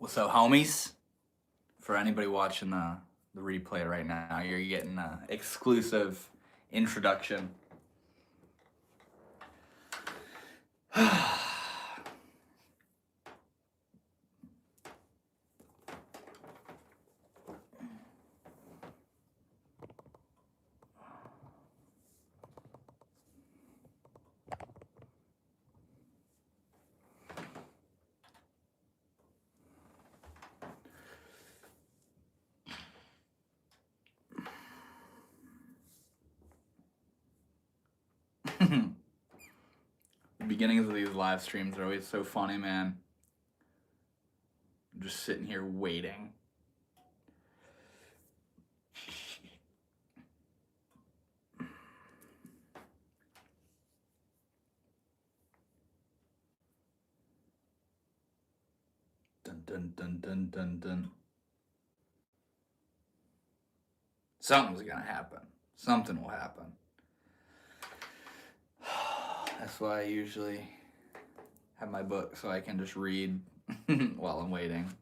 What's up, homies? For anybody watching the replay right now, you're getting an exclusive introduction. The beginnings of these live streams are always so funny, man. I'm just sitting here waiting. Dun dun dun dun dun dun. Something's gonna happen. Something will happen. That's why I usually have my book so I can just read while I'm waiting.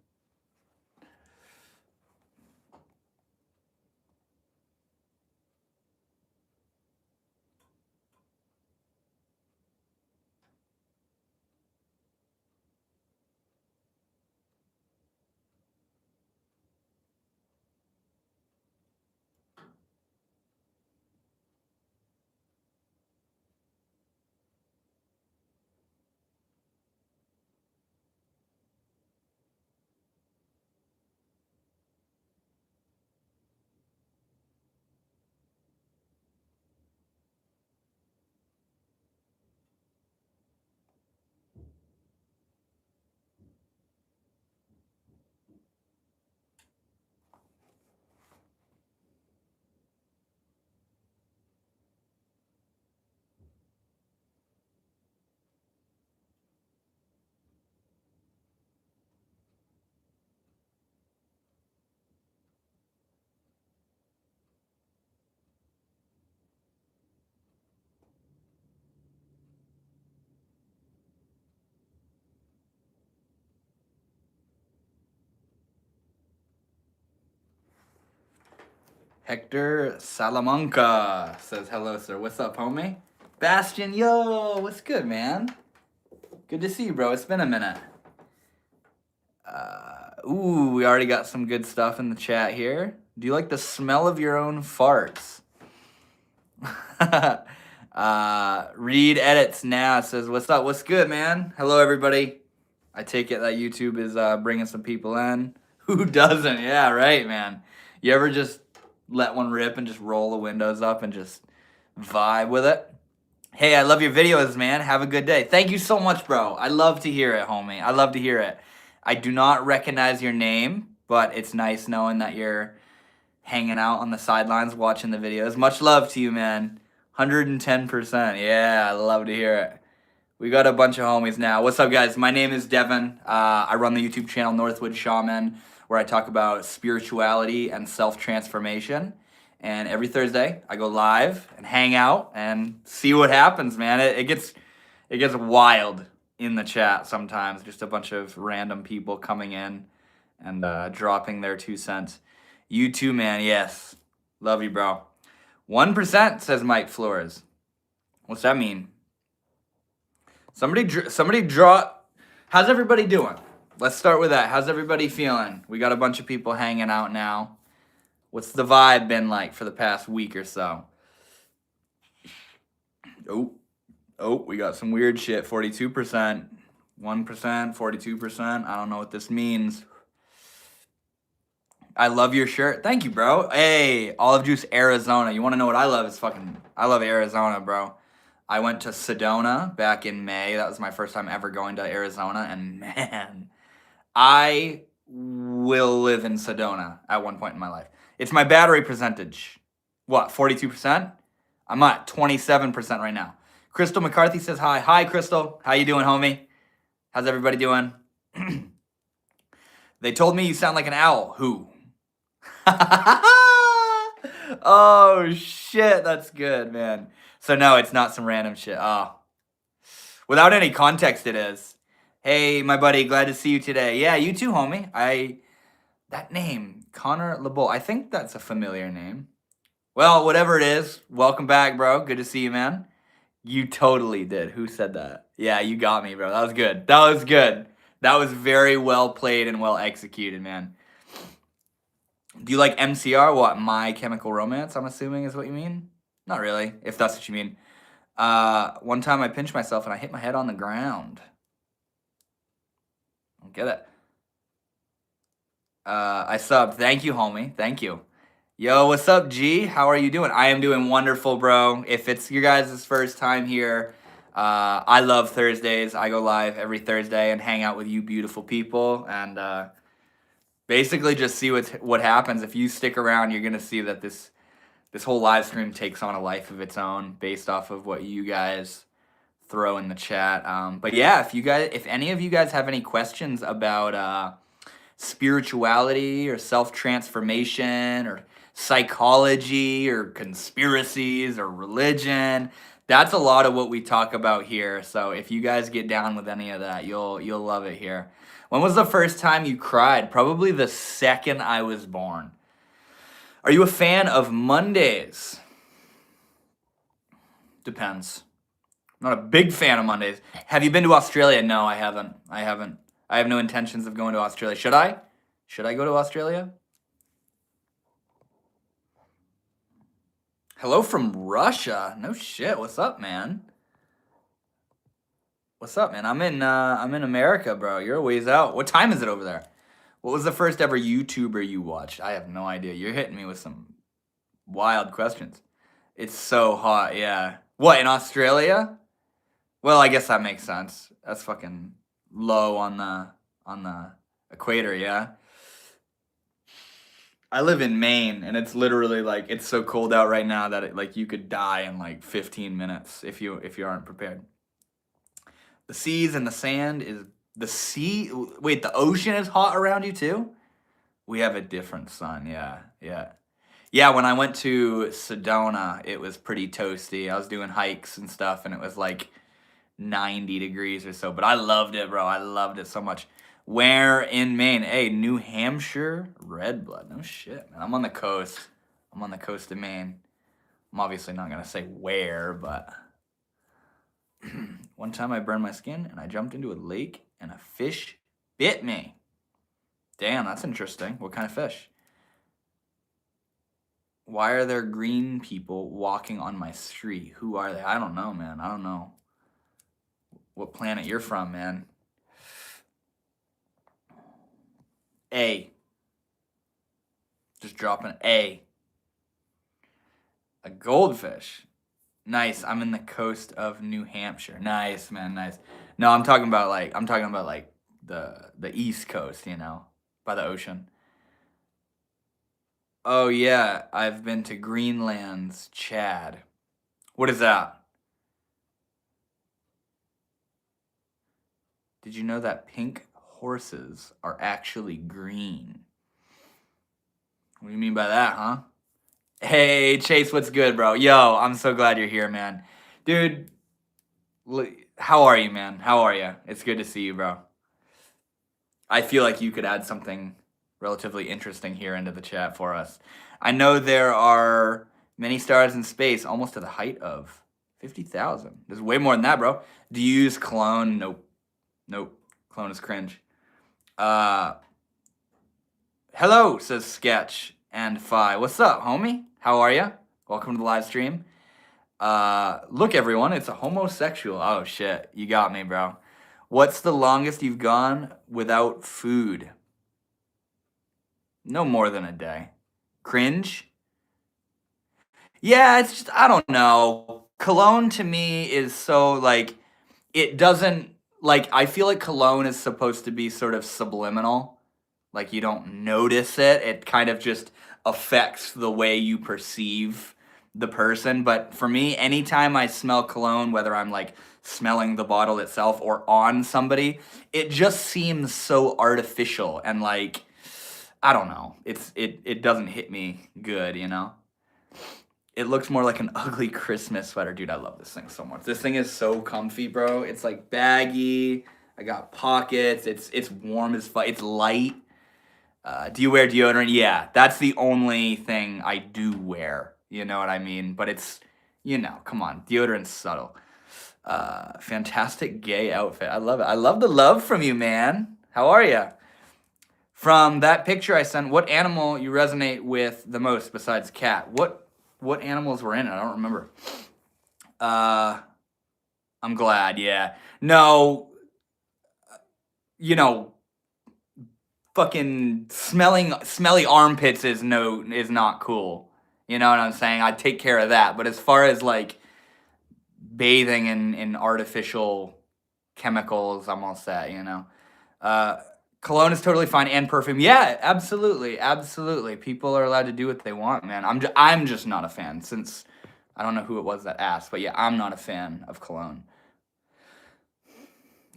Hector Salamanca says, hello, sir. What's up, homie? Bastion, yo, what's good, man? Good to see you, bro. It's been a minute. We already got some good stuff in the chat here. Do you like the smell of your own farts? Reed Edits now says, what's up? What's good, man? Hello, everybody. I take it that YouTube is bringing some people in. Who doesn't? Yeah, right, man. You ever just let one rip and just roll the windows up and just vibe with it? Hey, I love your videos, man. Have a good day. Thank you so much, bro. I love to hear it, homie. I love to hear it. I do not recognize your name, but it's nice knowing that you're hanging out on the sidelines watching the videos. Much love to you, man. 110%. Yeah, I love to hear it. We got a bunch of homies now. What's up, guys? My name is Devin. I run the YouTube channel Northwood Shaman, where I talk about spirituality and self-transformation. And every Thursday, I go live and hang out and see what happens, man. It gets wild in the chat sometimes. Just a bunch of random people coming in and dropping their 2 cents. You too, man. Yes. Love you, bro. 1%, says Mike Flores. What's that mean? Somebody draw. How's everybody doing? Let's start with that. How's everybody feeling? We got a bunch of people hanging out now. What's the vibe been like for the past week or so? Oh, we got some weird shit. 42%, 1%, 42%. I don't know what this means. I love your shirt. Thank you, bro. Hey, Olive Juice, Arizona. You want to know what I love? I love Arizona, bro. I went to Sedona back in May. That was my first time ever going to Arizona. And man, I will live in Sedona at one point in my life. It's my battery percentage. What, 42%? I'm at 27% right now. Crystal McCarthy says hi. Hi, Crystal. How you doing, homie? How's everybody doing? They told me you sound like an owl. Who? Oh, shit. That's good, man. So, no, it's not some random shit. Oh. Without any context, it is. Hey, my buddy, glad to see you today. Yeah, you too, homie. That name, Connor LeBeau. I think that's a familiar name. Well, whatever it is, welcome back, bro. Good to see you, man. You totally did. Who said that? Yeah, you got me, bro. That was good. That was good. That was very well played and well executed, man. Do you like MCR? What, My Chemical Romance, I'm assuming is what you mean? Not really, if that's what you mean. One time I pinched myself and I hit my head on the ground. I don't get it. I subbed. Thank you, homie. Thank you. Yo, what's up, G? How are you doing? I am doing wonderful, bro. If it's your guys' first time here, I love Thursdays. I go live every Thursday and hang out with you beautiful people and basically just see what happens. If you stick around, you're gonna see that this whole live stream takes on a life of its own based off of what you guys throw in the chat. But yeah, if any of you guys have any questions about spirituality or self-transformation or psychology or conspiracies or religion, that's a lot of what we talk about here. So if you guys get down with any of that, you'll love it here. When was the first time you cried? Probably the second I was born. Are you a fan of Mondays? Depends. I'm not a big fan of Mondays. Have you been to Australia? No, I haven't. I have no intentions of going to Australia. Should I? Should I go to Australia? Hello from Russia. No shit. What's up, man? What's up, man? I'm in America, bro. You're a ways out. What time is it over there? What was the first ever YouTuber you watched? I have no idea. You're hitting me with some wild questions. It's so hot, yeah. What, in Australia? Well, I guess that makes sense. That's fucking low on the equator, yeah. I live in Maine, and it's literally like it's so cold out right now that like you could die in like 15 minutes if you aren't prepared. The seas and the sand is the sea. Wait, the ocean is hot around you too? We have a different sun. Yeah, yeah. Yeah, when I went to Sedona, it was pretty toasty. I was doing hikes and stuff, and it was like 90 degrees or so. But I loved it, bro. I loved it so much. Where in Maine? Hey, New Hampshire, red blood. No shit, man. I'm on the coast. I'm on the coast of Maine. I'm obviously not gonna say where, but one time I burned my skin and I jumped into a lake and a fish bit me. Damn, that's interesting. What kind of fish? Why are there green people walking on my street? Who are they? I don't know, man. I don't know what planet you're from, man. A. Just dropping A. A goldfish. Nice. I'm in the coast of New Hampshire. Nice, man. Nice. No, I'm talking about like the East Coast, you know, by the ocean. Oh yeah, I've been to Greenland's Chad. What is that? Did you know that pink horses are actually green? What do you mean by that, huh? Hey, Chase, what's good, bro? Yo, I'm so glad you're here, man. Dude, how are you, man? How are you? It's good to see you, bro. I feel like you could add something relatively interesting here into the chat for us. I know there are many stars in space, almost to the height of 50,000. There's way more than that, bro. Do you use clone? Nope. Nope. Clone is cringe. Hello, says Sketch and Phi. What's up, homie? How are you? Welcome to the live stream. Look, everyone, it's a homosexual. Oh, shit. You got me, bro. What's the longest you've gone without food? No more than a day. Cringe? Yeah, it's just, I don't know. Cologne to me is so, like, it doesn't, like, I feel like cologne is supposed to be sort of subliminal. Like, you don't notice it. It kind of just affects the way you perceive the person. But for me, anytime I smell cologne, whether I'm like smelling the bottle itself or on somebody, it just seems so artificial and like, I don't know. It doesn't hit me good, you know? It looks more like an ugly Christmas sweater. Dude, I love this thing so much. This thing is so comfy, bro. It's like baggy. I got pockets. It's warm as fuck. It's light. Do you wear deodorant? Yeah, that's the only thing I do wear. You know what I mean? But it's, come on, deodorant's subtle. Fantastic gay outfit. I love it. I love the love from you, man. How are you? From that picture I sent, what animal you resonate with the most besides cat? What animals were in it? I don't remember. I'm glad. Yeah. No. Fucking smelly armpits is not cool. You know what I'm saying? I'd take care of that. But as far as like bathing in artificial chemicals, I'm all set, cologne is totally fine, and perfume. Yeah, absolutely. People are allowed to do what they want, man. I'm just not a fan, since I don't know who it was that asked, but yeah, I'm not a fan of cologne.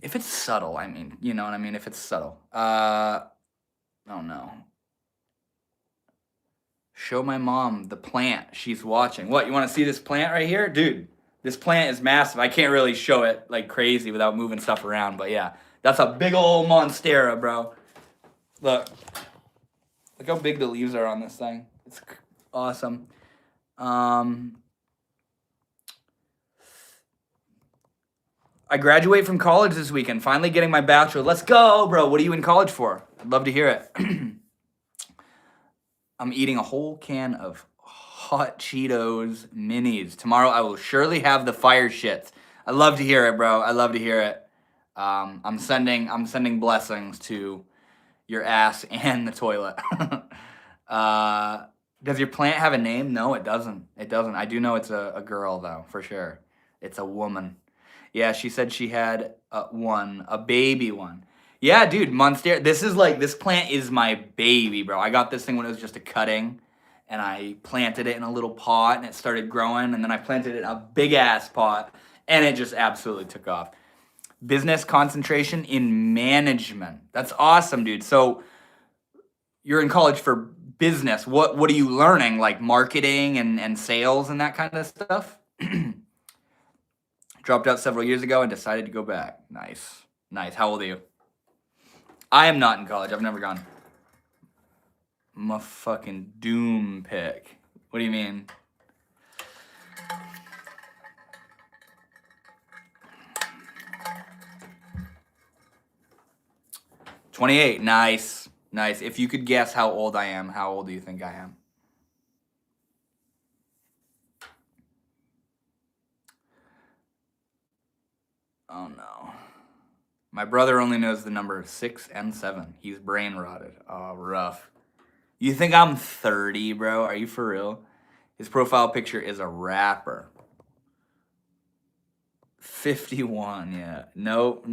If it's subtle, I mean, you know what I mean? If it's subtle. Oh no. Show my mom the plant she's watching. What, you want to see this plant right here? Dude, this plant is massive. I can't really show it like crazy without moving stuff around, but yeah. That's a big old monstera, bro. Look how big the leaves are on this thing. It's awesome. I graduate from college this weekend. Finally getting my bachelor. Let's go, bro. What are you in college for? I'd love to hear it. I'm eating a whole can of hot Cheetos minis. Tomorrow I will surely have the fire shits. I love to hear it, bro. I love to hear it. I'm sending blessings to your ass and the toilet. Does your plant have a name? No, it doesn't. It doesn't. I do know it's a girl though, for sure. It's a woman. Yeah, she said she had a baby one. Yeah, dude, Monstera. This plant is my baby, bro. I got this thing when it was just a cutting, and I planted it in a little pot, and it started growing, and then I planted it in a big-ass pot, and it just absolutely took off. Business concentration in management. That's awesome, dude. So you're in college for business. What are you learning? Like marketing and sales and that kind of stuff? Dropped out several years ago and decided to go back. Nice. How old are you? I am not in college. I've never gone. I'm a fucking doom pick. What do you mean? $28. Nice. If you could guess how old I am, how old do you think I am? Oh no. My brother only knows the number 6 and 7. He's brain rotted. Oh, rough. You think I'm 30, bro? Are you for real? His profile picture is a rapper. 51, yeah. Nope,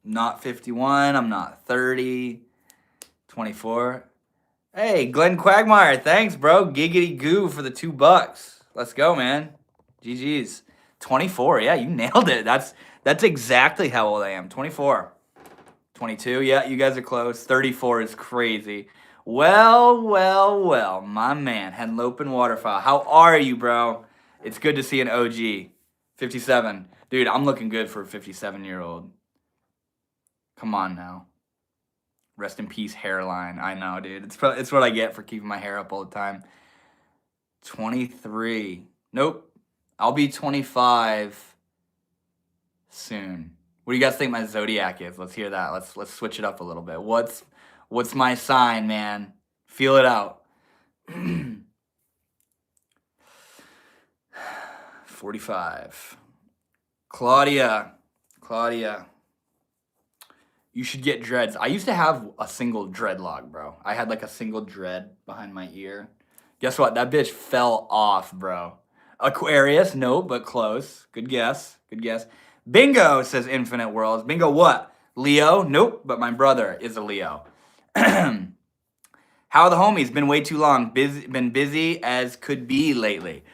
not 51. I'm not 30. 24. Hey, Glenn Quagmire, thanks, bro. Giggity goo for the $2. Let's go, man. GG's. 24, yeah, you nailed it. That's exactly how old I am. 24. 22, yeah, you guys are close. 34 is crazy. Well, my man, Henlopen Waterfowl. How are you, bro? It's good to see an OG. 57. Dude, I'm looking good for a 57-year-old. Come on now. Rest in peace, hairline. I know, dude. It's what I get for keeping my hair up all the time. 23. Nope. I'll be 25 soon. What do you guys think my zodiac is? Let's hear that. Let's switch it up a little bit. What's my sign, man? Feel it out. 45. Claudia. You should get dreads. I used to have a single dreadlock, bro. I had like a single dread behind my ear. Guess what? That bitch fell off, bro. Aquarius, no, but close. Good guess. Bingo, says Infinite Worlds. Bingo what? Leo? Nope, but my brother is a Leo. How are the homies? Been way too long. Been busy as could be lately.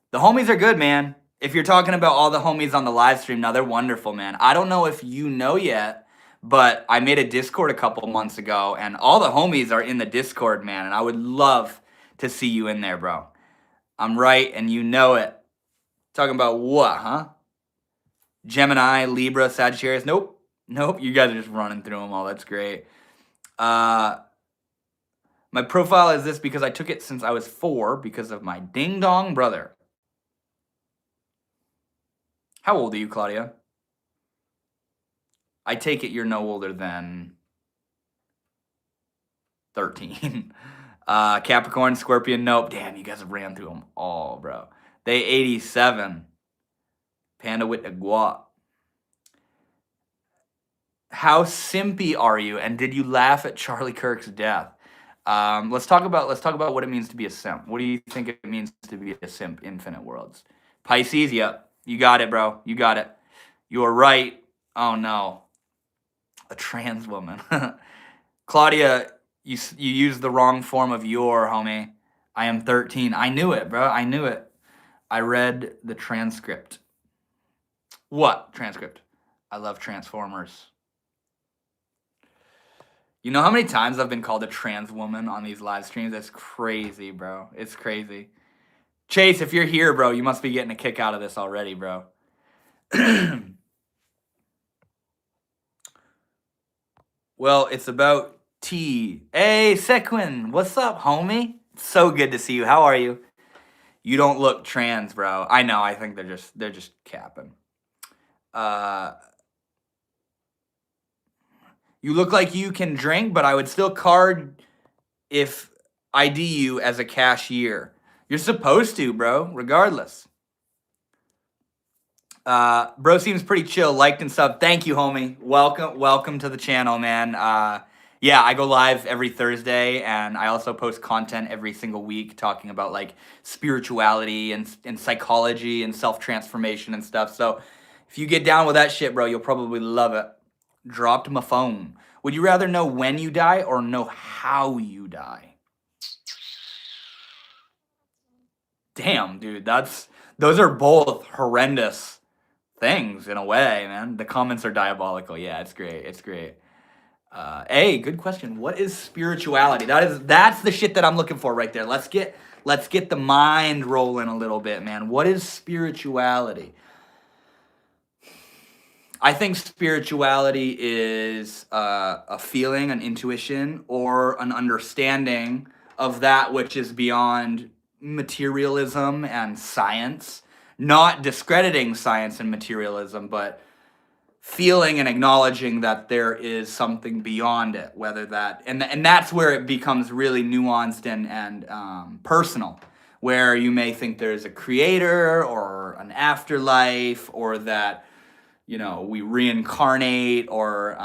The homies are good, man. If you're talking about all the homies on the live stream, now they're wonderful, man. I don't know if you know yet, but I made a Discord a couple months ago, and all the homies are in the Discord, man, and I would love to see you in there, bro. I'm right, and you know it. Talking about what, huh? Gemini, Libra, Sagittarius? Nope. Nope, you guys are just running through them all. That's great. My profile is this because I took it since I was 4 because of my ding dong brother. How old are you, Claudia? I take it you're no older than 13. Capricorn, Scorpion, nope. Damn, you guys have ran through them all, bro. They 87. Panda with the guap. How simpy are you? And did you laugh at Charlie Kirk's death? Let's talk about what it means to be a simp. What do you think it means to be a simp? Infinite Worlds. Pisces, yep. You got it, bro. You got it. You are right. Oh no. A trans woman. Claudia, you used the wrong form of your, homie. I am 13. I knew it, bro. I knew it. I read the transcript. What transcript? I love Transformers. You know how many times I've been called a trans woman on these live streams? It's crazy, bro. It's crazy. Chase, if you're here, bro, you must be getting a kick out of this already, bro. Well, it's about tea. Hey, Sequin, what's up, homie? So good to see you. How are you? You don't look trans, bro. I know. I think they're just capping. You look like you can drink, but I would still card if ID you as a cashier. You're supposed to, bro, regardless. Bro seems pretty chill, liked and sub. Thank you, homie. Welcome to the channel, man. Yeah, I go live every Thursday, and I also post content every single week talking about like spirituality and psychology and self-transformation and stuff. So if you get down with that shit, bro, you'll probably love it. Dropped my phone. Would you rather know when you die or know how you die? Damn, dude, those are both horrendous things in a way, man. The comments are diabolical. Yeah, it's great. It's great. Hey, good question. What is spirituality? That's the shit that I'm looking for right there. Let's get the mind rolling a little bit, man. What is spirituality? I think spirituality is a feeling, an intuition, or an understanding of that which is beyond materialism and science. Not discrediting science and materialism, but feeling and acknowledging that there is something beyond it, whether that, and that's where it becomes really nuanced and personal, where you may think there's a creator or an afterlife, or that, you know, we reincarnate, or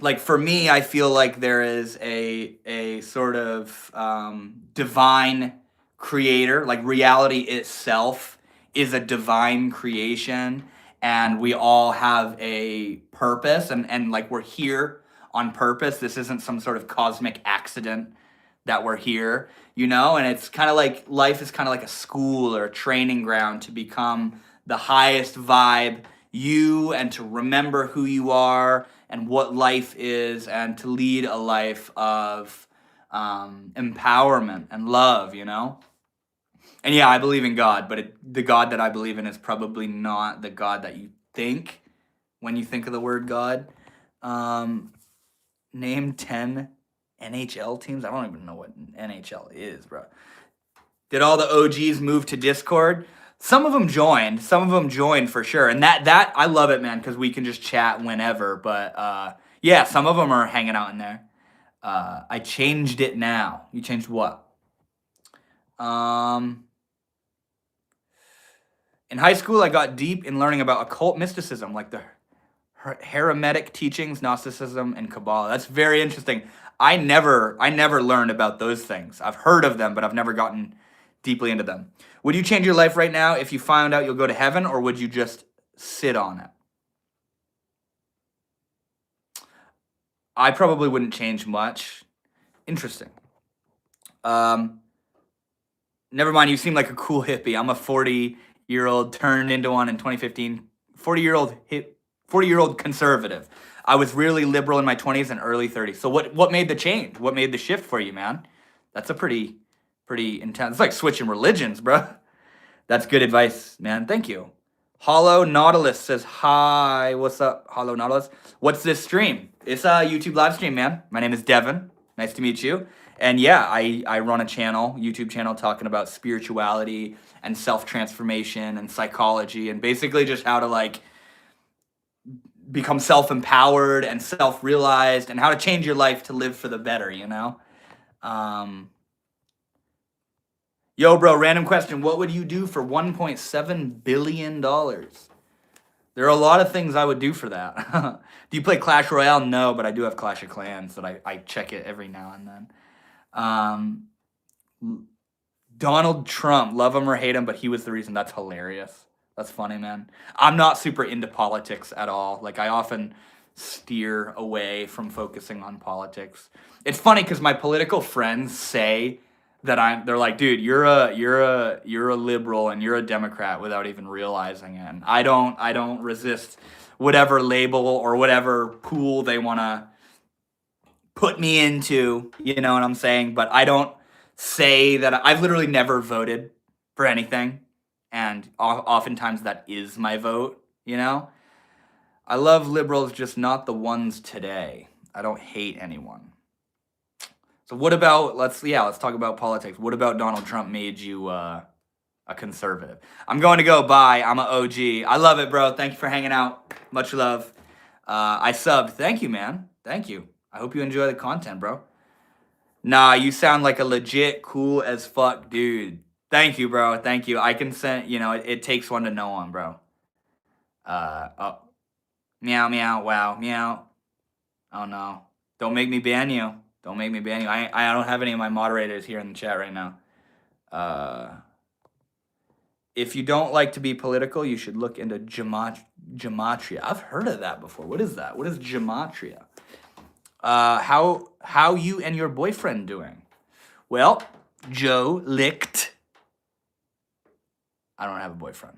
like for me, I feel like there is a sort of divine creator, like reality itself is a divine creation, and we all have a purpose, and like we're here on purpose. This isn't some sort of cosmic accident that we're here, you know. And it's kind of like life is kind of like a school or a training ground to become the highest vibe you, and to remember who you are and what life is, and to lead a life of empowerment and love, you know. And yeah, I believe in God, but the God that I believe in is probably not the God that you think when you think of the word God. Name 10 NHL teams. I don't even know what NHL is, bro. Did all the OGs move to Discord? Some of them joined. Some of them joined for sure. And that I love it, man, because we can just chat whenever. But yeah, some of them are hanging out in there. I changed it now. You changed what? In high school, I got deep in learning about occult mysticism, like the Hermetic teachings, Gnosticism, and Kabbalah. That's very interesting. I never learned about those things. I've heard of them, but I've never gotten deeply into them. Would you change your life right now if you found out you'll go to heaven, or would you just sit on it? I probably wouldn't change much. Interesting. Never mind, you seem like a cool hippie. I'm a 40-year-old, turned into one in 2015. 40-year-old conservative. I was really liberal in my 20s and early 30s. So what made the change? What made the shift for you, man? That's a pretty intense. It's like switching religions, bro. That's good advice, man. Thank you. Hollow Nautilus says, hi, what's up, Hollow Nautilus? What's this stream? It's a YouTube live stream, man. My name is Devin. Nice to meet you. And yeah, I run a channel, YouTube channel, talking about spirituality and self-transformation and psychology and basically just how to like become self-empowered and self-realized and how to change your life to live for the better, you know? Yo, bro, random question. What would you do for $1.7 billion? There are a lot of things I would do for that. Do you play Clash Royale? No, but I do have Clash of Clans that I check it every now and then. Donald Trump, love him or hate him, but he was the reason. That's hilarious. That's funny, man. I'm not super into politics at all. Like, I often steer away from focusing on politics. It's funny because my political friends say that they're like, dude, you're a liberal and you're a Democrat without even realizing it. And I don't resist whatever label or whatever pool they want to put me into, you know what I'm saying? But I don't say that. I've literally never voted for anything, and oftentimes that is my vote, you know? I love liberals, just not the ones today. I don't hate anyone. So what about, let's talk about politics. What about Donald Trump made you a conservative? I'm going to go bye. I'm an OG. I love it, bro. Thank you for hanging out. Much love. I subbed. Thank you, man. Thank you. I hope you enjoy the content, bro. Nah, you sound like a legit cool as fuck dude. Thank you, bro. Thank you. I can send, it takes one to know one, bro. Oh. Meow, meow, wow, meow. Oh, no. Don't make me ban you. Don't make me ban you. I don't have any of my moderators here in the chat right now. If you don't like to be political, you should look into gematria. I've heard of that before. What is that? What is gematria? How you and your boyfriend doing? Well, Joe licked. I don't have a boyfriend.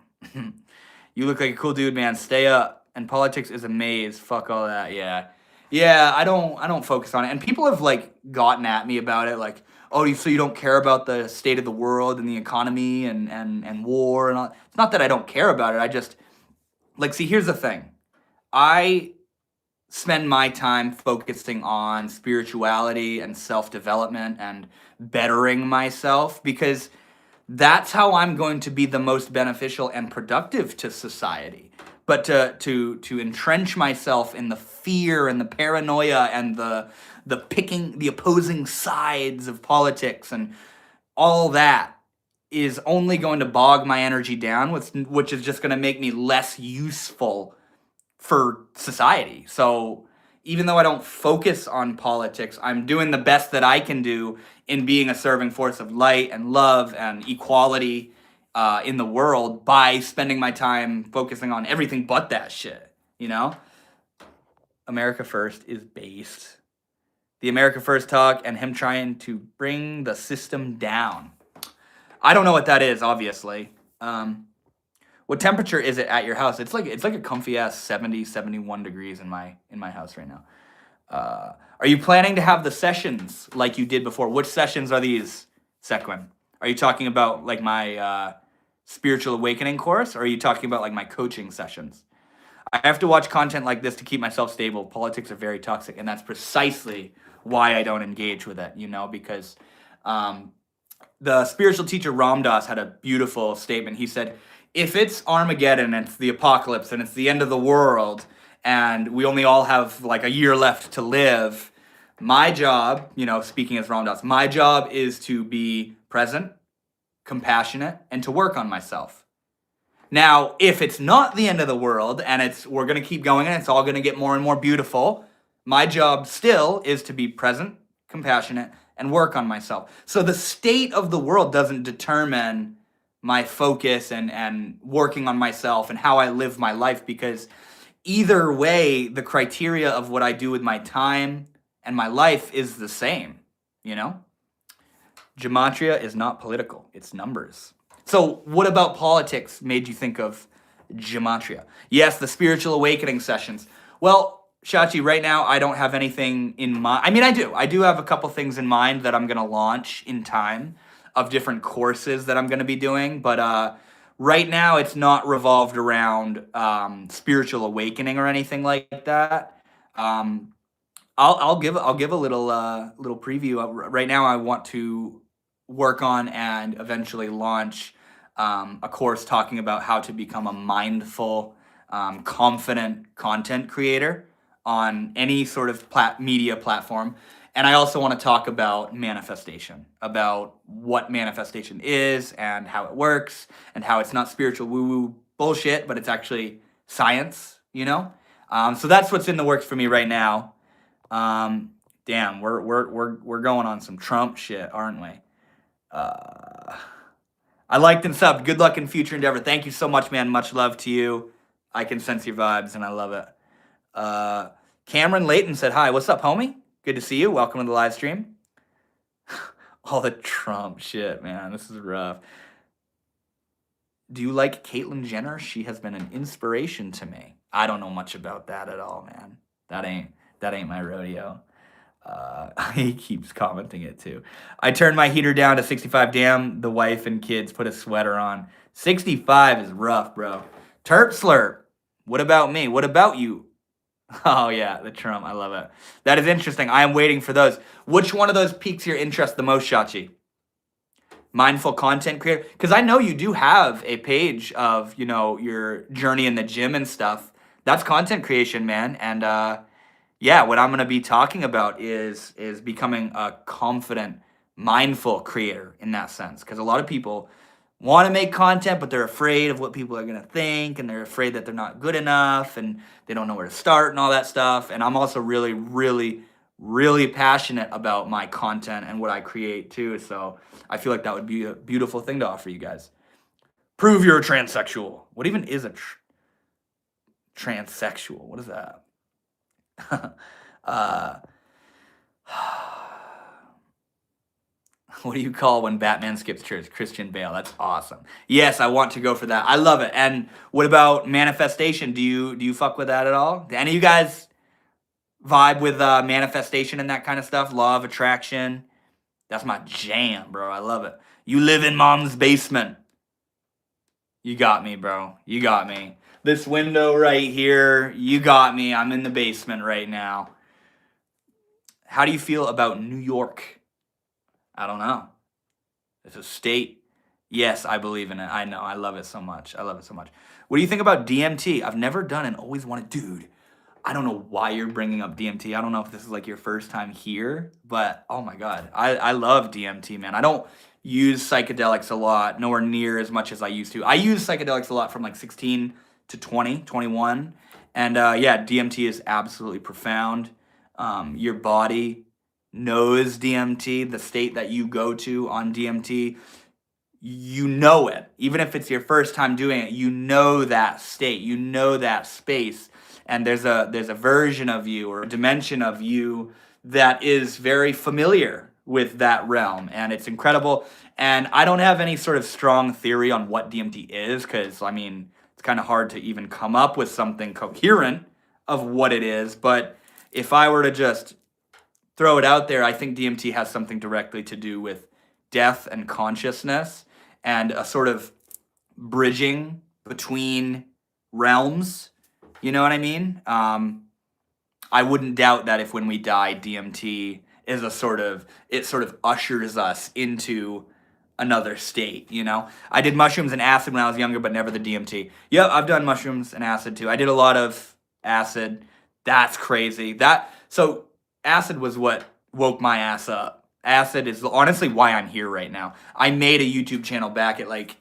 You look like a cool dude, man. Stay up. And politics is a maze. Fuck all that. Yeah. Yeah, I don't focus on it. And people have like gotten at me about it, like, oh, so you don't care about the state of the world and the economy and war and all. It's not that I don't care about it. I just like, see, here's the thing. I spend my time focusing on spirituality and self-development and bettering myself because that's how I'm going to be the most beneficial and productive to society. But to entrench myself in the fear and the paranoia and the picking the opposing sides of politics and all that is only going to bog my energy down, which is just going to make me less useful for society. So even though I don't focus on politics, I'm doing the best that I can do in being a serving force of light and love and equality in the world by spending my time focusing on everything but that shit, you know? America First is based. The America First talk and him trying to bring the system down. I don't know what that is, obviously. What temperature is it at your house? It's like a comfy ass 70, 71 degrees in my house right now. Are you planning to have the sessions like you did before? Which sessions are these, Sequin? Are you talking about like my spiritual awakening course, or are you talking about like my coaching sessions? I have to watch content like this to keep myself stable. Politics are very toxic, and that's precisely why I don't engage with it, because the spiritual teacher Ram Dass had a beautiful statement. He said, if it's Armageddon and it's the apocalypse and it's the end of the world and we only all have like a year left to live, my job, speaking as Ram Dass, my job is to be present, compassionate, and to work on myself. Now, if it's not the end of the world and we're going to keep going and it's all going to get more and more beautiful, my job still is to be present, compassionate, and work on myself. So the state of the world doesn't determine my focus and working on myself and how I live my life, because either way, the criteria of what I do with my time and my life is the same, Gematria is not political, it's numbers. So what about politics made you think of gematria? Yes, the spiritual awakening sessions. Well, Shachi, right now I don't have anything in mind. I mean, I do have a couple things in mind that I'm going to launch in time of different courses that I'm going to be doing. But right now it's not revolved around spiritual awakening or anything like that. Um, I'll give a little preview. Right now, I want to work on and eventually launch a course talking about how to become a mindful, confident content creator on any sort of media platform. And I also want to talk about manifestation, about what manifestation is and how it works, and how it's not spiritual woo woo bullshit, but it's actually science. So that's what's in the works for me right now. Damn, we're going on some Trump shit, aren't we? I liked and subbed. Good luck in future endeavor. Thank you so much, man. Much love to you. I can sense your vibes, and I love it. Cameron Layton said, "Hi, what's up, homie? Good to see you. Welcome to the live stream." All the Trump shit, man. This is rough. Do you like Caitlyn Jenner? She has been an inspiration to me. I don't know much about that at all, man. That ain't my rodeo. He keeps commenting it too. I turned my heater down to 65. Damn, the wife and kids put a sweater on. 65 is rough, bro. Terp Slurp. What about me? What about you? Oh yeah, the Trump. I love it. That is interesting. I am waiting for those. Which one of those piques your interest the most, Shachi? Mindful content creator? Because I know you do have a page of, your journey in the gym and stuff. That's content creation, man. And yeah, what I'm going to be talking about is becoming a confident, mindful creator in that sense. Because a lot of people want to make content, but they're afraid of what people are going to think, and they're afraid that they're not good enough, and they don't know where to start and all that stuff. And I'm also really, really, really passionate about my content and what I create too. So I feel like that would be a beautiful thing to offer you guys. Prove you're a transsexual. What even is a transsexual? What is that? What do you call when Batman skips church? Christian Bale. That's awesome. Yes, I want to go for that. I love it. And what about manifestation? Do you fuck with that at all? Do any of you guys vibe with manifestation and that kind of stuff? Law of attraction. That's my jam, bro. I love it. You live in mom's basement. You got me, bro. You got me. This window right here, you got me. I'm in the basement right now. How do you feel about New York? I don't know. It's a state. Yes, I believe in it. I know. I love it so much. I love it so much. What do you think about DMT? I've never done and always wanted. Dude, I don't know why you're bringing up DMT. I don't know if this is like your first time here, but oh my God. I love DMT, man. I don't use psychedelics a lot, nowhere near as much as I used to. I use psychedelics a lot from like 16 to 20, 21. And yeah, DMT is absolutely profound. Your body knows DMT, the state that you go to on DMT, you know it. Even if it's your first time doing it, you know that state, you know that space. And there's a version of you or a dimension of you that is very familiar with that realm. And it's incredible. And I don't have any sort of strong theory on what DMT is, because I mean, it's kind of hard to even come up with something coherent of what it is. But if I were to just throw it out there, I think DMT has something directly to do with death and consciousness, and a sort of bridging between realms. You know what I mean? I wouldn't doubt that if when we die, DMT is it sort of ushers us into another state, I did mushrooms and acid when I was younger, but never the DMT. Yep, I've done mushrooms and acid too. I did a lot of acid. That's crazy. So acid was what woke my ass up. Acid is honestly why I'm here right now. I made a YouTube channel back at like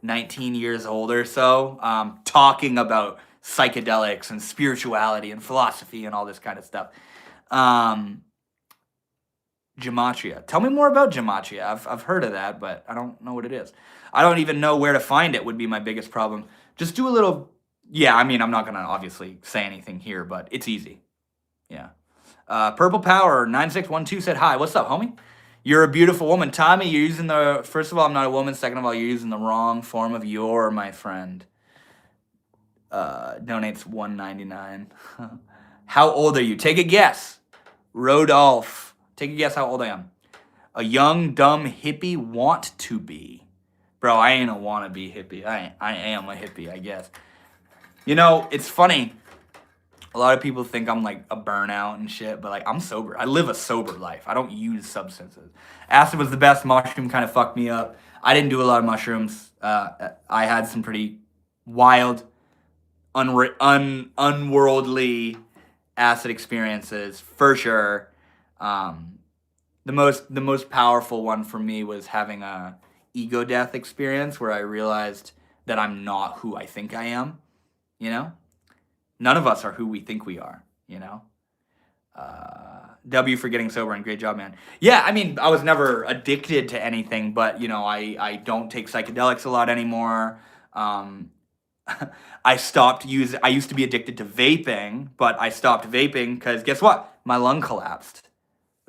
19 years old or so, talking about psychedelics and spirituality and philosophy and all this kind of stuff. Gematria. Tell me more about gematria. I've heard of that, but I don't know what it is. I don't even know where to find it would be my biggest problem. Just do a little. Yeah, I mean, I'm not going to obviously say anything here, but it's easy. Yeah. Purple Power 9612 said, "Hi, what's up, homie? You're a beautiful woman. Tommy, you're using first of all, I'm not a woman. Second of all, you're using the wrong form of your, my friend." Donates $1.99. How old are you? Take a guess. Rodolph. Take a guess how old I am. A young, dumb hippie want to be. Bro, I ain't a wannabe hippie. I am a hippie, I guess. You know, it's funny. A lot of people think I'm like a burnout and shit, but like I'm sober. I live a sober life. I don't use substances. Acid was the best. Mushroom kind of fucked me up. I didn't do a lot of mushrooms. I had some pretty wild, unworldly acid experiences for sure. The most powerful one for me was having a ego death experience where I realized that I'm not who I think I am. You know. None of us are who we think we are, you know? W for getting sober, and great job, man. Yeah, I mean, I was never addicted to anything, but, you know, I don't take psychedelics a lot anymore. I used to be addicted to vaping, but I stopped vaping because guess what? My lung collapsed.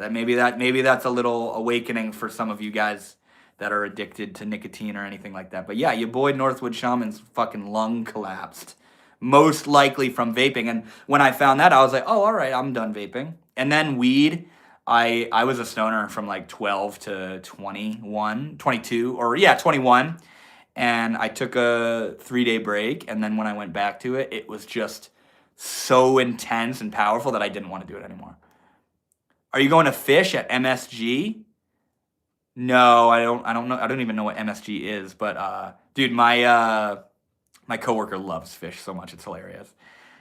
Maybe that's a little awakening for some of you guys that are addicted to nicotine or anything like that. But yeah, your boy Northwood Shaman's fucking lung collapsed. Most likely from vaping. And when I found that, I was like, oh, all right, I'm done vaping. And then weed, I was a stoner from like 12 to 21, 22, or yeah, 21. And I took a 3-day break. And then when I went back to it, it was just so intense and powerful that I didn't want to do it anymore. Are you going to fish at MSG? No, I don't know. I don't even know what MSG is, but dude, my coworker loves fish so much, it's hilarious.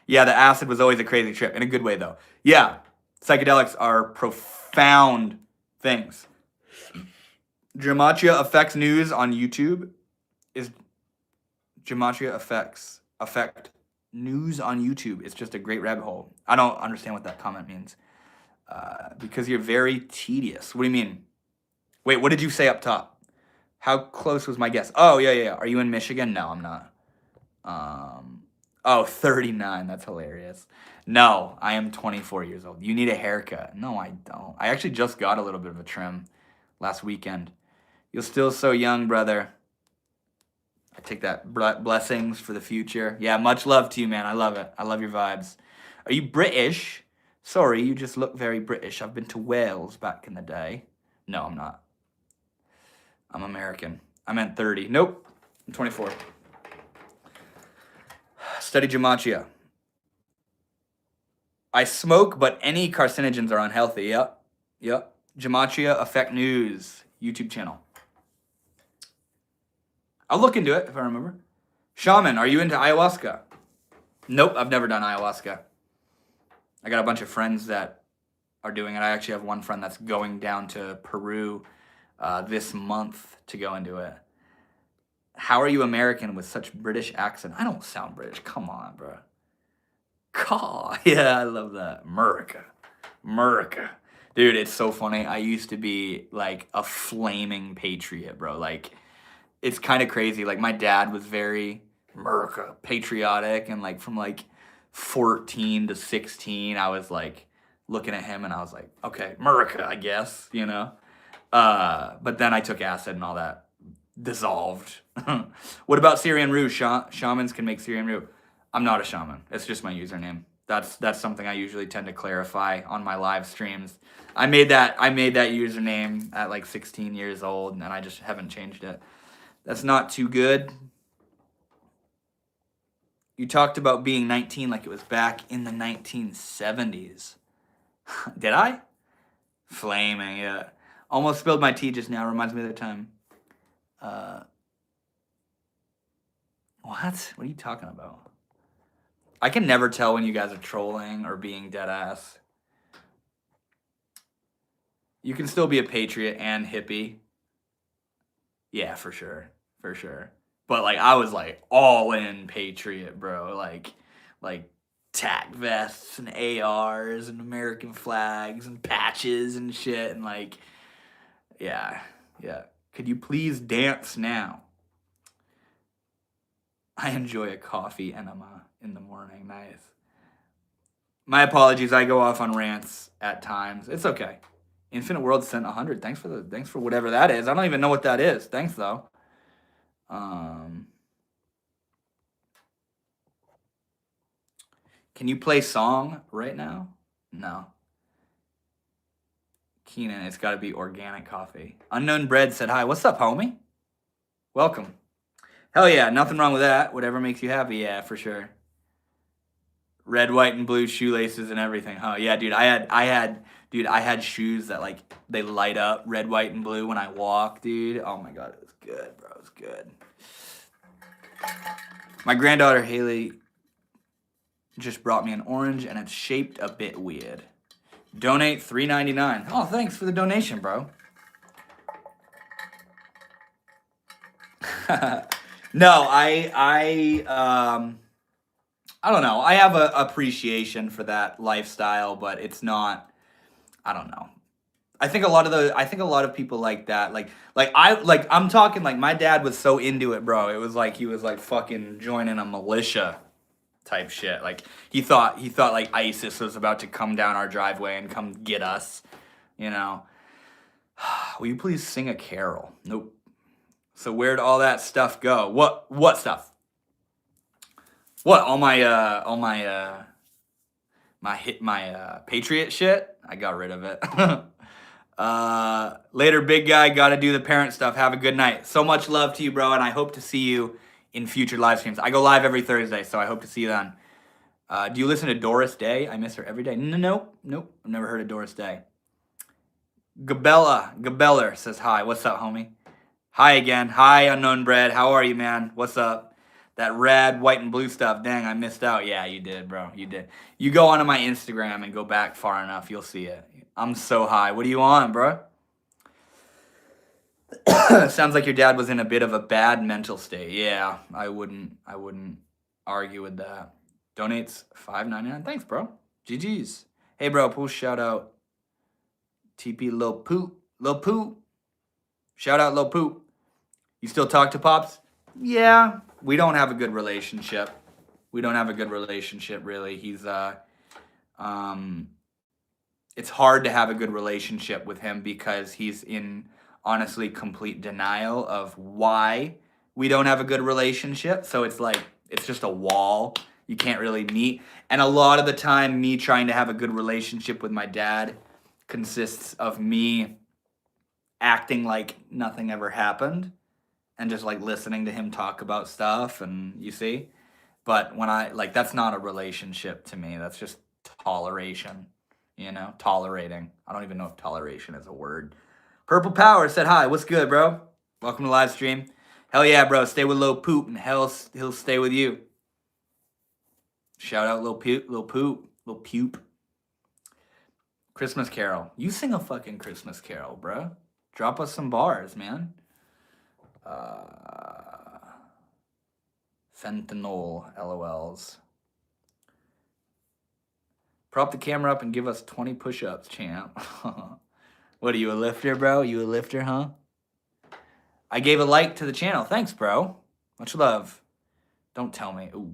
Yeah, the acid was always a crazy trip, in a good way though. Yeah, psychedelics are profound things. Gematria Effects News on YouTube is Gematria Effect News on YouTube. It's just a great rabbit hole. I don't understand what that comment means. Because you're very tedious. What do you mean? Wait, what did you say up top? How close was my guess? Oh, yeah. Are you in Michigan? No, I'm not. 39. That's hilarious. No, I am 24 years old. You need a haircut. No, I don't. I actually just got a little bit of a trim last weekend. You're still so young, brother. I take that. Blessings for the future. Yeah, much love to you, man. I love it. I love your vibes. Are you British? Sorry, you just look very British. I've been to Wales back in the day. No, I'm not. I'm American. I meant 30. Nope. I'm 24. Study gematria. I smoke, but any carcinogens are unhealthy. Yep. Gematria Effect News YouTube channel. I'll look into it if I remember. Shaman, are you into ayahuasca? Nope, I've never done ayahuasca. I got a bunch of friends that are doing it. I actually have one friend that's going down to Peru this month to go into it. How are you American with such British accent? I don't sound British. Come on, bro. God, yeah, I love that. America. Dude, it's so funny. I used to be like a flaming patriot, bro. Like, it's kind of crazy. Like, my dad was very America patriotic, and like from like 14 to 16, I was like looking at him and I was like, okay, America, I guess, you know? But then I took acid and all that dissolved. What about Syrian Rue? Shamans can make Syrian Rue. I'm not a shaman. It's just my username. That's something I usually tend to clarify on my live streams. I made that username at like 16 years old, and I just haven't changed it. That's not too good. You talked about being 19 like it was back in the 1970s. Did I? Flaming, yeah. Almost spilled my tea just now. Reminds me of the time. What? What are you talking about? I can never tell when you guys are trolling or being dead ass. You can still be a patriot and hippie. Yeah, for sure. But like I was like all in patriot, bro. Like tack vests and ARs and American flags and patches and shit, and like yeah. Could you please dance now? I enjoy a coffee enema in the morning. Nice. My apologies. I go off on rants at times. It's okay. Infinite World sent 100. Thanks for whatever that is. I don't even know what that is. Thanks though. Can you play song right now? No. Keenan, it's got to be organic coffee. Unknown Bread said hi. What's up, homie? Welcome. Hell yeah, nothing wrong with that. Whatever makes you happy, yeah, for sure. Red, white, and blue shoelaces and everything, huh? Yeah, dude, I had shoes that like they light up red, white, and blue when I walk, dude. Oh my god, it was good, bro. It was good. My granddaughter Haley just brought me an orange and it's shaped a bit weird. Donate $3.99. Oh, thanks for the donation, bro. No, I don't know. I have a appreciation for that lifestyle, but it's not. I don't know. I think a lot of people like that. I'm talking like my dad was so into it, bro. It was like he was like fucking joining a militia type shit. Like he thought like ISIS was about to come down our driveway and come get us. You know. Will you please sing a carol? Nope. So where'd all that stuff go? What stuff? What all my Patriot shit? I got rid of it. Later, big guy. Got to do the parent stuff. Have a good night. So much love to you, bro, and I hope to see you in future live streams. I go live every Thursday, so I hope to see you then. Do you listen to Doris Day? I miss her every day. Nope. I've never heard of Doris Day. Gabeller says hi. What's up, homie? Hi again. Hi, Unknown Bread. How are you, man? What's up? That red, white, and blue stuff. Dang, I missed out. Yeah, you did, bro. You did. You go onto my Instagram and go back far enough, you'll see it. I'm so high. What do you want, bro? Sounds like your dad was in a bit of a bad mental state. Yeah, I wouldn't argue with that. Donates $5.99. Thanks, bro. GG's. Hey, bro. Post shout out. TP Lil Poop. Lil Poop. Shout out Lil Poop. You still talk to Pops? Yeah. We don't have a good relationship. Really. He's it's hard to have a good relationship with him because he's in honestly complete denial of why we don't have a good relationship. So it's like it's just a wall. You can't really meet. And a lot of the time me trying to have a good relationship with my dad consists of me acting like nothing ever happened and just like listening to him talk about stuff, and you see. But when I like, that's not a relationship to me. That's just toleration, tolerating. I don't even know if toleration is a word. Purple Power said hi. What's good, bro? Welcome to live stream. Hell yeah, bro. Stay with Lil Poop and he'll stay with you. Shout out Lil Poop. Christmas Carol. You sing a fucking Christmas Carol, bro. Drop us some bars, man. Fentanyl, LOLs. Prop the camera up and give us 20 push-ups, champ. What are you, a lifter, bro? You a lifter, huh? I gave a like to the channel. Thanks, bro. Much love. Don't tell me. Ooh.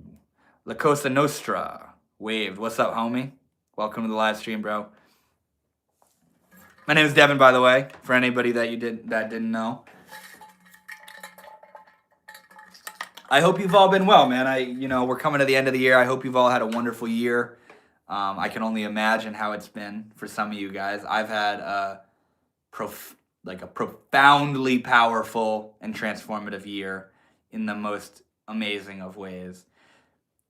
La Cosa Nostra. Waved. What's up, homie? Welcome to the live stream, bro. My name is Devin, by the way, for anybody that didn't know. I hope you've all been well, man. We're coming to the end of the year. I hope you've all had a wonderful year. I can only imagine how it's been for some of you guys. I've had a profoundly powerful and transformative year in the most amazing of ways.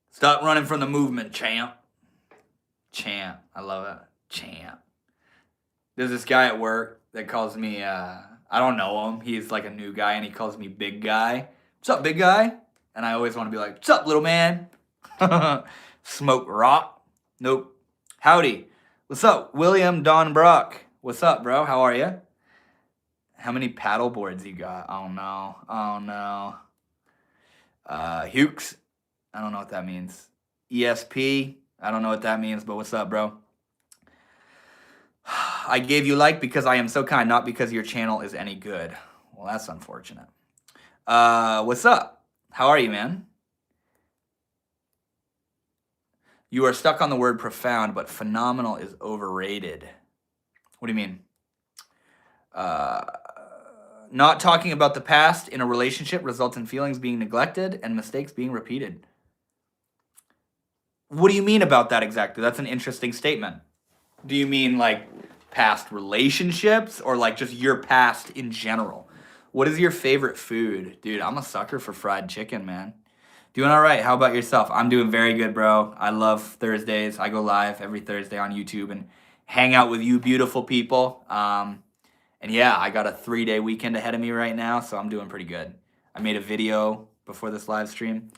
Stop running from the movement, champ. Champ. I love it. Champ. There's this guy at work that calls me, I don't know him. He's like a new guy and he calls me big guy. What's up, big guy? And I always want to be like, what's up, little man? Smoke rock? Nope. Howdy. What's up, William Don Brock? What's up, bro? How are you? How many paddle boards you got? Oh, no. Hukes? I don't know what that means. ESP? I don't know what that means, but what's up, bro? I gave you like because I am so kind, not because your channel is any good. Well, that's unfortunate. What's up? How are you, man? You are stuck on the word profound, but phenomenal is overrated. What do you mean? Not talking about the past in a relationship results in feelings being neglected and mistakes being repeated. What do you mean about that exactly? That's an interesting statement. Do you mean like past relationships or like just your past in general? What is your favorite food? Dude, I'm a sucker for fried chicken, man. Doing all right. How about yourself? I'm doing very good, bro. I love Thursdays. I go live every Thursday on YouTube and hang out with you beautiful people. And yeah, I got a 3-day weekend ahead of me right now, so I'm doing pretty good. I made a video before this live stream.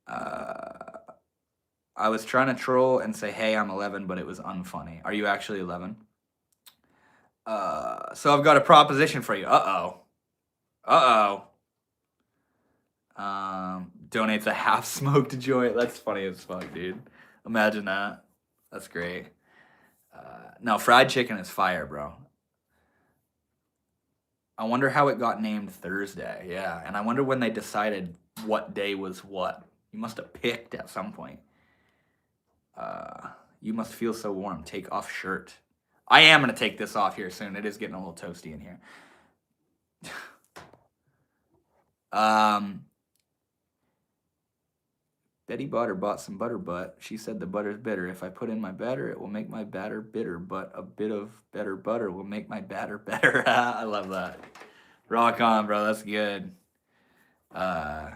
I was trying to troll and say, hey, I'm 11, but it was unfunny. Are you actually 11? So I've got a proposition for you. Donates a half smoked joint. That's funny as fuck, dude. Imagine that. That's great. No, fried chicken is fire, bro. I wonder how it got named Thursday. Yeah, and I wonder when they decided what day was what. You must have picked at some point. You must feel so warm. Take off shirt. I am going to take this off here soon. It is getting a little toasty in here. Betty Butter bought some butter butt. She said the butter's bitter. If I put in my batter, it will make my batter bitter, but a bit of better butter will make my batter better. I love that. Rock on, bro. That's good. No,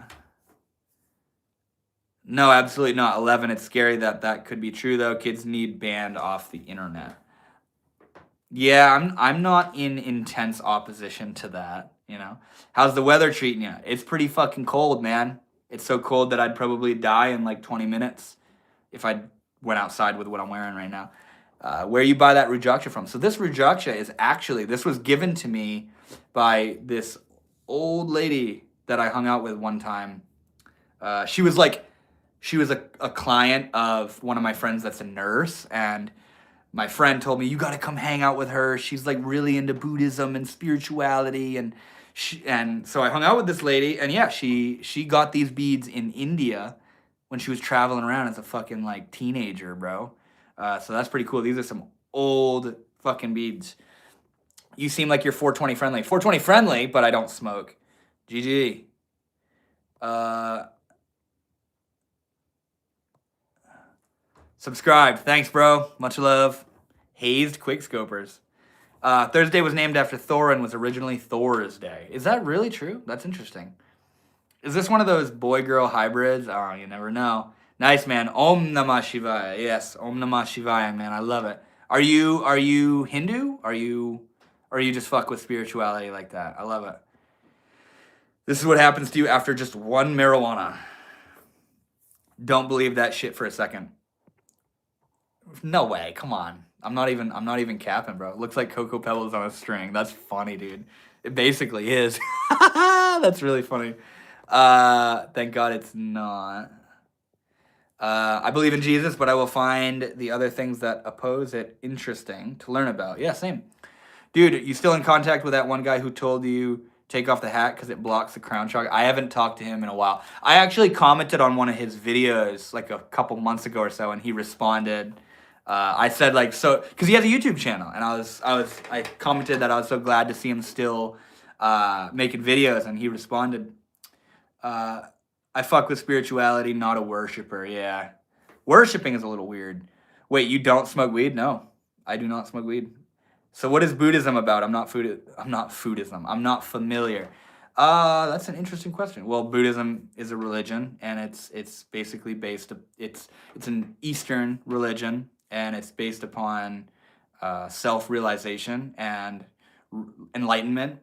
absolutely not. 11, it's scary that could be true, though. Kids need banned off the internet. Yeah, I'm not in intense opposition to that, you know. How's the weather treating you? It's pretty fucking cold, man. It's so cold that I'd probably die in like 20 minutes if I went outside with what I'm wearing right now. Where you buy that Rujaksha from? So this Rujaksha is actually, this was given to me by this old lady that I hung out with one time. She was a client of one of my friends that's a nurse, and my friend told me, you got to come hang out with her. She's like really into Buddhism and spirituality. And so I hung out with this lady, and yeah, she got these beads in India when she was traveling around as a fucking like teenager, bro. So that's pretty cool. These are some old fucking beads. You seem like you're 420 friendly. 420 friendly, but I don't smoke. GG. Subscribe. Thanks, bro. Much love. Hazed Quickscopers. Thursday was named after Thor and was originally Thor's Day. Is that really true? That's interesting. Is this one of those boy-girl hybrids? Oh, you never know. Nice, man. Om Namah Shivaya. Yes, Om Namah Shivaya, man. I love it. Are you Hindu? Or you just fuck with spirituality like that? I love it. This is what happens to you after just one marijuana. Don't believe that shit for a second. No way. Come on. I'm not even capping, bro. It looks like Cocoa Pebbles on a string. That's funny, dude. It basically is. That's really funny. Thank God it's not. I believe in Jesus, but I will find the other things that oppose it interesting to learn about. Yeah, same. Dude, you still in contact with that one guy who told you take off the hat because it blocks the crown chakra? I haven't talked to him in a while. I actually commented on one of his videos like a couple months ago or so, and he responded. I said like, so, because he has a YouTube channel, and I commented that I was so glad to see him still making videos, and he responded, I fuck with spirituality, not a worshiper. Yeah, worshipping is a little weird. Wait, you don't smoke weed? No, I do not smoke weed. So what is Buddhism about? I'm not foodism. I'm not familiar. That's an interesting question. Well, Buddhism is a religion, and it's basically based. It's an Eastern religion, and it's based upon self-realization and enlightenment,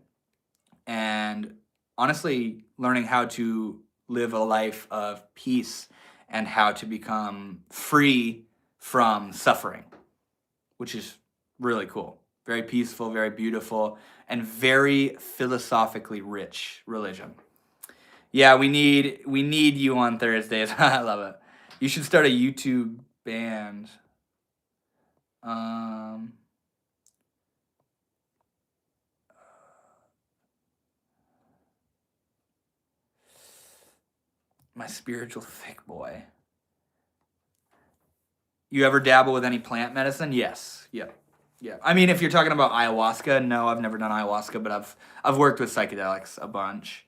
and honestly, learning how to live a life of peace and how to become free from suffering, which is really cool. Very peaceful, very beautiful, and very philosophically rich religion. Yeah, we need you on Thursdays. I love it. You should start a YouTube band. My spiritual thick boy. You ever dabble with any plant medicine? Yes. Yep. Yeah. I mean, if you're talking about ayahuasca, no, I've never done ayahuasca, but I've worked with psychedelics a bunch.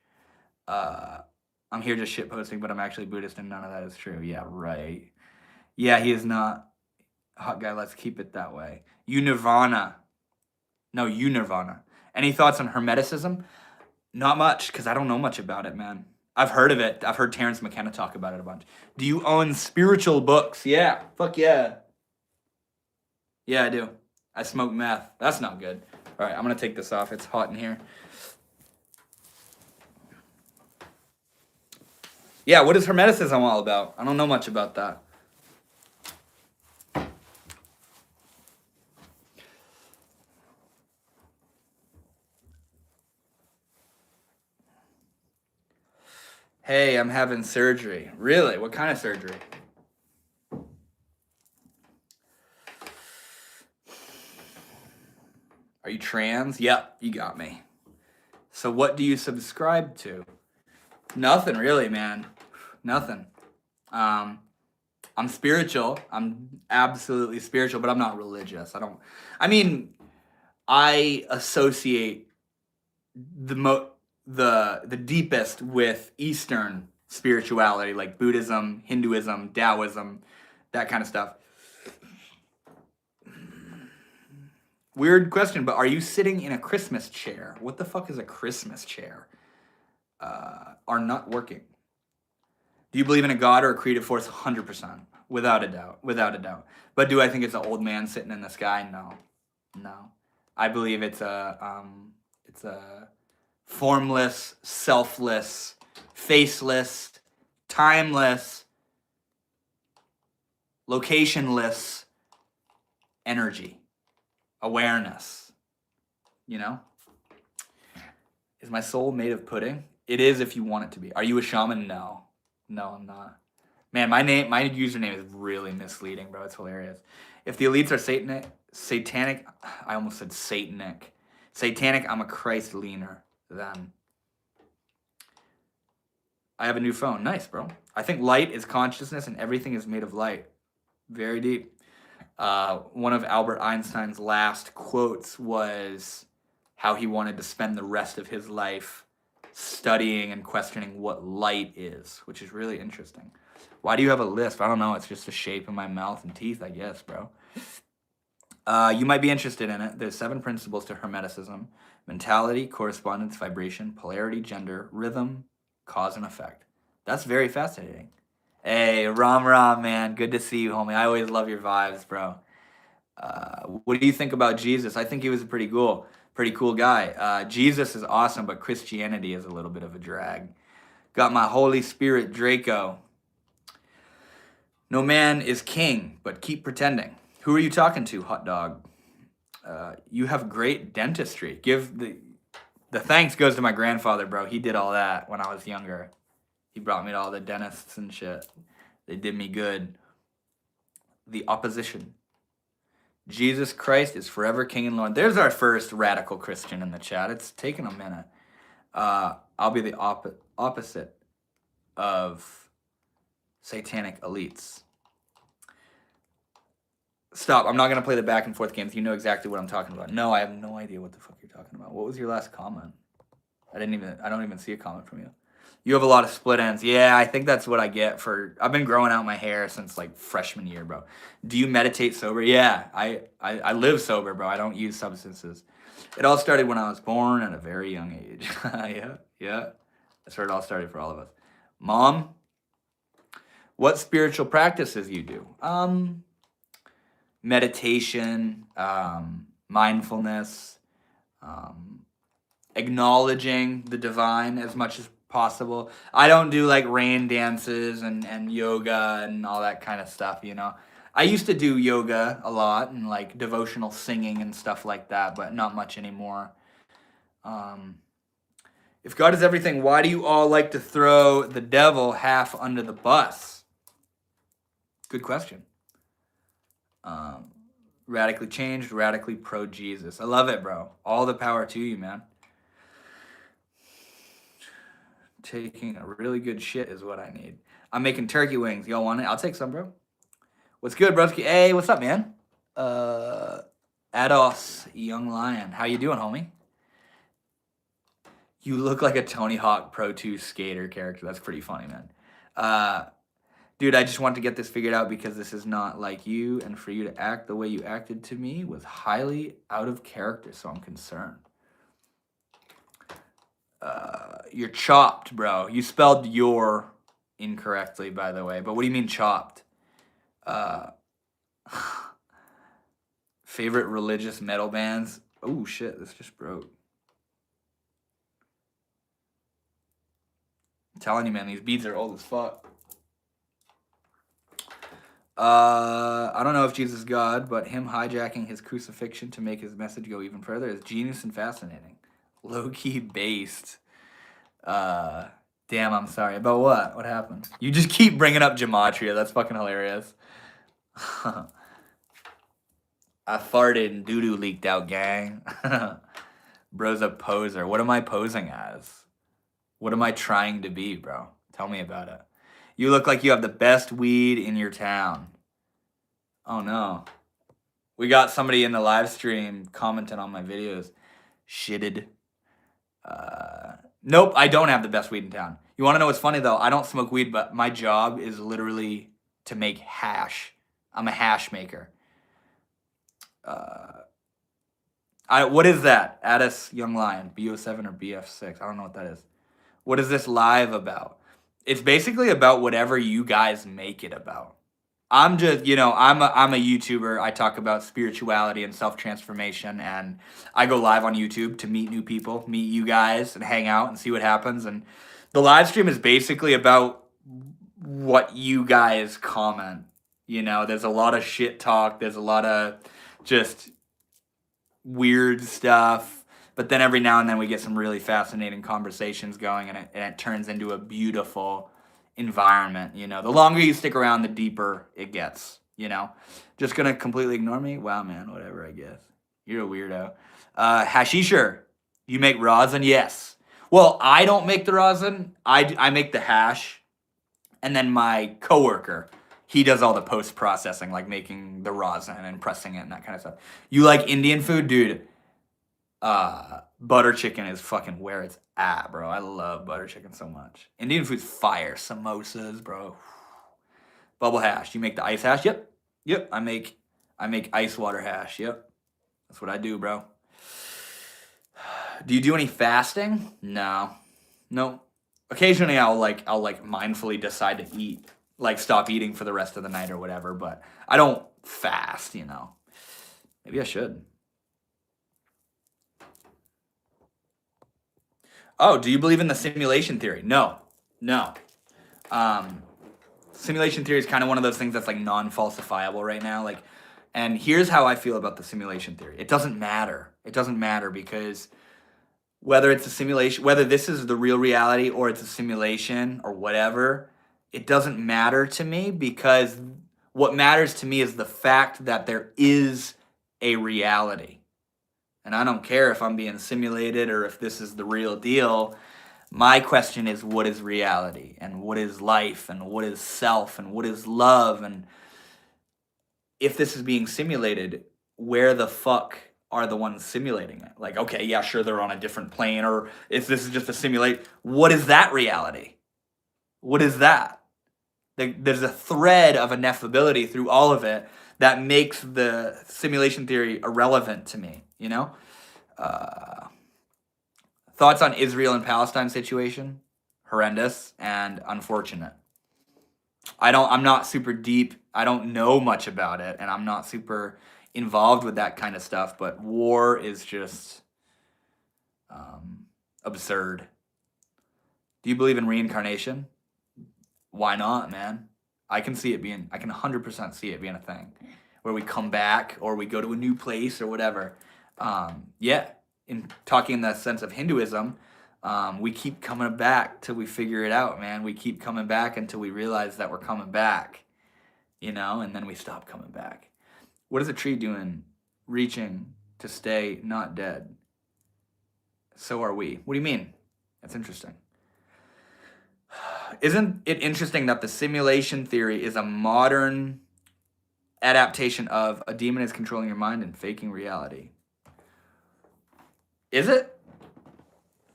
I'm here just shit posting, but I'm actually Buddhist, and none of that is true. Yeah, right. Yeah, he is not. Hot guy, let's keep it that way. You Nirvana. No, you Nirvana. Any thoughts on Hermeticism? Not much, because I don't know much about it, man. I've heard of it. I've heard Terrence McKenna talk about it a bunch. Do you own spiritual books? Yeah. Fuck yeah. Yeah, I do. I smoke meth. That's not good. All right, I'm going to take this off. It's hot in here. Yeah, what is Hermeticism all about? I don't know much about that. Hey, I'm having surgery. Really? What kind of surgery? Are you trans? Yep, you got me. So what do you subscribe to? Nothing really, man. Nothing. I'm spiritual. I'm absolutely spiritual, but I'm not religious. I associate the deepest with Eastern spirituality, like Buddhism, Hinduism, Taoism, that kind of stuff. Weird question, but are you sitting in a Christmas chair? What the fuck is a Christmas chair? Are not working. Do you believe in a God or a creative force? 100%, without a doubt, without a doubt. But do I think it's an old man sitting in the sky? No, no. I believe it's a formless, selfless, faceless, timeless, locationless energy, awareness. You know? Is my soul made of pudding? It is if you want it to be. Are you a shaman? No. No, I'm not. Man, my username is really misleading, bro. It's hilarious. If the elites are satanic, I almost said satanic. Satanic, I'm a Christ leaner then. I have a new phone. Nice, bro. I think light is consciousness and everything is made of light. Very deep. One of Albert Einstein's last quotes was how he wanted to spend the rest of his life studying and questioning what light is, which is really interesting. Why do you have a lisp? I don't know. It's just the shape of my mouth and teeth, I guess, bro. You might be interested in it. There's 7 principles to Hermeticism: mentality, correspondence, vibration, polarity, gender, rhythm, cause and effect. That's very fascinating. Hey, Ram, man. Good to see you, homie. I always love your vibes, bro. What do you think about Jesus? I think he was a pretty cool guy. Jesus is awesome, but Christianity is a little bit of a drag. Got my Holy Spirit, Draco. No man is king, but keep pretending. Who are you talking to, hot dog? You have great dentistry. Give the thanks goes to my grandfather, bro. He did all that when I was younger. He brought me to all the dentists and shit. They did me good. The opposition. Jesus Christ is forever King and Lord. There's our first radical Christian in the chat. It's taken a minute. I'll be the opposite of satanic elites. Stop. I'm not going to play the back and forth games. You know exactly what I'm talking about. No, I have no idea what the fuck you're talking about. What was your last comment? I don't even see a comment from you. You have a lot of split ends. Yeah, I think that's what I get I've been growing out my hair since like freshman year, bro. Do you meditate sober? Yeah, I live sober, bro. I don't use substances. It all started when I was born at a very young age. Yeah. That's where it all started for all of us. Mom, what spiritual practices you do? Meditation, mindfulness, acknowledging the divine as much as possible. I don't do like rain dances and yoga and all that kind of stuff, you know. I used to do yoga a lot and like devotional singing and stuff like that, but not much anymore. If God is everything, why do you all like to throw the devil half under the bus? Good question. Radically changed, radically pro-Jesus. I love it, bro. All the power to you, man. Taking a really good shit is what I need. I'm making turkey wings. Y'all want it? I'll take some, bro. What's good, broski? Hey, what's up, man? Ados, Young Lion. How you doing, homie? You look like a Tony Hawk Pro 2 skater character. That's pretty funny, man. Dude, I just want to get this figured out because this is not like you, and for you to act the way you acted to me was highly out of character, so I'm concerned. You're chopped, bro. You spelled your incorrectly, by the way. But what do you mean chopped? Uh, favorite religious metal bands? Oh shit, this just broke. I'm telling you, man, these beats are old as fuck. I don't know if Jesus is God, but him hijacking his crucifixion to make his message go even further is genius and fascinating. Low-key based. Damn, I'm sorry. About what? What happened? You just keep bringing up gematria. That's fucking hilarious. I farted and doo-doo leaked out, gang. Bro's a poser. What am I posing as? What am I trying to be, bro? Tell me about it. You look like you have the best weed in your town. Oh, no. We got somebody in the live stream commenting on my videos. Shitted. Nope, I don't have the best weed in town. You want to know what's funny, though? I don't smoke weed, but my job is literally to make hash. I'm a hash maker. What is that? Addis Young Lion, BO7 or BF6? I don't know what that is. What is this live about? It's basically about whatever you guys make it about. I'm just, I'm a YouTuber. I talk about spirituality and self-transformation, and I go live on YouTube to meet new people, meet you guys, and hang out and see what happens. And the live stream is basically about what you guys comment. There's a lot of shit talk. There's a lot of just weird stuff. But then every now and then we get some really fascinating conversations going, and it turns into a beautiful environment. The longer you stick around, the deeper it gets. Just gonna completely ignore me? Wow, man, whatever, I guess. You're a weirdo. Hashisher, you make rosin? Yes. Well, I don't make the rosin. I make the hash, and then my coworker, he does all the post-processing, like making the rosin and pressing it and that kind of stuff. You like Indian food? Dude, butter chicken is fucking where it's at, bro. I love butter chicken so much. Indian food's fire. Samosas, bro. Bubble hash. You make the ice hash? Yep. I make ice water hash. Yep. That's what I do, bro. Do you do any fasting? No. Occasionally I'll mindfully decide to eat, like stop eating for the rest of the night or whatever, but I don't fast, Maybe I should. Oh, do you believe in the simulation theory? No. Simulation theory is kind of one of those things that's like non-falsifiable right now. And here's how I feel about the simulation theory. It doesn't matter. Because whether it's a simulation, whether this is the real reality or it's a simulation or whatever, it doesn't matter to me, because what matters to me is the fact that there is a reality. And I don't care if I'm being simulated or if this is the real deal. My question is, what is reality? And what is life? And what is self? And what is love? And if this is being simulated, where the fuck are the ones simulating it? Like, okay, yeah, sure, they're on a different plane. Or if this is just a simulate, what is that reality? What is that? There's a thread of ineffability through all of it that makes the simulation theory irrelevant to me. Thoughts on Israel and Palestine situation? Horrendous and unfortunate. I'm not super deep. I don't know much about it, and I'm not super involved with that kind of stuff, but war is just absurd. Do you believe in reincarnation? Why not, man? I can 100% see it being a thing where we come back or we go to a new place or whatever. In talking in the sense of Hinduism, we keep coming back till we figure it out, man. We keep coming back until we realize that we're coming back, and then we stop coming back. What is a tree doing? Reaching to stay not dead. So are we. What do you mean? That's interesting. Isn't it interesting that the simulation theory is a modern adaptation of a demon is controlling your mind and faking reality? Is it?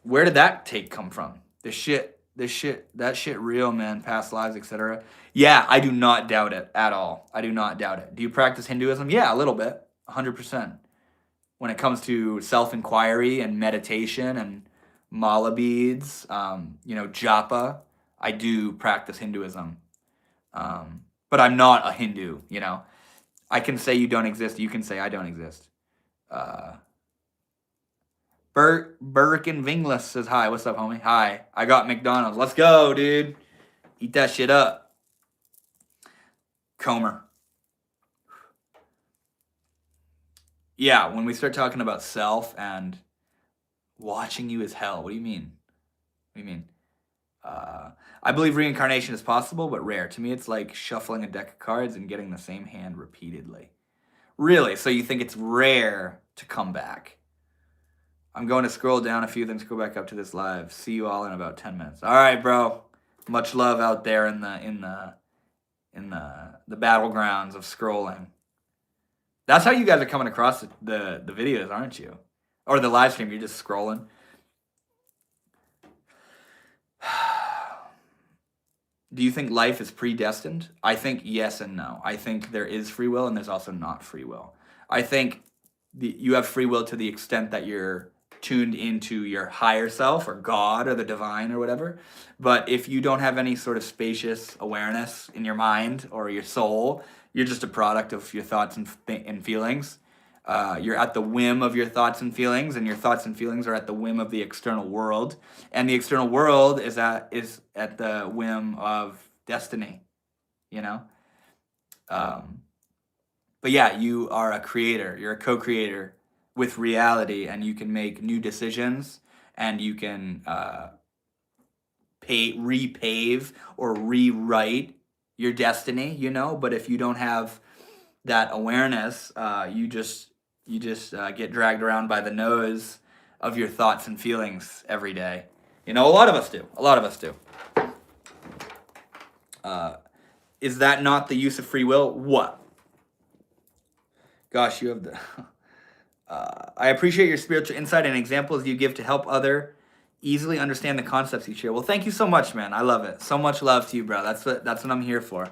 Where did that take come from? That shit real, man. Past lives, etc. Yeah, I do not doubt it at all. I do not doubt it. Do you practice Hinduism? Yeah, a little bit. 100%. When it comes to self-inquiry and meditation and mala beads, japa. I do practice Hinduism, but I'm not a Hindu. I can say you don't exist. You can say I don't exist. Birkin Vinglas says hi. What's up, homie? Hi. I got McDonald's. Let's go, dude. Eat that shit up. Comer. Yeah, when we start talking about self and watching you as hell, what do you mean? What do you mean? I believe reincarnation is possible, but rare. To me, it's like shuffling a deck of cards and getting the same hand repeatedly. Really? So you think it's rare to come back? I'm going to scroll down a few, then scroll back up to this live. See you all in about 10 minutes. All right, bro. Much love out there in the battlegrounds of scrolling. That's how you guys are coming across the videos, aren't you? Or the live stream, you're just scrolling. Do you think life is predestined? I think yes and no. I think there is free will and there's also not free will. I think you have free will to the extent that you're tuned into your higher self or God or the divine or whatever. But if you don't have any sort of spacious awareness in your mind or your soul, you're just a product of your thoughts and feelings. You're at the whim of your thoughts and feelings, and your thoughts and feelings are at the whim of the external world, and the external world is at the whim of destiny, But yeah, you are a creator. You're a co-creator with reality, and you can make new decisions, and you can repave or rewrite your destiny, But if you don't have that awareness, you just get dragged around by the nose of your thoughts and feelings every day. A lot of us do. Is that not the use of free will? What? Gosh, you have the... I appreciate your spiritual insight and examples you give to help other easily understand the concepts you share. Well, thank you so much, man. I love it. So much love to you, bro. That's what I'm here for.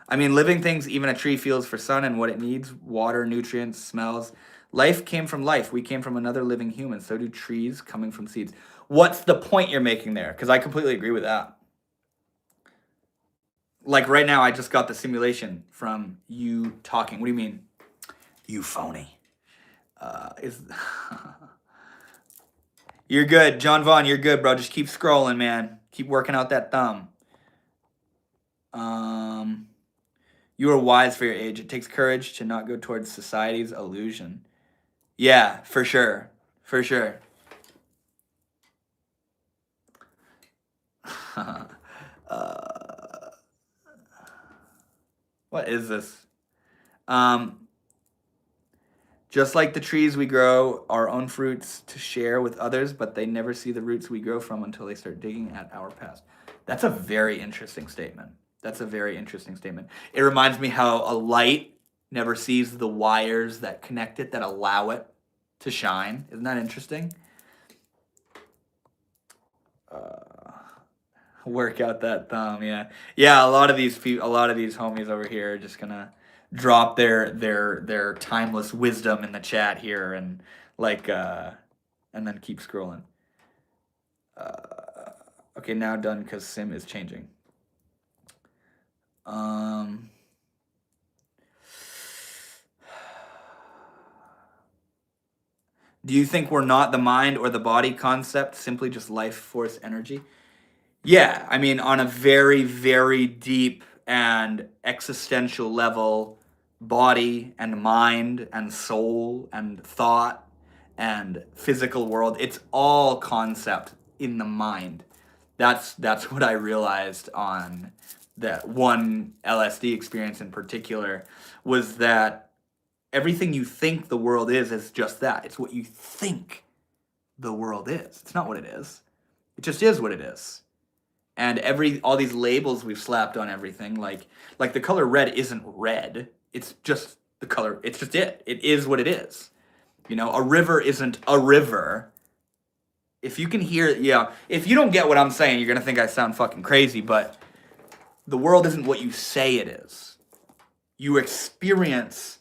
Living things, even a tree feels for sun and what it needs, water, nutrients, smells. Life came from life. We came from another living human. So do trees coming from seeds. What's the point you're making there? Because I completely agree with that. Like right now, I just got the simulation from you talking. What do you mean? You phony. You're good. John Vaughn, you're good, bro. Just keep scrolling, man. Keep working out that thumb. You are wise for your age. It takes courage to not go towards society's illusion. Yeah, for sure. For sure. What is this? Just like the trees, we grow our own fruits to share with others, but they never see the roots we grow from until they start digging at our past. That's a very interesting statement. It reminds me how a light never sees the wires that connect it, that allow it to shine. Isn't that interesting? Work out that thumb, yeah. A lot of these homies over here are just gonna drop their timeless wisdom in the chat here and and then keep scrolling. Okay, now done because sim is changing. Do you think we're not the mind or the body concept, simply just life force energy? Yeah, on a very, very deep and existential level, body and mind and soul and thought and physical world, it's all concept in the mind. That's what I realized on that one LSD experience in particular, was that everything you think the world is just that. It's what you think the world is. It's not what it is. It just is what it is. And all these labels we've slapped on everything, like the color red isn't red. It's just the color. It's just it. It is what it is. A river isn't a river. If you can hear, if you don't get what I'm saying, you're going to think I sound fucking crazy, but the world isn't what you say it is. You experience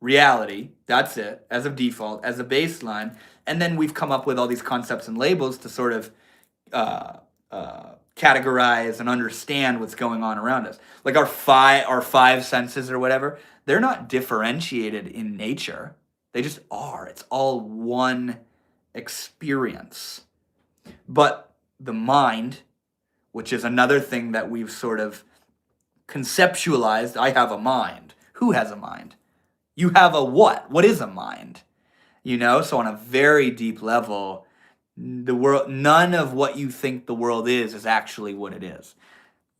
reality. That's it, as a default, as a baseline. And then we've come up with all these concepts and labels to sort of categorize and understand what's going on around us. Like our five senses or whatever, they're not differentiated in nature. They just are. It's all one experience. But the mind, which is another thing that we've sort of conceptualized, I have a mind. Who has a mind? You have a what? What is a mind? You know, so on a very deep level, the world, none of what you think the world is actually what it is.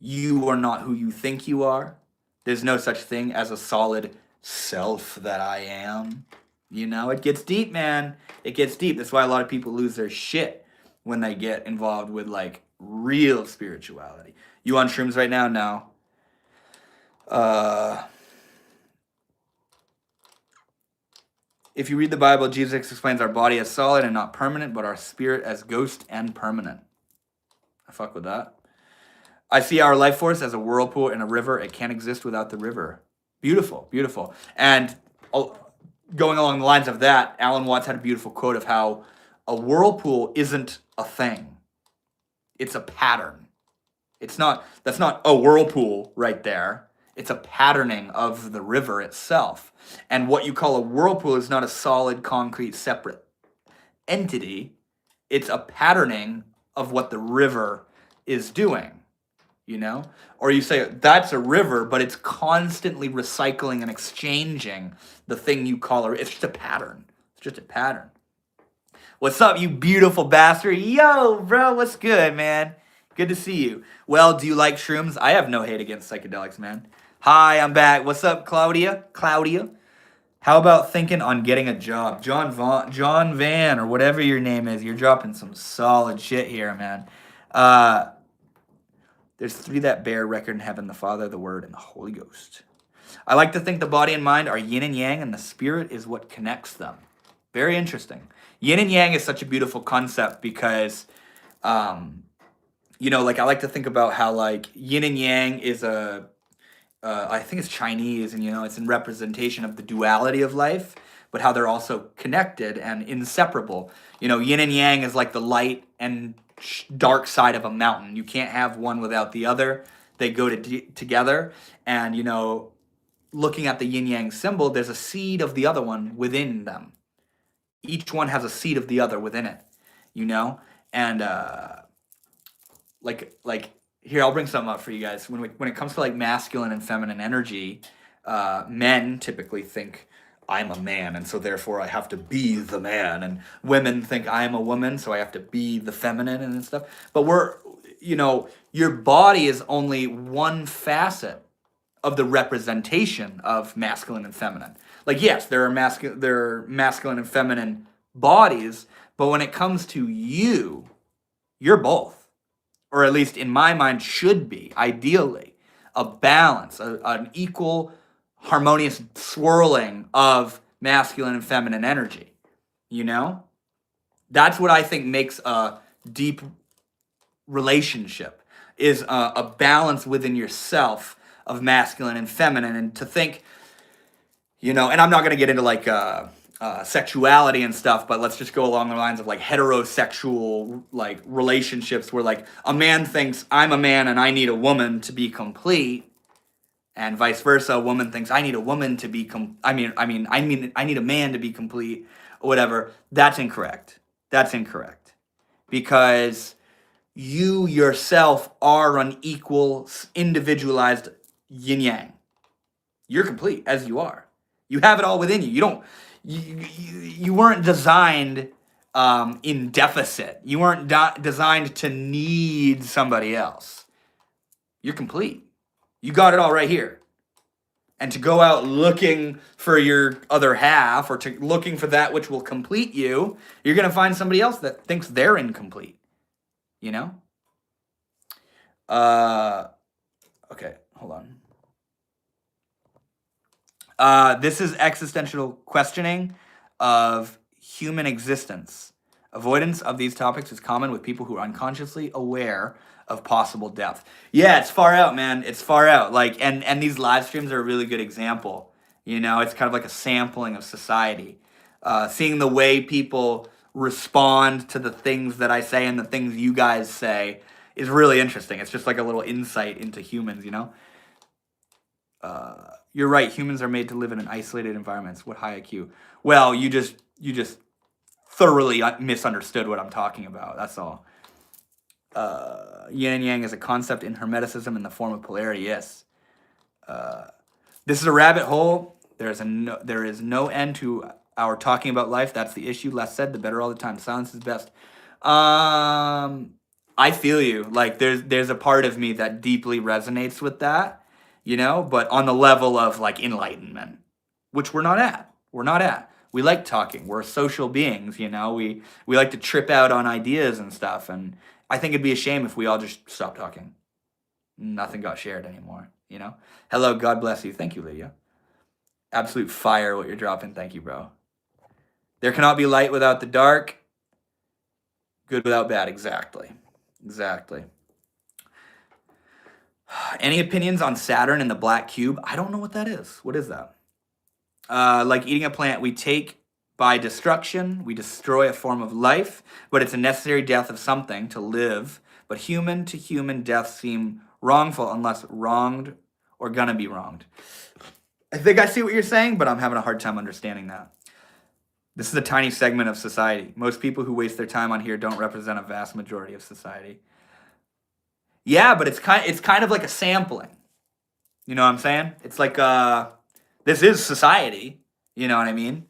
You are not who you think you are. There's no such thing as a solid self that I am. You know, it gets deep, man. It gets deep. That's why a lot of people lose their shit when they get involved with like real spirituality. You on shrooms right now? No. If you read the Bible, Jesus explains our body as solid and not permanent, but our spirit as ghost and permanent. I fuck with that. I see our life force as a whirlpool in a river. It can't exist without the river. Beautiful, beautiful. And going along the lines of that, Alan Watts had a beautiful quote of how a whirlpool isn't a thing. It's a pattern. That's not a whirlpool right there. It's a patterning of the river itself. And what you call a whirlpool is not a solid, concrete, separate entity. It's a patterning of what the river is doing, you know? Or you say, that's a river, but it's constantly recycling and exchanging the thing you call a river. It's just a pattern. It's just a pattern. What's up, you beautiful bastard? Yo, bro, what's good, man? Good to see you. Well, do you like shrooms? I have no hate against psychedelics, man. Hi, I'm back. What's up, Claudia? How about thinking on getting a job? John Van, or whatever your name is. You're dropping some solid shit here, man. There's 3 that bear record in heaven: the Father, the Word, and the Holy Ghost. I like to think the body and mind are yin and yang, and the spirit is what connects them. Very interesting. Yin and yang is such a beautiful concept because, you know, like I like to think about how like yin and yang is I think it's Chinese, and you know, it's in representation of the duality of life, but how they're also connected and inseparable. You know, yin and yang is like the light and dark side of a mountain. You can't have one without the other. They go together. And, you know, looking at the yin yang symbol, there's a seed of the other one within them. Each one has a seed of the other within it, you know? And like here, I'll bring something up for you guys. When it comes to like masculine and feminine energy, men typically think I'm a man, and so therefore I have to be the man. And women think I'm a woman, so I have to be the feminine and stuff. But you know, your body is only one facet of the representation of masculine and feminine. Like, yes, there are masculine and feminine bodies, but when it comes to you, you're both. Or at least in my mind should be, ideally, a balance, an equal, harmonious swirling of masculine and feminine energy, you know? That's what I think makes a deep relationship, is a balance within yourself of masculine and feminine. And to think, you know, and I'm not going to get into like sexuality and stuff, but let's just go along the lines of like heterosexual like relationships where like a man thinks I'm a man and I need a woman to be complete, and vice versa. A woman thinks I need a woman to be I need a man to be complete, or whatever. That's incorrect. That's incorrect, because you yourself are an equal, individualized yin yang. You're complete as you are. You have it all within you. You don't. You weren't designed in deficit. You weren't designed to need somebody else. You're complete. You got it all right here. And to go out looking for your other half, or to looking for that which will complete you, you're going to find somebody else that thinks they're incomplete. You know? Okay, hold on. This is existential questioning of human existence. Avoidance of these topics is common with people who are unconsciously aware of possible death. Yeah, it's far out, man. It's far out. Like, and these live streams are a really good example. You know, it's kind of like a sampling of society. Seeing the way people respond to the things that I say and the things you guys say is really interesting. It's just like a little insight into humans, you know? You're right. Humans are made to live in an isolated environments. What high IQ? Well, you just thoroughly misunderstood what I'm talking about. That's all. Yin and yang is a concept in Hermeticism in the form of polarity. Yes. This is a rabbit hole. There is no end to our talking about life. That's the issue. Less said, the better all the time. Silence is best. I feel you. Like there's a part of me that deeply resonates with that, you know, but on the level of like enlightenment, which we're not at. We're not at. We like talking. We're social beings, you know. We like to trip out on ideas and stuff, and I think it'd be a shame if we all just stopped talking. Nothing got shared anymore, you know. Hello, God bless you. Thank you, Lydia. Absolute fire what you're dropping. Thank you, bro. There cannot be light without the dark. Good without bad. Exactly. Any opinions on Saturn and the black cube? I don't know what that is. What is that? Like eating a plant, we take by destruction, we destroy a form of life, but it's a necessary death of something to live. But human to human deaths seem wrongful unless wronged or gonna be wronged. I think I see what you're saying, but I'm having a hard time understanding that. This is a tiny segment of society. Most people who waste their time on here don't represent a vast majority of society. Yeah, but it's kind of like a sampling. You know what I'm saying? It's like this is society. You know what I mean?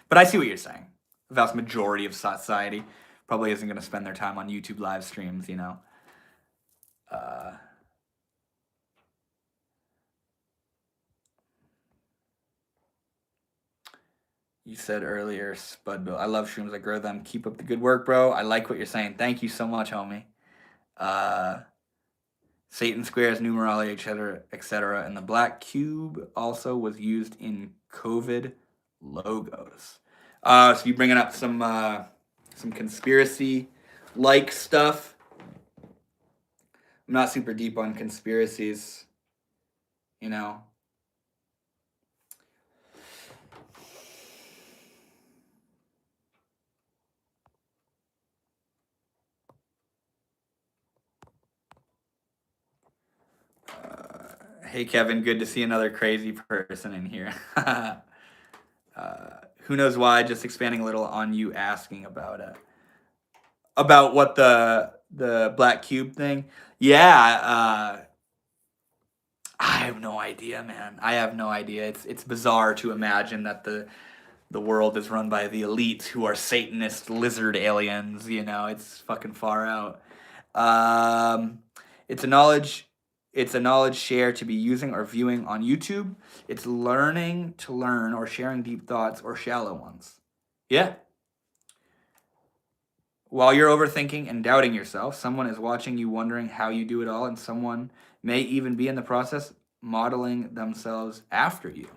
But I see what you're saying. The vast majority of society probably isn't going to spend their time on YouTube live streams, you know. You said earlier, Spudbill. I love shrooms. I grow them. Keep up the good work, bro. I like what you're saying. Thank you so much, homie. Satan squares, numerology, etc., etc. And the black cube also was used in COVID logos. So you bringing up some conspiracy-like stuff. I'm not super deep on conspiracies, you know. Hey, Kevin, good to see another crazy person in here. Who knows why? Just expanding a little on you asking about it. About what the black cube thing? Yeah, I have no idea, man. I have no idea. It's bizarre to imagine that the world is run by the elites who are Satanist lizard aliens. You know, it's fucking far out. It's a knowledge share to be using or viewing on YouTube. It's learning to learn or sharing deep thoughts or shallow ones. Yeah. While you're overthinking and doubting yourself, someone is watching you wondering how you do it all, and someone may even be in the process modeling themselves after you.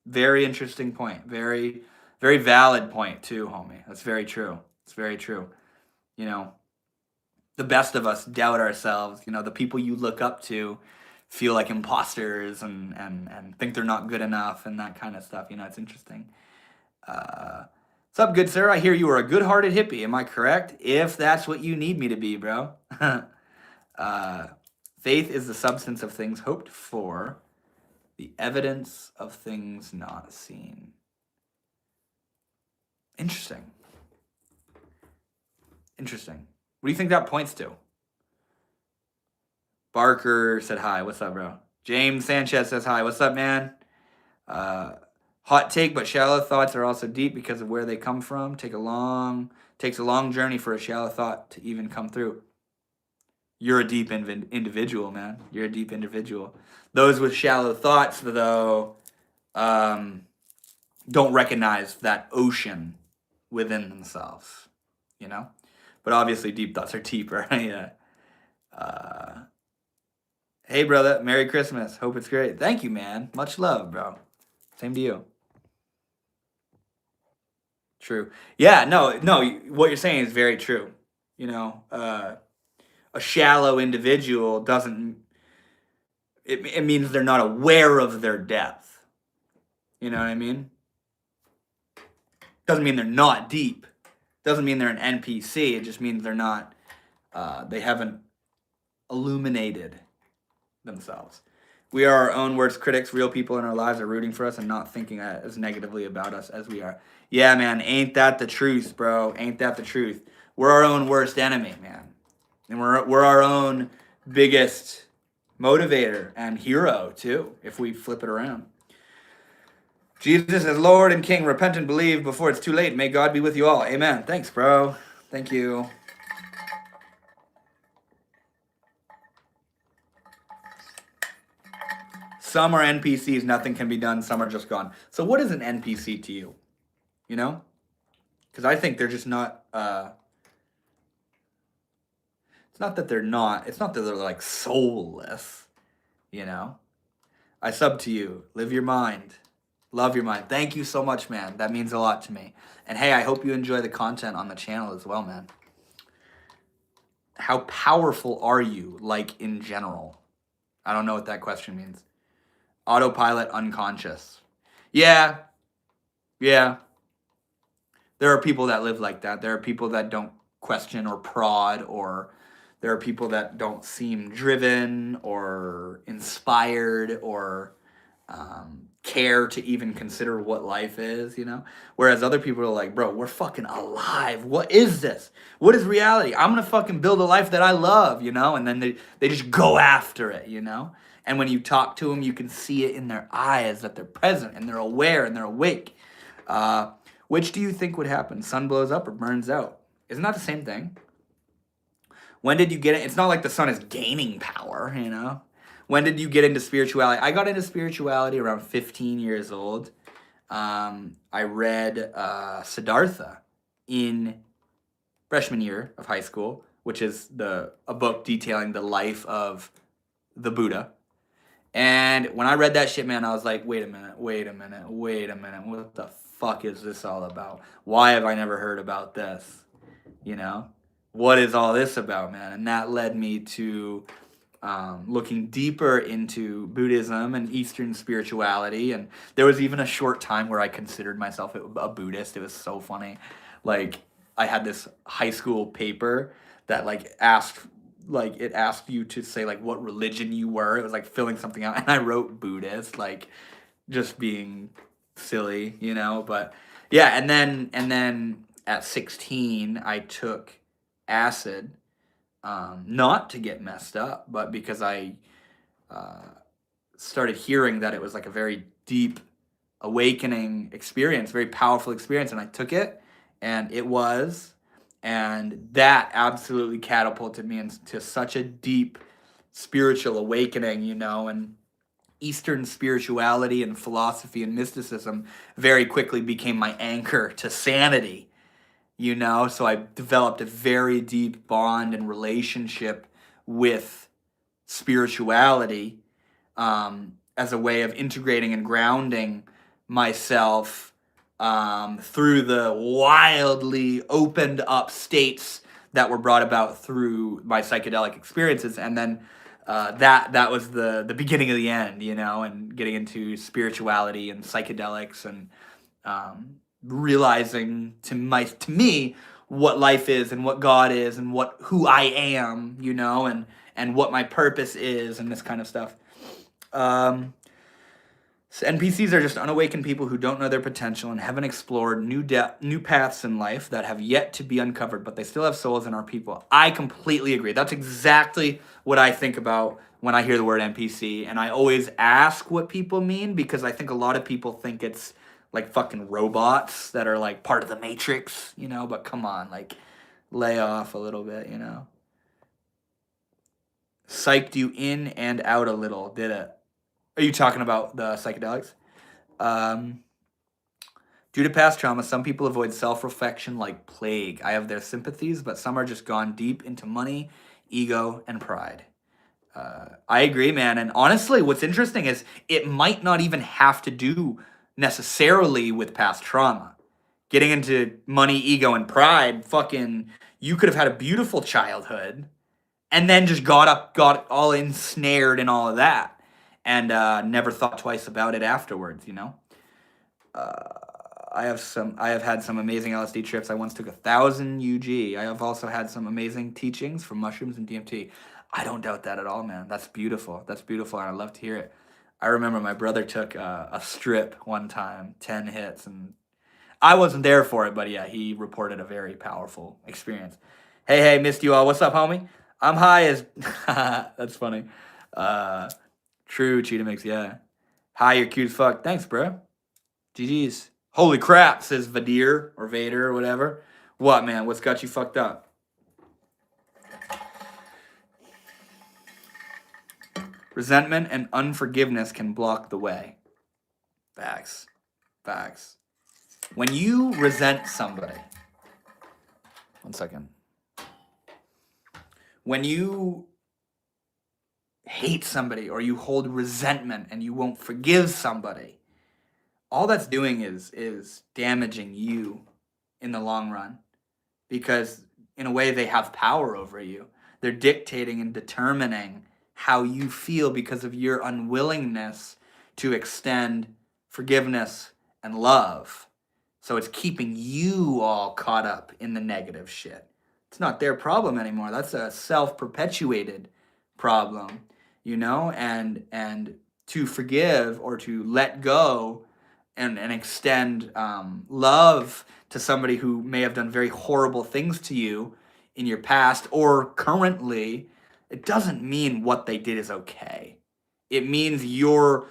Very interesting point. Very, very valid point too, homie. That's very true. It's very true. You know, the best of us doubt ourselves. You know, the people you look up to feel like imposters and think they're not good enough and that kind of stuff. You know, it's interesting. What's up, good sir? I hear you are a good-hearted hippie. Am I correct? If that's what you need me to be, bro. Faith is the substance of things hoped for, the evidence of things not seen. Interesting. What do you think that points to? Barker said hi. What's up, bro? James Sanchez says hi. What's up, man? Hot take, but shallow thoughts are also deep because of where they come from. Takes a long journey for a shallow thought to even come through. You're a deep individual, man. You're a deep individual. Those with shallow thoughts, though, don't recognize that ocean within themselves, you know? But obviously deep thoughts are deeper. Yeah. Hey, brother. Merry Christmas. Hope it's great. Thank you, man. Much love, bro. Same to you. True. Yeah, no, what you're saying is very true. You know, a shallow individual doesn't, it means they're not aware of their depth. You know what I mean? Doesn't mean they're not deep. Doesn't mean they're an NPC. It just means they're not, they haven't illuminated themselves. We are our own worst critics. Real people in our lives are rooting for us and not thinking as negatively about us as we are. Yeah, man, ain't that the truth, bro? Ain't that the truth? We're our own worst enemy, man. And we're our own biggest motivator and hero, too, if we flip it around. Jesus is Lord and King. Repent and believe before it's too late. May God be with you all. Amen. Thanks, bro. Thank you. Some are NPCs, nothing can be done. Some are just gone. So what is an NPC to you? You know? Because I think they're just not, it's not that they're not, it's not that they're like soulless, you know? I sub to you. Live your mind. Love your mind. Thank you so much, man. That means a lot to me. And hey, I hope you enjoy the content on the channel as well, man. How powerful are you, like, in general? I don't know what that question means. Autopilot, unconscious. Yeah. There are people that live like that. There are people that don't question or prod, or there are people that don't seem driven or inspired or care to even consider what life is, you know? Whereas other people are like, bro, we're fucking alive. What is this? What is reality? I'm gonna fucking build a life that I love, you know? And then they just go after it, you know? And when you talk to them, you can see it in their eyes that they're present and they're aware and they're awake. Which do you think would happen? Sun blows up or burns out? Isn't that the same thing? When did you get it? It's not like the sun is gaining power, you know? When did you get into spirituality? I got into spirituality around 15 years old. I read Siddhartha in freshman year of high school, which is a book detailing the life of the Buddha. And when I read that shit, man, I was like, wait a minute. What the fuck is this all about? Why have I never heard about this? You know? What is all this about, man? And that led me to looking deeper into Buddhism and Eastern spirituality. And there was even a short time where I considered myself a Buddhist. It was so funny. Like, I had this high school paper that it asked you to say like what religion you were. It was like filling something out, and I wrote Buddhist, like just being silly, you know. But yeah, and then at 16 I took acid, not to get messed up, but because I started hearing that it was like a very deep awakening experience, very powerful experience, and I took it, and that absolutely catapulted me into such a deep spiritual awakening, you know. And Eastern spirituality and philosophy and mysticism very quickly became my anchor to sanity, you know. So I developed a very deep bond and relationship with spirituality, as a way of integrating and grounding myself through the wildly opened up states that were brought about through my psychedelic experiences. And then that was the beginning of the end, you know, and getting into spirituality and psychedelics and realizing to me what life is and what God is and who I am, you know, and what my purpose is and this kind of stuff. So NPCs are just unawakened people who don't know their potential and haven't explored new paths in life that have yet to be uncovered, but they still have souls and are people. I completely agree. That's exactly what I think about when I hear the word NPC, and I always ask what people mean, because I think a lot of people think it's like fucking robots that are like part of the Matrix, you know, but come on, like lay off a little bit, you know. Psyched you in and out a little, did it? Are you talking about the psychedelics? Due to past trauma, some people avoid self-reflection like plague. I have their sympathies, but some are just gone deep into money, ego, and pride. I agree, man. And honestly, what's interesting is it might not even have to do necessarily with past trauma. Getting into money, ego, and pride, fucking, you could have had a beautiful childhood and then just got all ensnared in all of that. And never thought twice about it afterwards, you know? I have had some amazing LSD trips. I once took 1,000 UG. I have also had some amazing teachings from mushrooms and DMT. I don't doubt that at all, man. That's beautiful. That's beautiful, and I love to hear it. I remember my brother took a strip one time, 10 hits, and I wasn't there for it, but yeah, he reported a very powerful experience. Hey, missed you all. What's up, homie? I'm high as that's funny. Uh, True, Cheetah Mix, yeah. Hi, you're cute as fuck. Thanks, bro. GG's. Holy crap, says Vadir or Vader or whatever. What, man? What's got you fucked up? Resentment and unforgiveness can block the way. Facts. Facts. When you resent somebody, one second. When you hate somebody or you hold resentment and you won't forgive somebody, all that's doing is damaging you in the long run, because in a way they have power over you. They're dictating and determining how you feel because of your unwillingness to extend forgiveness and love. So it's keeping you all caught up in the negative shit. It's not their problem anymore. That's a self-perpetuated problem, you know? And to forgive or to let go and extend love to somebody who may have done very horrible things to you in your past or currently, it doesn't mean what they did is okay. It means you're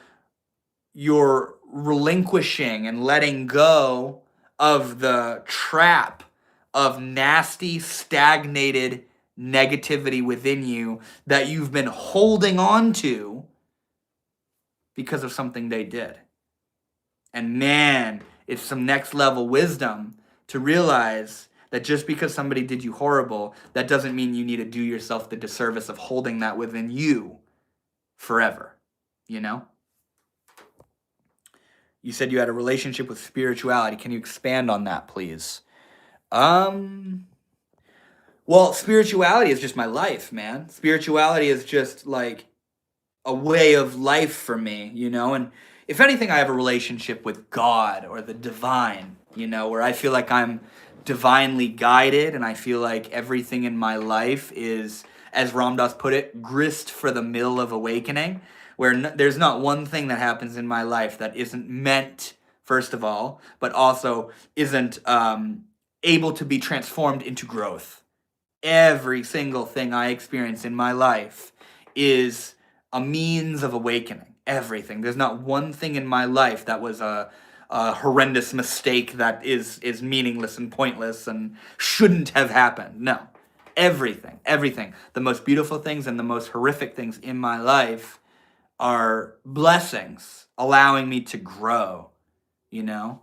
relinquishing and letting go of the trap of nasty, stagnated negativity within you that you've been holding on to because of something they did. And man, it's some next level wisdom to realize that just because somebody did you horrible, that doesn't mean you need to do yourself the disservice of holding that within you forever, you know? You said you had a relationship with spirituality. Can you expand on that, please? Well, spirituality is just my life, man. Spirituality is just like a way of life for me, you know? And if anything, I have a relationship with God or the divine, you know, where I feel like I'm divinely guided and I feel like everything in my life is, as Ram Dass put it, grist for the mill of awakening, where there's not one thing that happens in my life that isn't meant, first of all, but also isn't able to be transformed into growth. Every single thing I experience in my life is a means of awakening. Everything. There's not one thing in my life that was a horrendous mistake that is meaningless and pointless and shouldn't have happened. No. Everything. The most beautiful things and the most horrific things in my life are blessings, allowing me to grow, you know?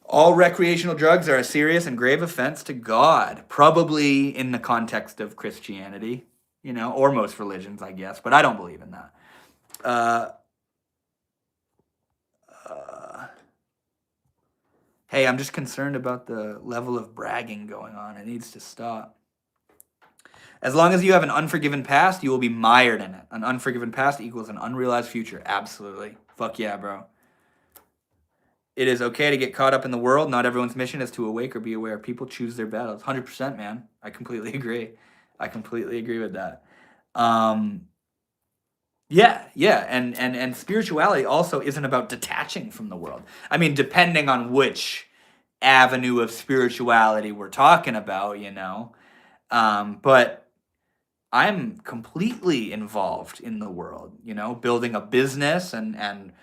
All recreational drugs are a serious and grave offense to God, probably in the context of Christianity, you know, or most religions, I guess, but I don't believe in that. Hey, I'm just concerned about the level of bragging going on. It needs to stop. As long as you have an unforgiven past, you will be mired in it. An unforgiven past equals an unrealized future. Absolutely. Fuck yeah, bro. It is okay to get caught up in the world. Not everyone's mission is to awake or be aware. People choose their battles. 100%, man. I completely agree. I completely agree with that. Yeah. And spirituality also isn't about detaching from the world. I mean, depending on which avenue of spirituality we're talking about, you know. But I'm completely involved in the world, you know, building a business and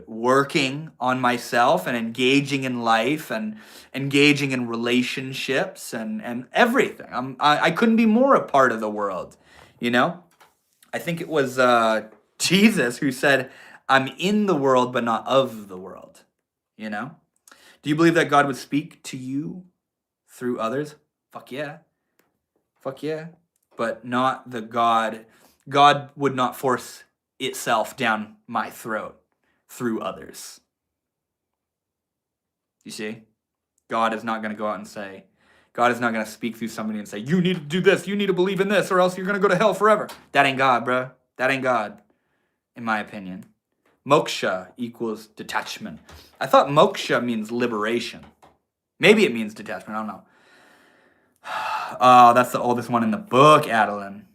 working on myself and engaging in life and engaging in relationships and everything. I couldn't be more a part of the world, you know? I think it was Jesus who said, I'm in the world, but not of the world, you know? Do you believe that God would speak to you through others? Fuck yeah. Fuck yeah. But not the God. God would not force itself down my throat through others. You see? God is not going to go out and say, God is not going to speak through somebody and say, you need to do this, you need to believe in this, or else you're going to go to hell forever. That ain't God, bro. That ain't God, in my opinion. Moksha equals detachment. I thought moksha means liberation. Maybe it means detachment. I don't know. Oh, that's the oldest one in the book, Adeline.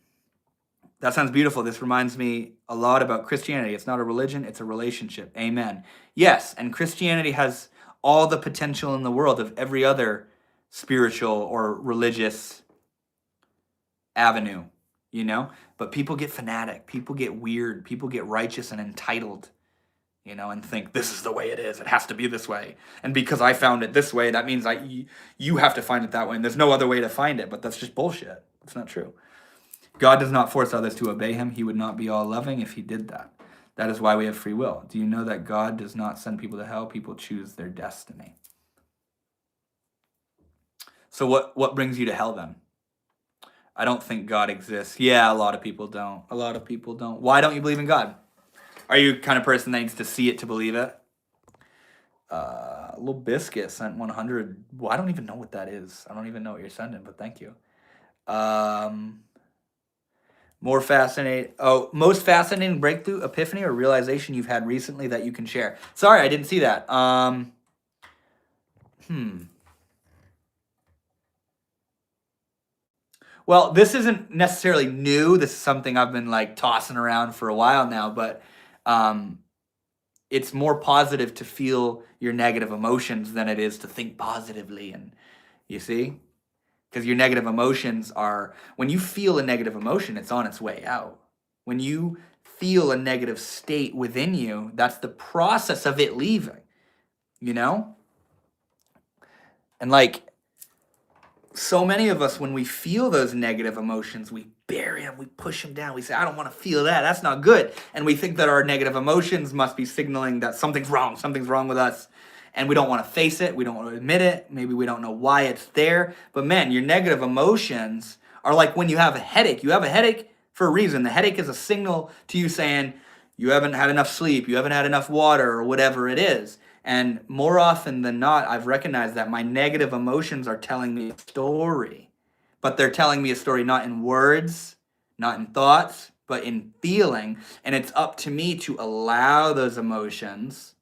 That sounds beautiful. This reminds me a lot about Christianity. It's not a religion, it's a relationship. Amen. Yes, and Christianity has all the potential in the world of every other spiritual or religious avenue, you know? But people get fanatic, people get weird, people get righteous and entitled, you know, and think this is the way it is. It has to be this way. And because I found it this way, that means you have to find it that way. And there's no other way to find it, but that's just bullshit. It's not true. God does not force others to obey him. He would not be all loving if he did that. That is why we have free will. Do you know that God does not send people to hell? People choose their destiny. So what brings you to hell then? I don't think God exists. Yeah, a lot of people don't. A lot of people don't. Why don't you believe in God? Are you the kind of person that needs to see it to believe it? Little Biscuit sent 100. Well, I don't even know what that is. I don't even know what you're sending, but thank you. Most fascinating breakthrough, epiphany, or realization you've had recently that you can share. Sorry, I didn't see that. Well, this isn't necessarily new. This is something I've been like tossing around for a while now, but it's more positive to feel your negative emotions than it is to think positively. And you see? Because your negative emotions are, when you feel a negative emotion, it's on its way out. When you feel a negative state within you, that's the process of it leaving, you know? And like, so many of us, when we feel those negative emotions, we bury them, we push them down, we say, I don't want to feel that, that's not good. And we think that our negative emotions must be signaling that something's wrong with us. And we don't want to face it, we don't want to admit it, maybe we don't know why it's there. But man, your negative emotions are like when you have a headache. You have a headache for a reason. The headache is a signal to you saying you haven't had enough sleep, you haven't had enough water, or whatever it is. And more often than not, I've recognized that my negative emotions are telling me a story. But they're telling me a story not in words, not in thoughts, but in feeling. And it's up to me to allow those emotions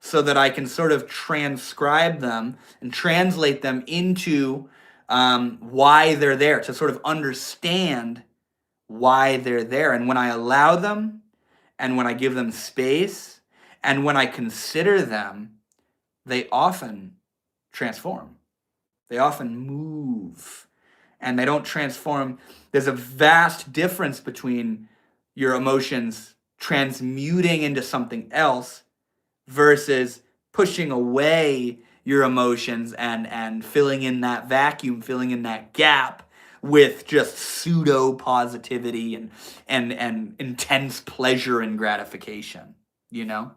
so that I can sort of transcribe them and translate them into why they're there, to sort of understand why they're there. And when I allow them, and when I give them space, and when I consider them, they often transform. They often move. And they don't transform. There's a vast difference between your emotions transmuting into something else versus pushing away your emotions and filling in that vacuum, filling in that gap with just pseudo positivity and intense pleasure and gratification, you know?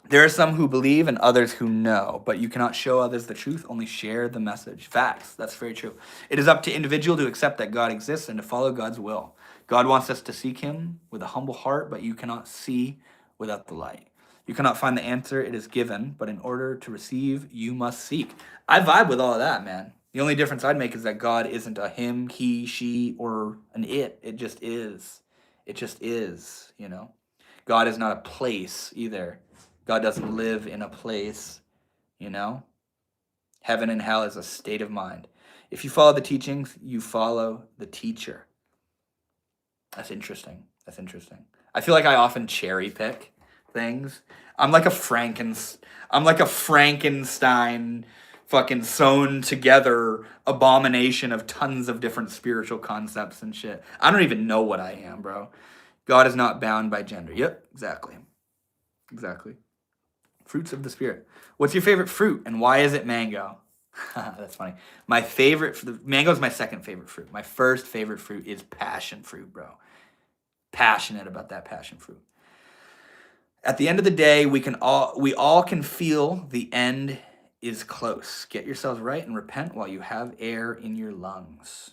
There are some who believe and others who know, but you cannot show others the truth, only share the message. Facts, that's very true. It is up to individual to accept that God exists and to follow God's will. God wants us to seek him with a humble heart, but you cannot see without the light. You cannot find the answer, it is given, but in order to receive, you must seek. I vibe with all of that, man. The only difference I'd make is that God isn't a him, he, she, or an it. It just is. It just is, you know? God is not a place either. God doesn't live in a place, you know? Heaven and hell is a state of mind. If you follow the teachings, you follow the teacher. That's interesting. That's interesting. I feel like I often cherry pick things. I'm like a Frankenstein fucking sewn together abomination of tons of different spiritual concepts and shit. I don't even know what I am, bro. God is not bound by gender. Yep, exactly. Exactly. Fruits of the Spirit. What's your favorite fruit and why is it mango? That's funny. Mango is my second favorite fruit. My first favorite fruit is passion fruit, bro. Passionate about that passion fruit. At the end of the day, we all can feel the end is close. Get yourselves right and repent while you have air in your lungs.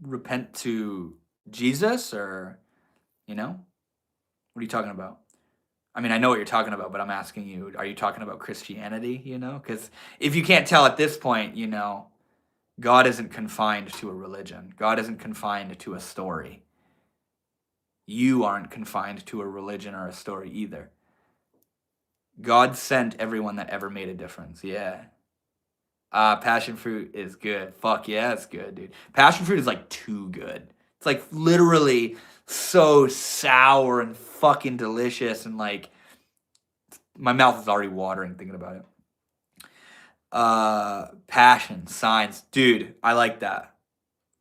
Repent to Jesus, or, you know? What are you talking about? I mean, I know what you're talking about, but I'm asking you, are you talking about Christianity, you know? Because if you can't tell at this point, you know, God isn't confined to a religion. God isn't confined to a story. You aren't confined to a religion or a story either. God sent everyone that ever made a difference. Yeah. Passion fruit is good. Fuck yeah, it's good, dude. Passion fruit is like too good. It's like literally so sour and fucking delicious, and like my mouth is already watering thinking about it. Passion, signs, dude. I like that.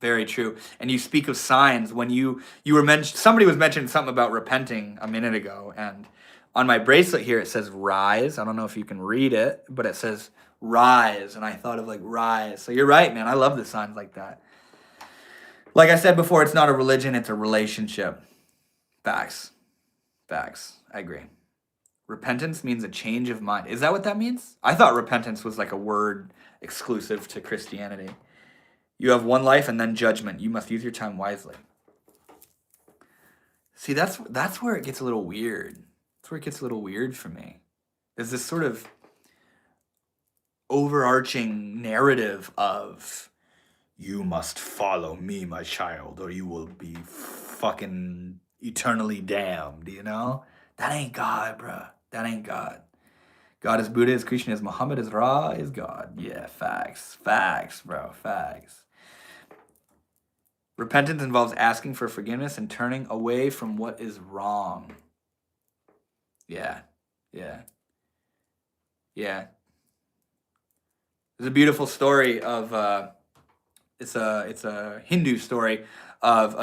Very true. And you speak of signs when you were mentioned. Somebody was mentioning something about repenting a minute ago, and on my bracelet here it says rise. I don't know if you can read it, but it says rise, and I thought of like rise. So you're right, man. I love the signs like that. Like I said before, it's not a religion; it's a relationship. Facts. I agree. Repentance means a change of mind. Is that what that means? I thought repentance was like a word exclusive to Christianity. You have one life and then judgment. You must use your time wisely. See, that's where it gets a little weird. That's where it gets a little weird for me. There's this sort of overarching narrative of you must follow me, my child, or you will be fucking eternally damned, you know? That ain't God, bruh. That ain't God. God is Buddha, is Krishna, is Muhammad, is Ra, is God. Yeah, facts. Facts, bro. Facts. Repentance involves asking for forgiveness and turning away from what is wrong. Yeah. There's a beautiful story of it's a Hindu story of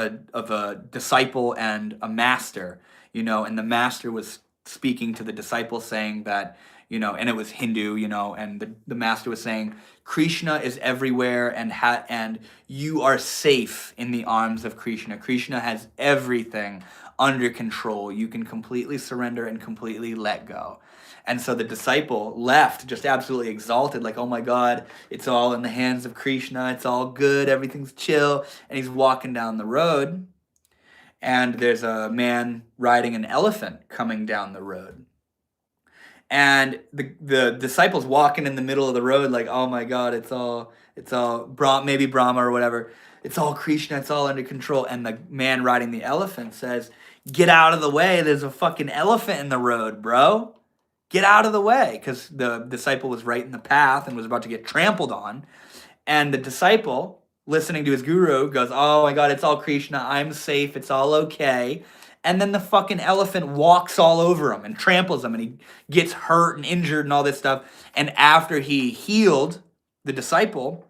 a disciple and a master, and the master was speaking to the disciple saying that, and it was Hindu, and the master was saying, Krishna is everywhere, and you are safe in the arms of Krishna. Krishna has everything under control. You can completely surrender and completely let go. And so the disciple left just absolutely exalted, like, oh my God, it's all in the hands of Krishna. It's all good. Everything's chill. And he's walking down the road, and there's a man riding an elephant coming down the road. And the disciple's walking in the middle of the road, like, oh my God, it's all maybe Brahma or whatever. It's all Krishna. It's all under control. And the man riding the elephant says, get out of the way. There's a fucking elephant in the road, bro. Get out of the way, because the disciple was right in the path and was about to get trampled on. And the disciple, listening to his guru, goes, oh my God, it's all Krishna. I'm safe. It's all okay. And then the fucking elephant walks all over him and tramples him, and he gets hurt and injured and all this stuff. And after he healed the disciple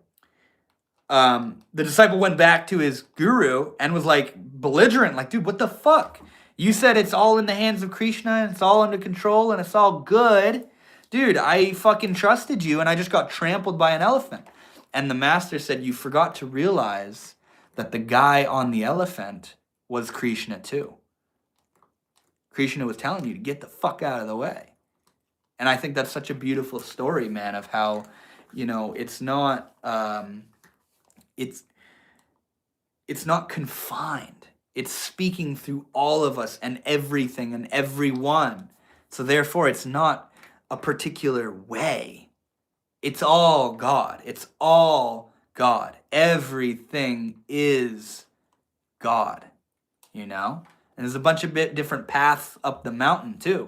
went back to his guru and was like belligerent, like, dude, what the fuck? You said it's all in the hands of Krishna and it's all under control and it's all good. Dude, I fucking trusted you and I just got trampled by an elephant. And the master said, you forgot to realize that the guy on the elephant was Krishna too. Krishna was telling you to get the fuck out of the way. And I think that's such a beautiful story, man, of how, it's not it's not confined. It's speaking through all of us and everything and everyone. So therefore, it's not a particular way. It's all God. It's all God. Everything is God, And there's a bunch of different paths up the mountain too,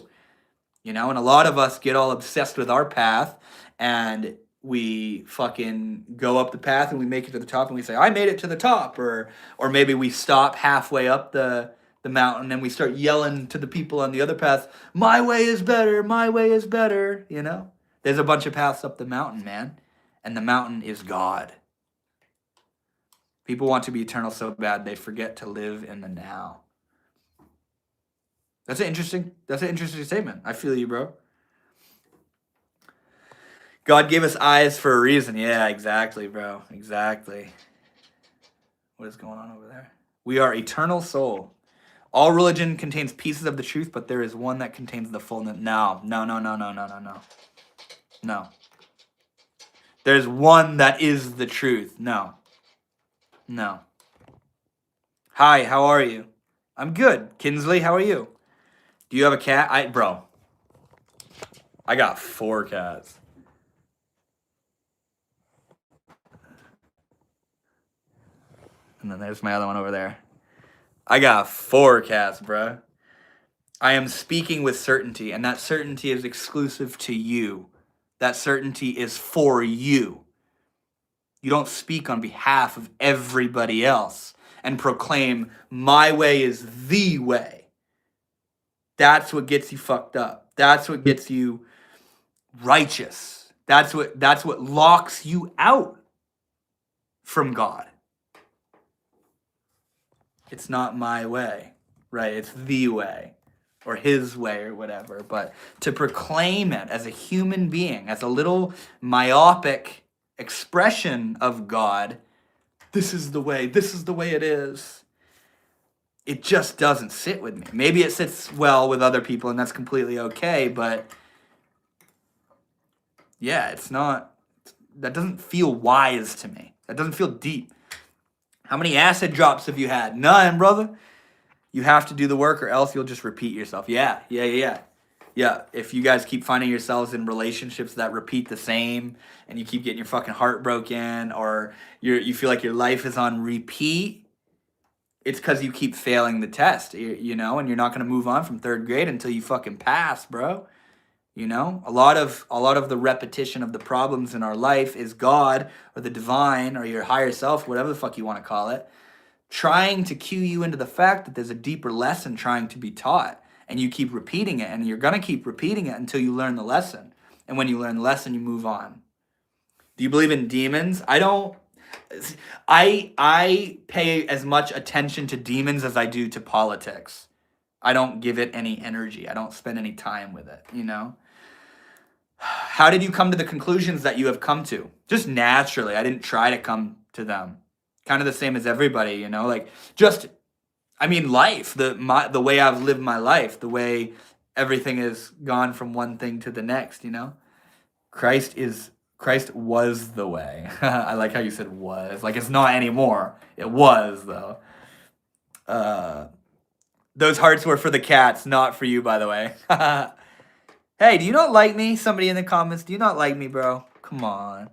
And a lot of us get all obsessed with our path, and we fucking go up the path and we make it to the top and we say, I made it to the top. Or maybe we stop halfway up the mountain and we start yelling to the people on the other path, my way is better, my way is better, There's a bunch of paths up the mountain, man. And the mountain is God. People want to be eternal so bad they forget to live in the now. That's an interesting statement. I feel you, bro. God gave us eyes for a reason. Yeah, exactly, bro. Exactly. What is going on over there? We are eternal soul. All religion contains pieces of the truth, but there is one that contains the fullness. No. There's one that is the truth. No. Hi, how are you? I'm good. Kinsley, how are you? Do you have a cat? I got 4 cats. And then there's my other one over there. I got 4 cats, bruh. I am speaking with certainty, and that certainty is exclusive to you. That certainty is for you. You don't speak on behalf of everybody else and proclaim, my way is the way. That's what gets you fucked up. That's what gets you righteous. That's what locks you out from God. It's not my way, right? It's the way or his way or whatever. But to proclaim it as a human being, as a little myopic expression of God, this is the way it is. It just doesn't sit with me. Maybe it sits well with other people and that's completely okay, but yeah, it's not, that doesn't feel wise to me. That doesn't feel deep. How many acid drops have you had? None, brother. You have to do the work or else you'll just repeat yourself. Yeah. If you guys keep finding yourselves in relationships that repeat the same and you keep getting your fucking heart broken or you feel like your life is on repeat, it's because you keep failing the test, you know, and you're not going to move on from 3rd grade until you fucking pass, bro. You know, a lot of the repetition of the problems in our life is God or the divine or your higher self, whatever the fuck you want to call it, trying to cue you into the fact that there's a deeper lesson trying to be taught. And you keep repeating it, and you're going to keep repeating it until you learn the lesson. And when you learn the lesson, you move on. Do you believe in demons? I don't. I pay as much attention to demons as I do to politics. I don't give it any energy. I don't spend any time with it, you know? How did you come to the conclusions that you have come to? Just naturally. I didn't try to come to them. Kind of the same as everybody, you know? Like, just, I mean, life, the way I've lived my life, the way everything has gone from one thing to the next, you know? Christ was the way. I like how you said was. Like, it's not anymore. It was, though. Those hearts were for the cats, not for you, by the way. Hey, do you not like me? Somebody in the comments, do you not like me, bro? Come on.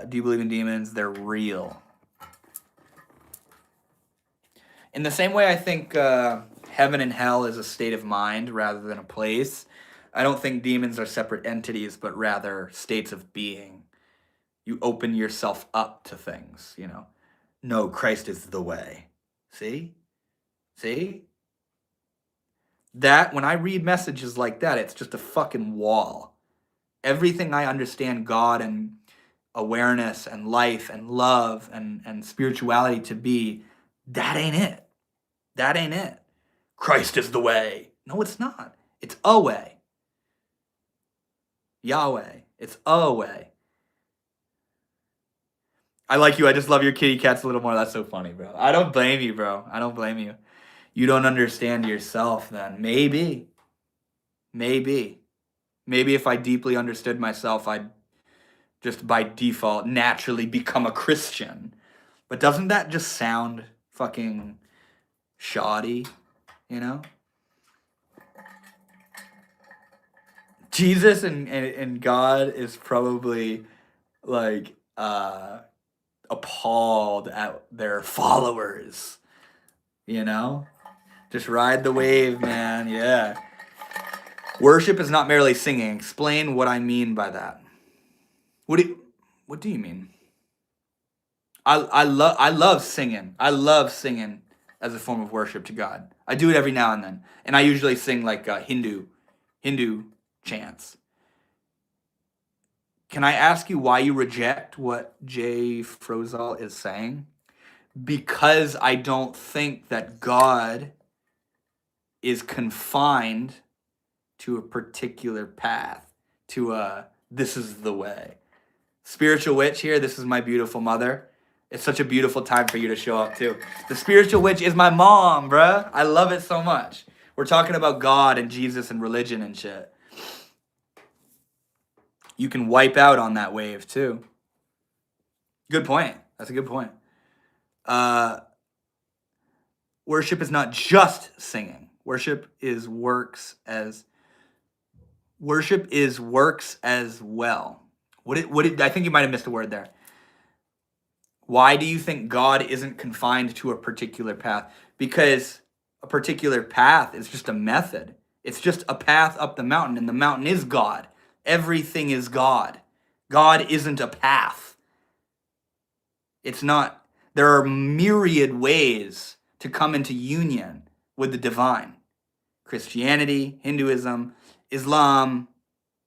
Do you believe in demons? They're real. In the same way I think heaven and hell is a state of mind rather than a place, I don't think demons are separate entities, but rather states of being. You open yourself up to things, you know. No, Christ is the way. See? That, when I read messages like that, it's just a fucking wall. Everything I understand God and awareness and life and love and spirituality to be, that ain't it. That ain't it. Christ is the way. No, it's not. It's a way. Yahweh. It's a way. I like you. I just love your kitty cats a little more. That's so funny, bro. I don't blame you, bro. I don't blame you. You don't understand yourself then. Maybe if I deeply understood myself, I'd just by default naturally become a Christian. But doesn't that just sound fucking shoddy, you know? Jesus and God is probably like appalled at their followers, you know? Just ride the wave, man. Yeah. Worship is not merely singing. Explain what I mean by that. What do you mean? I love singing. I love singing as a form of worship to God. I do it every now and then, and I usually sing like Hindu chants. Can I ask you why you reject what Jay Frozal is saying? Because I don't think that God is confined to a particular path, to this is the way. Spiritual witch here, this is my beautiful mother. It's such a beautiful time for you to show up too. The spiritual witch is my mom, bruh. I love it so much. We're talking about God and Jesus and religion and shit. You can wipe out on that wave too. Good point. That's a good point. Worship is not just singing. Worship is works as well. I think you might have missed a word there. Why do you think God isn't confined to a particular path? Because a particular path is just a method. It's just a path up the mountain, and the mountain is God. Everything is God. God isn't a path. It's not. There are myriad ways to come into union with the divine. Christianity, Hinduism, Islam,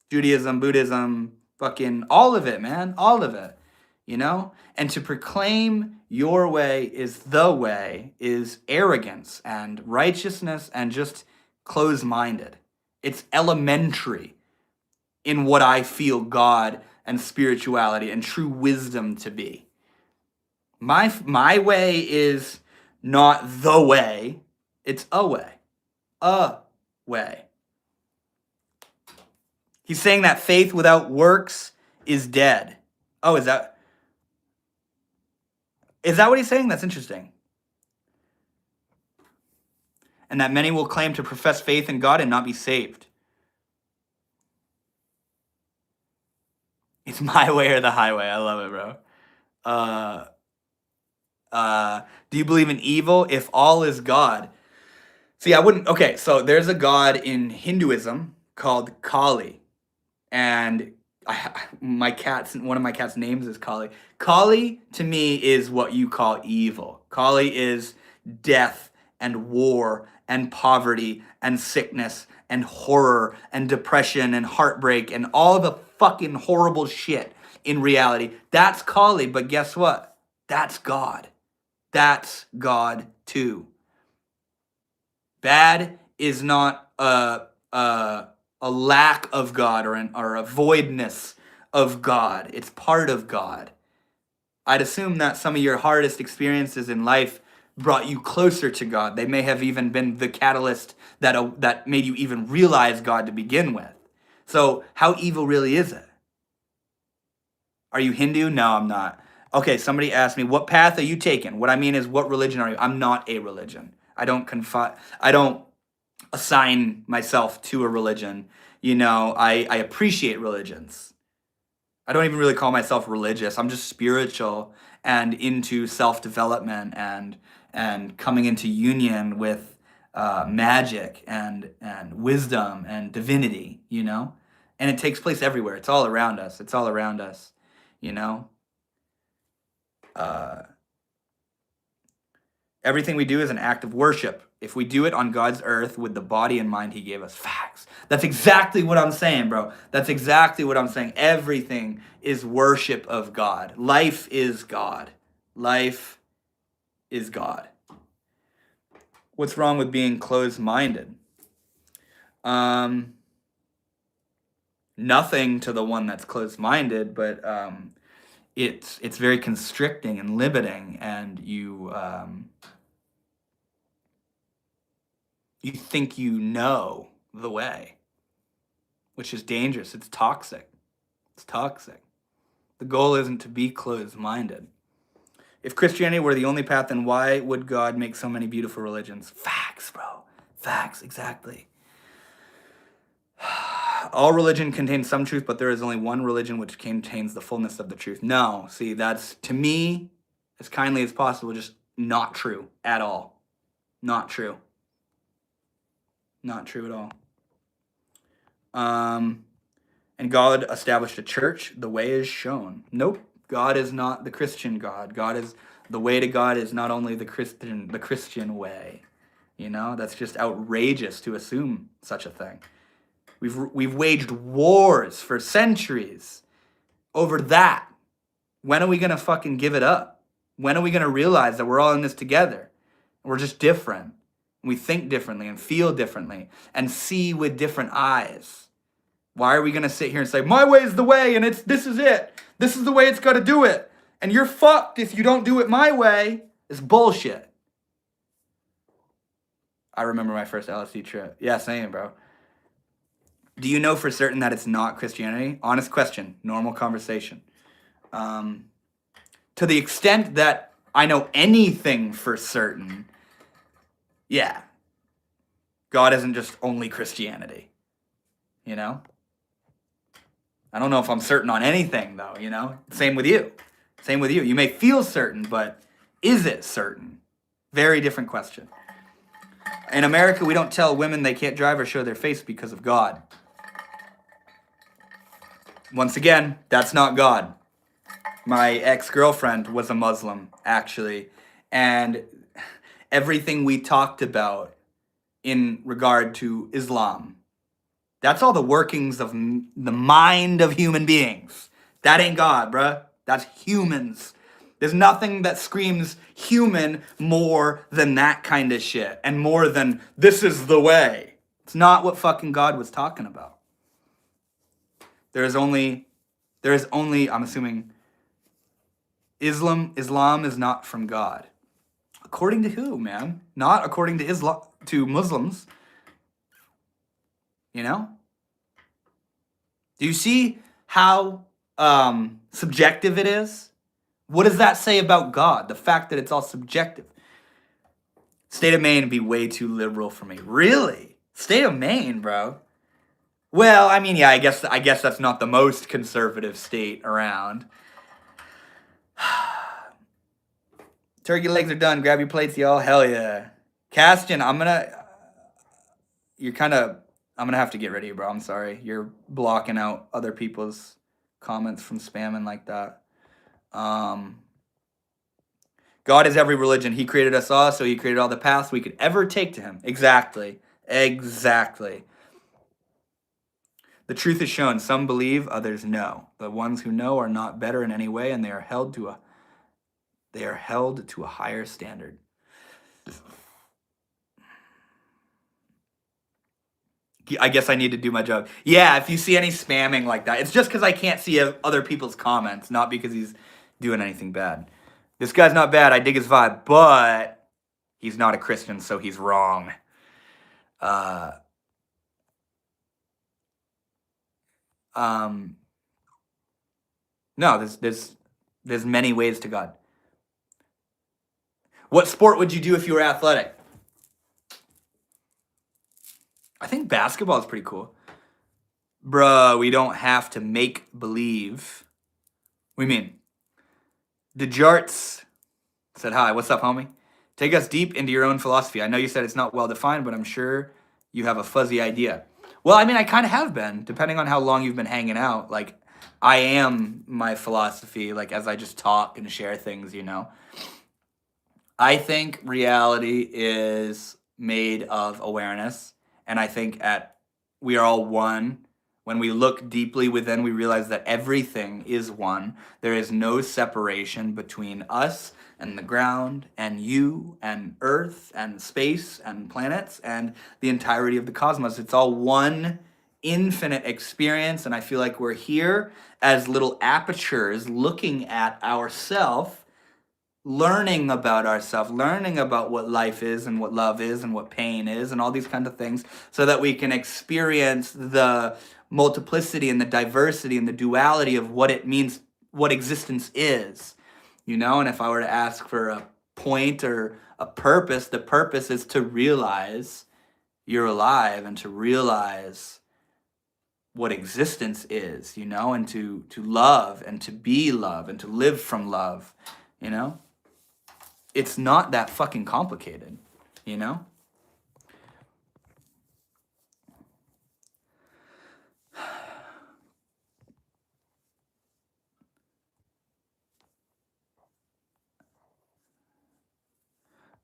Judaism, Buddhism, fucking all of it, man. All of it. You know? And to proclaim your way is the way is arrogance and righteousness and just closed-minded. It's elementary in what I feel God and spirituality and true wisdom to be. My way is not the way, it's a way. A way. He's saying that faith without works is dead. Oh, is that what he's saying? That's interesting. And that many will claim to profess faith in God and not be saved. It's my way or the highway. I love it, bro. Do you believe in evil? If all is God. See, I wouldn't. Okay, so there's a god in Hinduism called Kali. And one of my cat's names is Kali. Kali, to me, is what you call evil. Kali is death and war and poverty and sickness and horror and depression and heartbreak and all the fucking horrible shit in reality. That's Kali, but guess what? That's God. That's God too. Bad is not a lack of God or a voidness of God. It's part of God. I'd assume that some of your hardest experiences in life brought you closer to God. They may have even been the catalyst that made you even realize God to begin with. So how evil really is it? Are you Hindu? No, I'm not. Okay, somebody asked me, what path are you taking? What I mean is, what religion are you? I'm not a religion. I don't assign myself to a religion. You know, I appreciate religions. I don't even really call myself religious. I'm just spiritual and into self-development and coming into union with magic and wisdom and divinity, you know? And it takes place everywhere. It's all around us. It's all around us, you know? Everything we do is an act of worship. If we do it on God's earth with the body and mind he gave us. Facts. That's exactly what I'm saying, bro. That's exactly what I'm saying. Everything is worship of God. Life is God. Life is God. What's wrong with being closed-minded? Nothing to the one that's closed-minded, but it's very constricting and limiting, and you think you know the way, which is dangerous. It's toxic. It's toxic. The goal isn't to be closed-minded. If Christianity were the only path, then why would God make so many beautiful religions? Facts, bro. Facts, exactly. All religion contains some truth, but there is only one religion which contains the fullness of the truth. No, see, that's, to me, as kindly as possible, just not true at all. Not true. Not true at all. And God established a church. The way is shown. Nope. God is not the Christian God. The way to God is not only the Christian way. You know, that's just outrageous to assume such a thing. We've waged wars for centuries over that. When are we gonna fucking give it up? When are we gonna realize that we're all in this together? We're just different. We think differently and feel differently and see with different eyes. Why are we gonna sit here and say, my way is the way and this is it. This is the way it's gotta do it. And you're fucked if you don't do it my way. It's bullshit. I remember my first LSD trip. Yeah, same, bro. Do you know for certain that it's not Christianity? Honest question, normal conversation. To the extent that I know anything for certain, yeah. God isn't just only Christianity, you know? I don't know if I'm certain on anything, though, you know? Same with you. Same with you. You may feel certain, but is it certain? Very different question. In America, we don't tell women they can't drive or show their face because of God. Once again, that's not God. My ex-girlfriend was a Muslim, actually, and everything we talked about in regard to Islam, that's all the workings of the mind of human beings. That ain't God, bruh. That's humans. There's nothing that screams human more than that kind of shit, and more than this is the way. It's not what fucking God was talking about. There is only, I'm assuming, Islam is not from God. According to who, man? Not according to Islam, to Muslims. You know? Do you see how subjective it is? What does that say about God? The fact that it's all subjective. State of Maine would be way too liberal for me. Really? State of Maine, bro? Well, I mean, yeah, I guess that's not the most conservative state around. Turkey legs are done. Grab your plates, y'all. Hell yeah. Castian, I'm gonna have to get rid of you, bro. I'm sorry. You're blocking out other people's comments from spamming like that. God is every religion. He created us all, so he created all the paths we could ever take to him. Exactly. The truth is shown. Some believe, others know. The ones who know are not better in any way, and they are held to a higher standard. I guess I need to do my job. Yeah, if you see any spamming like that, it's just because I can't see other people's comments, not because he's doing anything bad. This guy's not bad. I dig his vibe, but he's not a Christian, so he's wrong. No, there's many ways to God. What sport would you do if you were athletic? I think basketball is pretty cool. Bruh, we don't have to make believe. What do you mean? DeJarts said hi. What's up, homie? Take us deep into your own philosophy. I know you said it's not well defined, but I'm sure you have a fuzzy idea. Well, I mean, I kind of have been, depending on how long you've been hanging out. Like, I am my philosophy, like, as I just talk and share things, you know. I think reality is made of awareness, and I think we are all one. When we look deeply within, we realize that everything is one. There is no separation between us and the ground and you and Earth and space and planets and the entirety of the cosmos. It's all one infinite experience, and I feel like we're here as little apertures looking at ourselves, learning about ourselves, learning about what life is and what love is and what pain is and all these kind of things, so that we can experience the multiplicity and the diversity and the duality of what it means, what existence is, you know. And if I were to ask for a point or a purpose, the purpose is to realize you're alive and to realize what existence is, you know, and to love and to be love and to live from love, you know. It's not that fucking complicated, you know?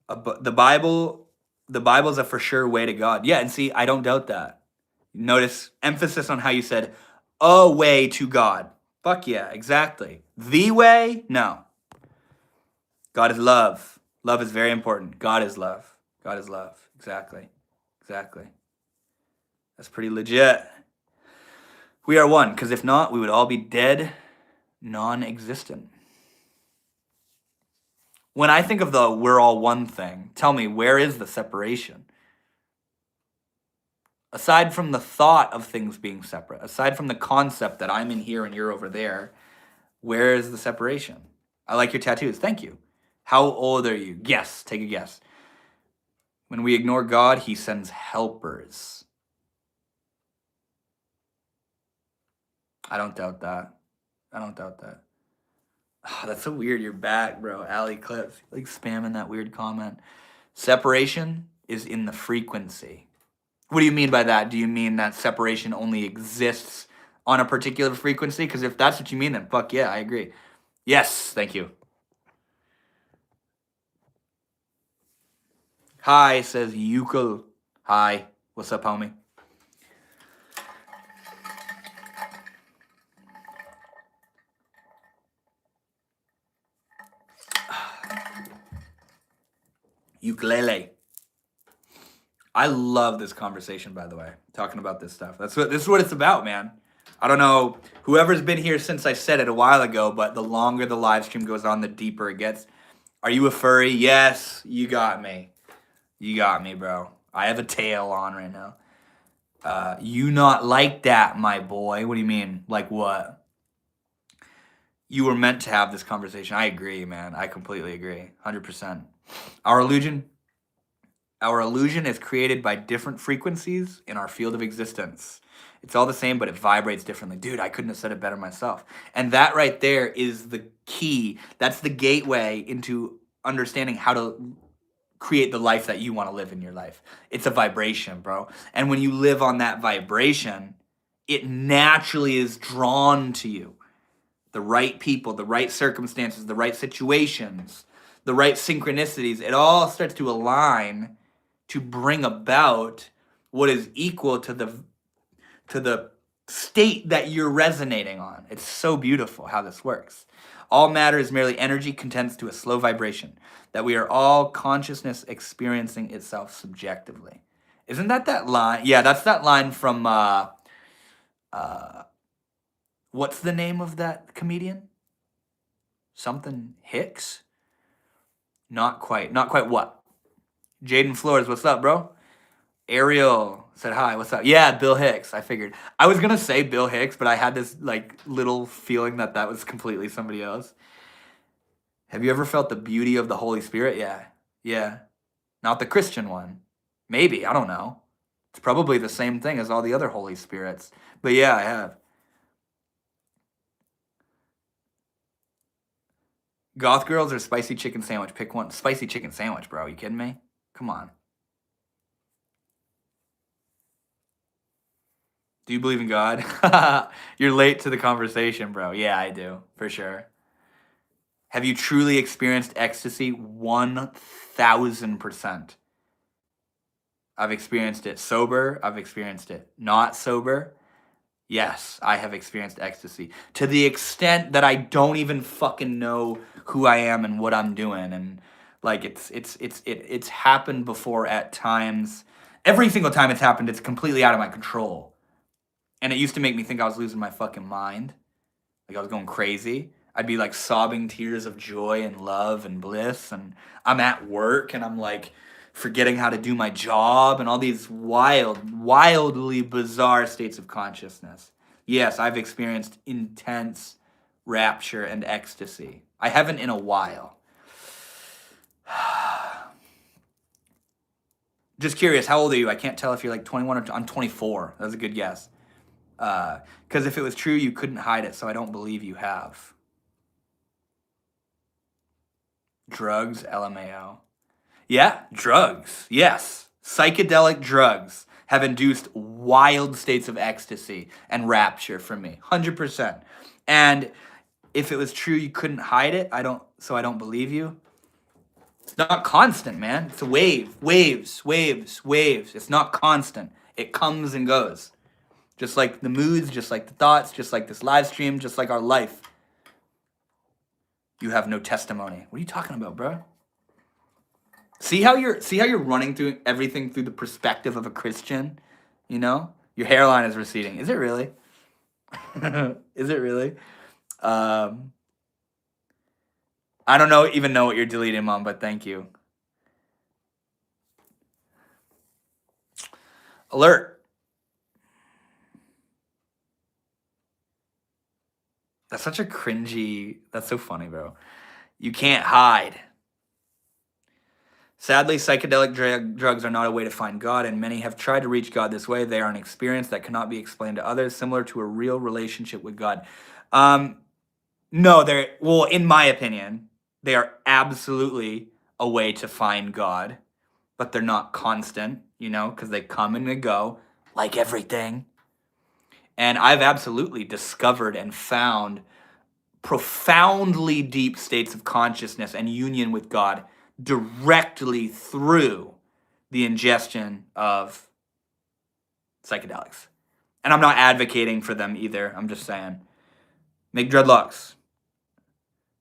But the Bible's a for sure way to God. Yeah, and see, I don't doubt that. Notice emphasis on how you said a way to God. Fuck yeah, exactly. The way? No. God is love. Love is very important. God is love. God is love. Exactly. That's pretty legit. We are one, because if not, we would all be dead, non-existent. When I think of the we're all one thing, tell me, where is the separation? Aside from the thought of things being separate, aside from the concept that I'm in here and you're over there, where is the separation? I like your tattoos. Thank you. How old are you? Guess. Take a guess. When we ignore God, he sends helpers. I don't doubt that. Oh, that's so weird. You're back, bro. Alley Clips, like spamming that weird comment. Separation is in the frequency. What do you mean by that? Do you mean that separation only exists on a particular frequency? Because if that's what you mean, then fuck yeah, I agree. Yes, thank you. Hi, says Yukul. Hi, what's up, homie? Ukulele. I love this conversation, by the way, talking about this stuff. This is what it's about, man. I don't know whoever's been here since I said it a while ago, but the longer the live stream goes on, the deeper it gets. Are you a furry? Yes, you got me. You got me, bro. I have a tail on right now. You not like that, my boy. What do you mean? Like what? You were meant to have this conversation. I agree, man. I completely agree. 100%. Our illusion is created by different frequencies in our field of existence. It's all the same, but it vibrates differently. Dude, I couldn't have said it better myself. And that right there is the key. That's the gateway into understanding how to create the life that you want to live in your life. It's a vibration, bro. And when you live on that vibration, it naturally is drawn to you. The right people, the right circumstances, the right situations, the right synchronicities, it all starts to align to bring about what is equal to the state that you're resonating on. It's so beautiful how this works. All matter is merely energy condensed to a slow vibration, that we are all consciousness experiencing itself subjectively. Isn't that line? Yeah, that's that line from what's the name of that comedian? Something Hicks? Not quite. Not quite what? Jaden Flores, what's up, bro? Ariel said hi, what's up? Yeah, Bill Hicks. I figured. I was gonna say Bill Hicks, but I had this like little feeling that that was completely somebody else. Have you ever felt the beauty of the Holy Spirit? Yeah. Yeah. Not the Christian one. Maybe, I don't know. It's probably the same thing as all the other Holy Spirits. But yeah, I have. Goth girls or spicy chicken sandwich? Pick one. Spicy chicken sandwich, bro. You kidding me? Come on. Do you believe in God? You're late to the conversation, bro. Yeah, I do, for sure. Have you truly experienced ecstasy? 1000%. I've experienced it sober. I've experienced it not sober. Yes, I have experienced ecstasy to the extent that I don't even fucking know who I am and what I'm doing, and like it's happened before at times. Every single time it's happened, it's completely out of my control, and it used to make me think I was losing my fucking mind, like I was going crazy. I'd be like sobbing tears of joy and love and bliss, and I'm at work and I'm like forgetting how to do my job and all these wildly bizarre states of consciousness. Yes, I've experienced intense rapture and ecstasy. I haven't in a while. Just curious, how old are you? I can't tell if you're like 21 or I'm 24. That was a good guess. Because if it was true, you couldn't hide it, so I don't believe you have. Drugs, LMAO. Yeah, drugs. Yes. Psychedelic drugs have induced wild states of ecstasy and rapture for me. 100%. And if it was true you couldn't hide it, I don't believe you. It's not constant, man. It's a wave. Waves, waves, waves. It's not constant. It comes and goes. Just like the moods, just like the thoughts, just like this live stream, just like our life. You have no testimony. What are you talking about, bro? See how you're running through everything through the perspective of a Christian, you know? Your hairline is receding. Is it really? Is it really? I don't even know what you're deleting, Mom, but thank you. Alert. That's such a cringy. That's so funny, bro. You can't hide. Sadly, psychedelic drugs are not a way to find God, and many have tried to reach God this way. They are an experience that cannot be explained to others, similar to a real relationship with God. No, well, in my opinion, they are absolutely a way to find God, but they're not constant, because they come and they go, like everything. And I've absolutely discovered and found profoundly deep states of consciousness and union with God directly through the ingestion of psychedelics. And I'm not advocating for them either. I'm just saying, make dreadlocks.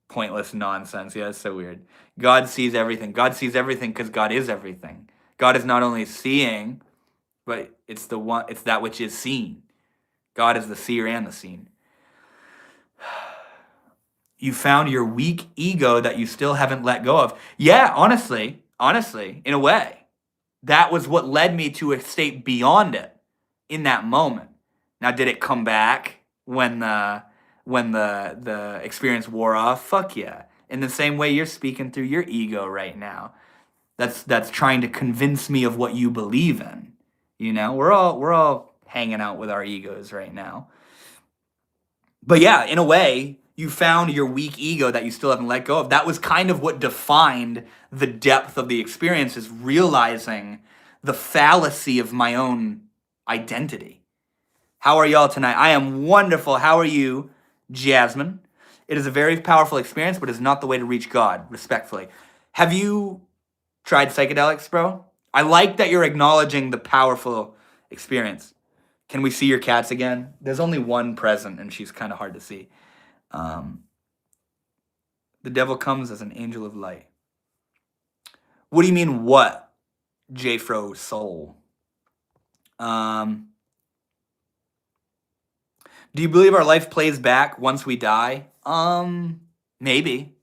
Pointless nonsense. Yeah, it's so weird. God sees everything. God sees everything because God is everything. God is not only seeing, but it's that which is seen. God is the seer and the seen. You found your weak ego that you still haven't let go of. Yeah, honestly, in a way, that was what led me to a state beyond it in that moment. Now, did it come back when the experience wore off? Fuck yeah. In the same way you're speaking through your ego right now. That's trying to convince me of what you believe in. We're all hanging out with our egos right now. But yeah, in a way, you found your weak ego that you still haven't let go of. That was kind of what defined the depth of the experience, is realizing the fallacy of my own identity. How are y'all tonight? I am wonderful. How are you, Jasmine? It is a very powerful experience, but it's not the way to reach God, respectfully. Have you tried psychedelics, bro? I like that you're acknowledging the powerful experience. Can we see your cats again? There's only one present, and she's kind of hard to see. The devil comes as an angel of light. What do you mean, what? J-Fro soul. Do you believe our life plays back once we die? Maybe.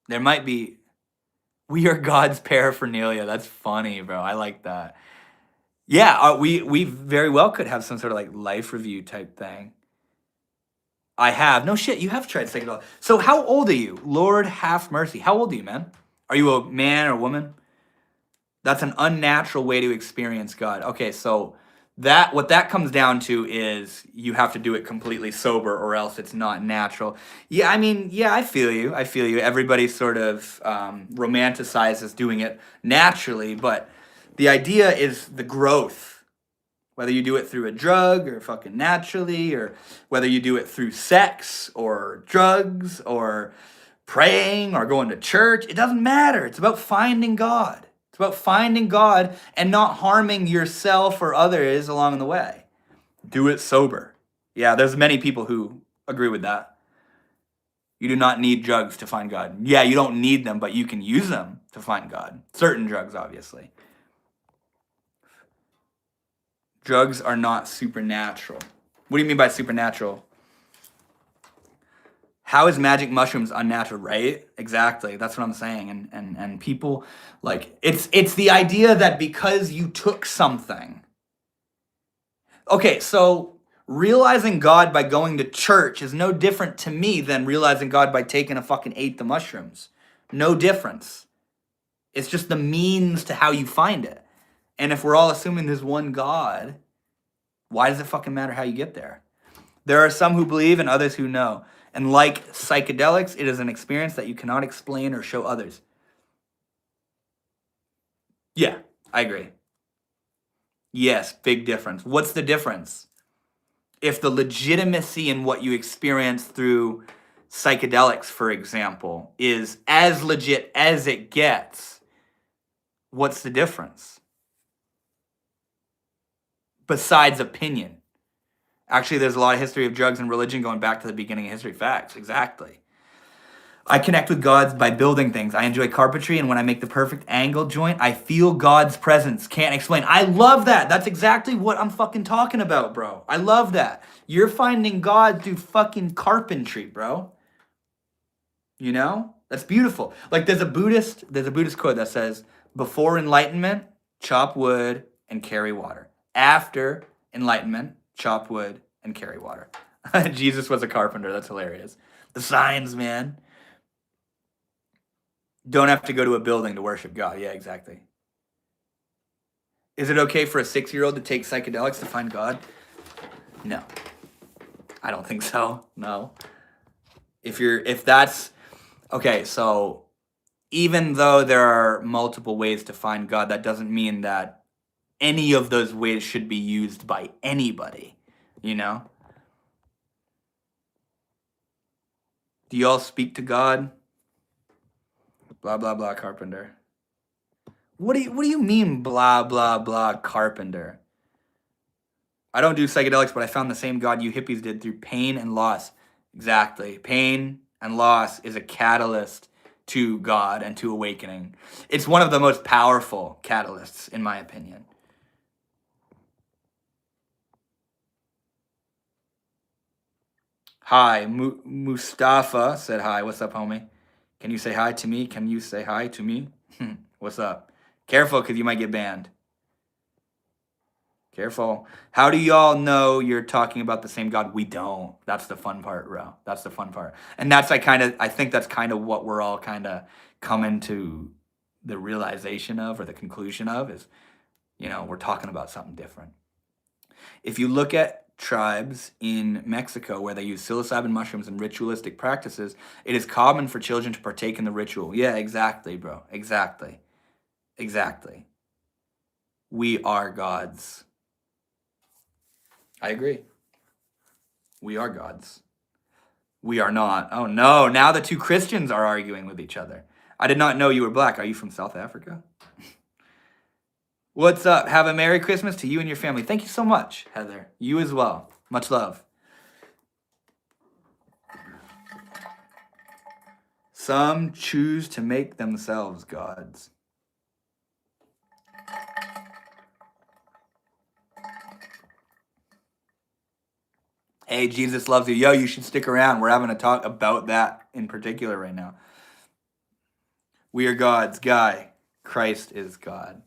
There might be. We are God's paraphernalia. That's funny, bro. I like that. Yeah, we very well could have some sort of like life review type thing. I have. No shit, you have tried psychedelics. So how old are you? Lord have mercy. How old are you, man? Are you a man or a woman? That's an unnatural way to experience God. Okay, so what that comes down to is you have to do it completely sober or else it's not natural. Yeah, I mean, yeah, I feel you. Everybody sort of romanticizes doing it naturally, but the idea is the growth. Whether you do it through a drug or fucking naturally, or whether you do it through sex or drugs or praying or going to church, it doesn't matter. It's about finding God. It's about finding God and not harming yourself or others along the way. Do it sober. Yeah, there's many people who agree with that. You do not need drugs to find God. Yeah, you don't need them, but you can use them to find God. Certain drugs, obviously. Drugs are not supernatural. What do you mean by supernatural? How is magic mushrooms unnatural, right? Exactly. That's what I'm saying. And people, like, it's the idea that because you took something. Okay, so realizing God by going to church is no different to me than realizing God by taking a fucking 8 the mushrooms. No difference. It's just the means to how you find it. And if we're all assuming there's one God, why does it fucking matter how you get there? There are some who believe and others who know. And like psychedelics, it is an experience that you cannot explain or show others. Yeah, I agree. Yes, big difference. What's the difference? If the legitimacy in what you experience through psychedelics, for example, is as legit as it gets, what's the difference? Besides opinion. Actually, there's a lot of history of drugs and religion going back to the beginning of history. Facts, exactly. I connect with God by building things. I enjoy carpentry, and when I make the perfect angle joint, I feel God's presence. Can't explain. I love that. That's exactly what I'm fucking talking about, bro. I love that. You're finding God through fucking carpentry, bro. You know? That's beautiful. Like there's a Buddhist quote that says, before enlightenment, chop wood and carry water. After enlightenment, chop wood and carry water. Jesus was a carpenter. That's hilarious. The signs, man. Don't have to go to a building to worship God. Yeah, exactly. Is it okay for a 6-year-old to take psychedelics to find God? No. I don't think so. No. If that's okay, so even though there are multiple ways to find God, that doesn't mean that any of those ways should be used by anybody, you know? Do you all speak to God? Blah blah blah carpenter. What do you mean blah blah blah carpenter? I don't do psychedelics, but I found the same God you hippies did through pain and loss. Exactly. Pain and loss is a catalyst to God and to awakening. It's one of the most powerful catalysts, in my opinion. Hi, Mustafa said hi. What's up, homie? Can you say hi to me? Can you say hi to me? What's up? Careful, because you might get banned. Careful. How do y'all know you're talking about the same God? We don't. That's the fun part, bro. That's the fun part. And that's I think that's kind of what we're all kind of coming to the realization of, or the conclusion of, is, we're talking about something different. If you look at tribes in Mexico where they use psilocybin mushrooms and ritualistic practices, it is common for children to partake in the ritual. Yeah, exactly, bro. Exactly. Exactly. We are gods. I agree. We are gods. We are not. Oh no, now the two Christians are arguing with each other. I did not know you were black. Are you from South Africa? What's up? Have a Merry Christmas to you and your family. Thank you so much, Heather. You as well. Much love. Some choose to make themselves gods. Hey, Jesus loves you. Yo, you should stick around. We're having a talk about that in particular right now. We are gods. Guy, Christ is God.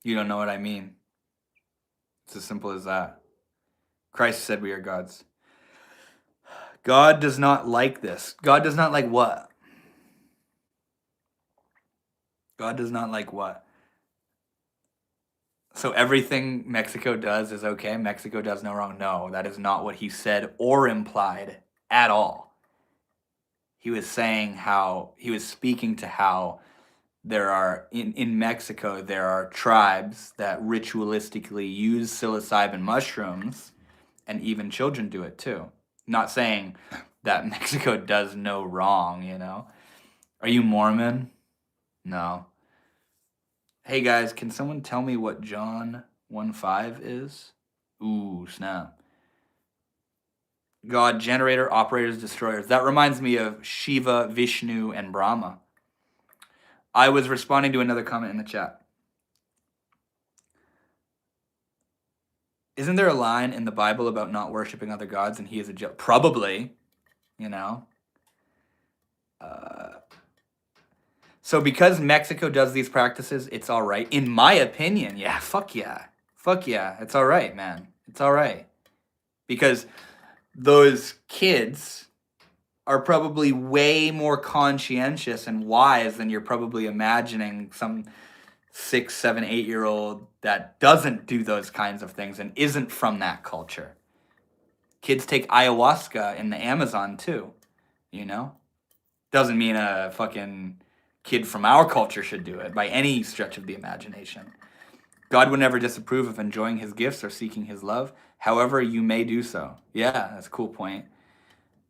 You don't know what I mean. It's as simple as that. Christ said we are gods. God does not like this. God does not like what? God does not like what? So everything Mexico does is okay? Mexico does no wrong? No, that is not what he said or implied at all. He was speaking to how there are, in Mexico, there are tribes that ritualistically use psilocybin mushrooms, and even children do it too. Not saying that Mexico does no wrong, Are you Mormon? No. Hey guys, can someone tell me what John 1:5 is? Ooh, snap. God, generator, operators, destroyers. That reminds me of Shiva, Vishnu, and Brahma. I was responding to another comment in the chat. Isn't there a line in the Bible about not worshiping other gods and he is a joke? Probably, So because Mexico does these practices, it's all right. In my opinion, yeah, fuck yeah. Fuck yeah, it's all right, man. It's all right. Because those kids are probably way more conscientious and wise than you're probably imagining some 6, 7, 8-year-old that doesn't do those kinds of things and isn't from that culture. Kids take ayahuasca in the Amazon too, Doesn't mean a fucking kid from our culture should do it by any stretch of the imagination. God would never disapprove of enjoying his gifts or seeking his love. However, you may do so. Yeah, that's a cool point.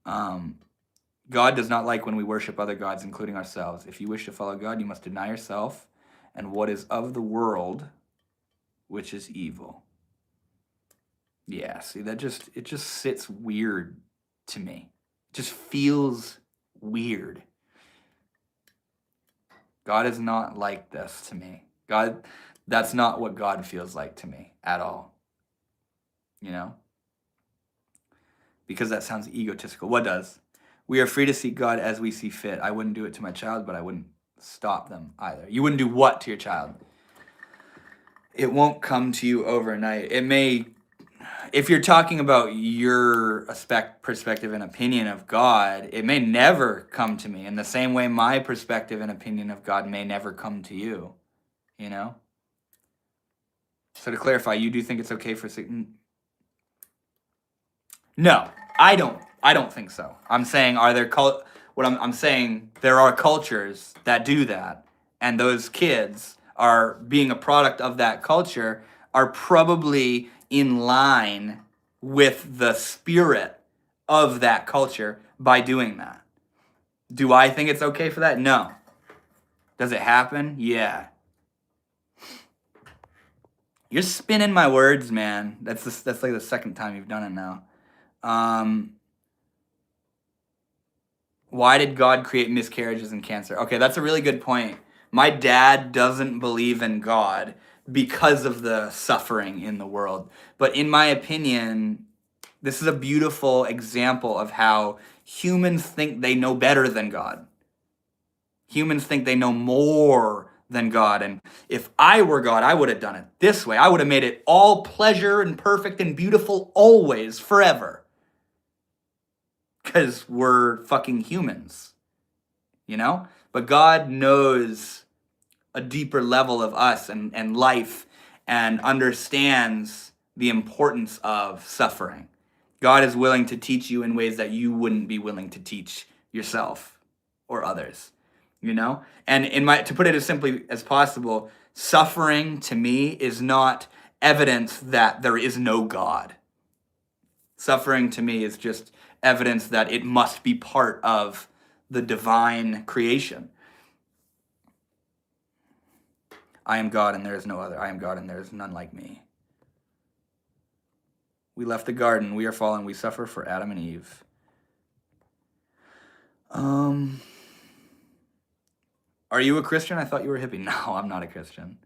God does not like when we worship other gods, including ourselves. If you wish to follow God, you must deny yourself and what is of the world, which is evil. Yeah, see, it just sits weird to me. It just feels weird. God is not like this to me. That's not what God feels like to me at all. Because that sounds egotistical. What does? We are free to seek God as we see fit. I wouldn't do it to my child, but I wouldn't stop them either. You wouldn't do what to your child? It won't come to you overnight. It may, if you're talking about your perspective and opinion of God, it may never come to me in the same way my perspective and opinion of God may never come to you, So to clarify, you do think it's okay for... No. I don't think so. I'm saying I'm saying there are cultures that do that, and those kids are being a product of that culture are probably in line with the spirit of that culture by doing that. Do I think it's okay for that? No. Does it happen? Yeah. You're spinning my words, man. That's like the second time you've done it now. Why did God create miscarriages and cancer? Okay, that's a really good point. My dad doesn't believe in God because of the suffering in the world. But in my opinion, this is a beautiful example of how humans think they know better than God. Humans think they know more than God. And if I were God, I would have done it this way. I would have made it all pleasure and perfect and beautiful always, forever. Because we're fucking humans, you know? But God knows a deeper level of us and life and understands the importance of suffering. God is willing to teach you in ways that you wouldn't be willing to teach yourself or others, you know? And to put it as simply as possible, suffering to me is not evidence that there is no God. Suffering to me is just evidence that it must be part of the divine creation. I am God and there is no other. I am God and there is none like me. We left the garden. We are fallen. We suffer for Adam and Eve. Are you a Christian? I thought you were a hippie. No, I'm not a Christian.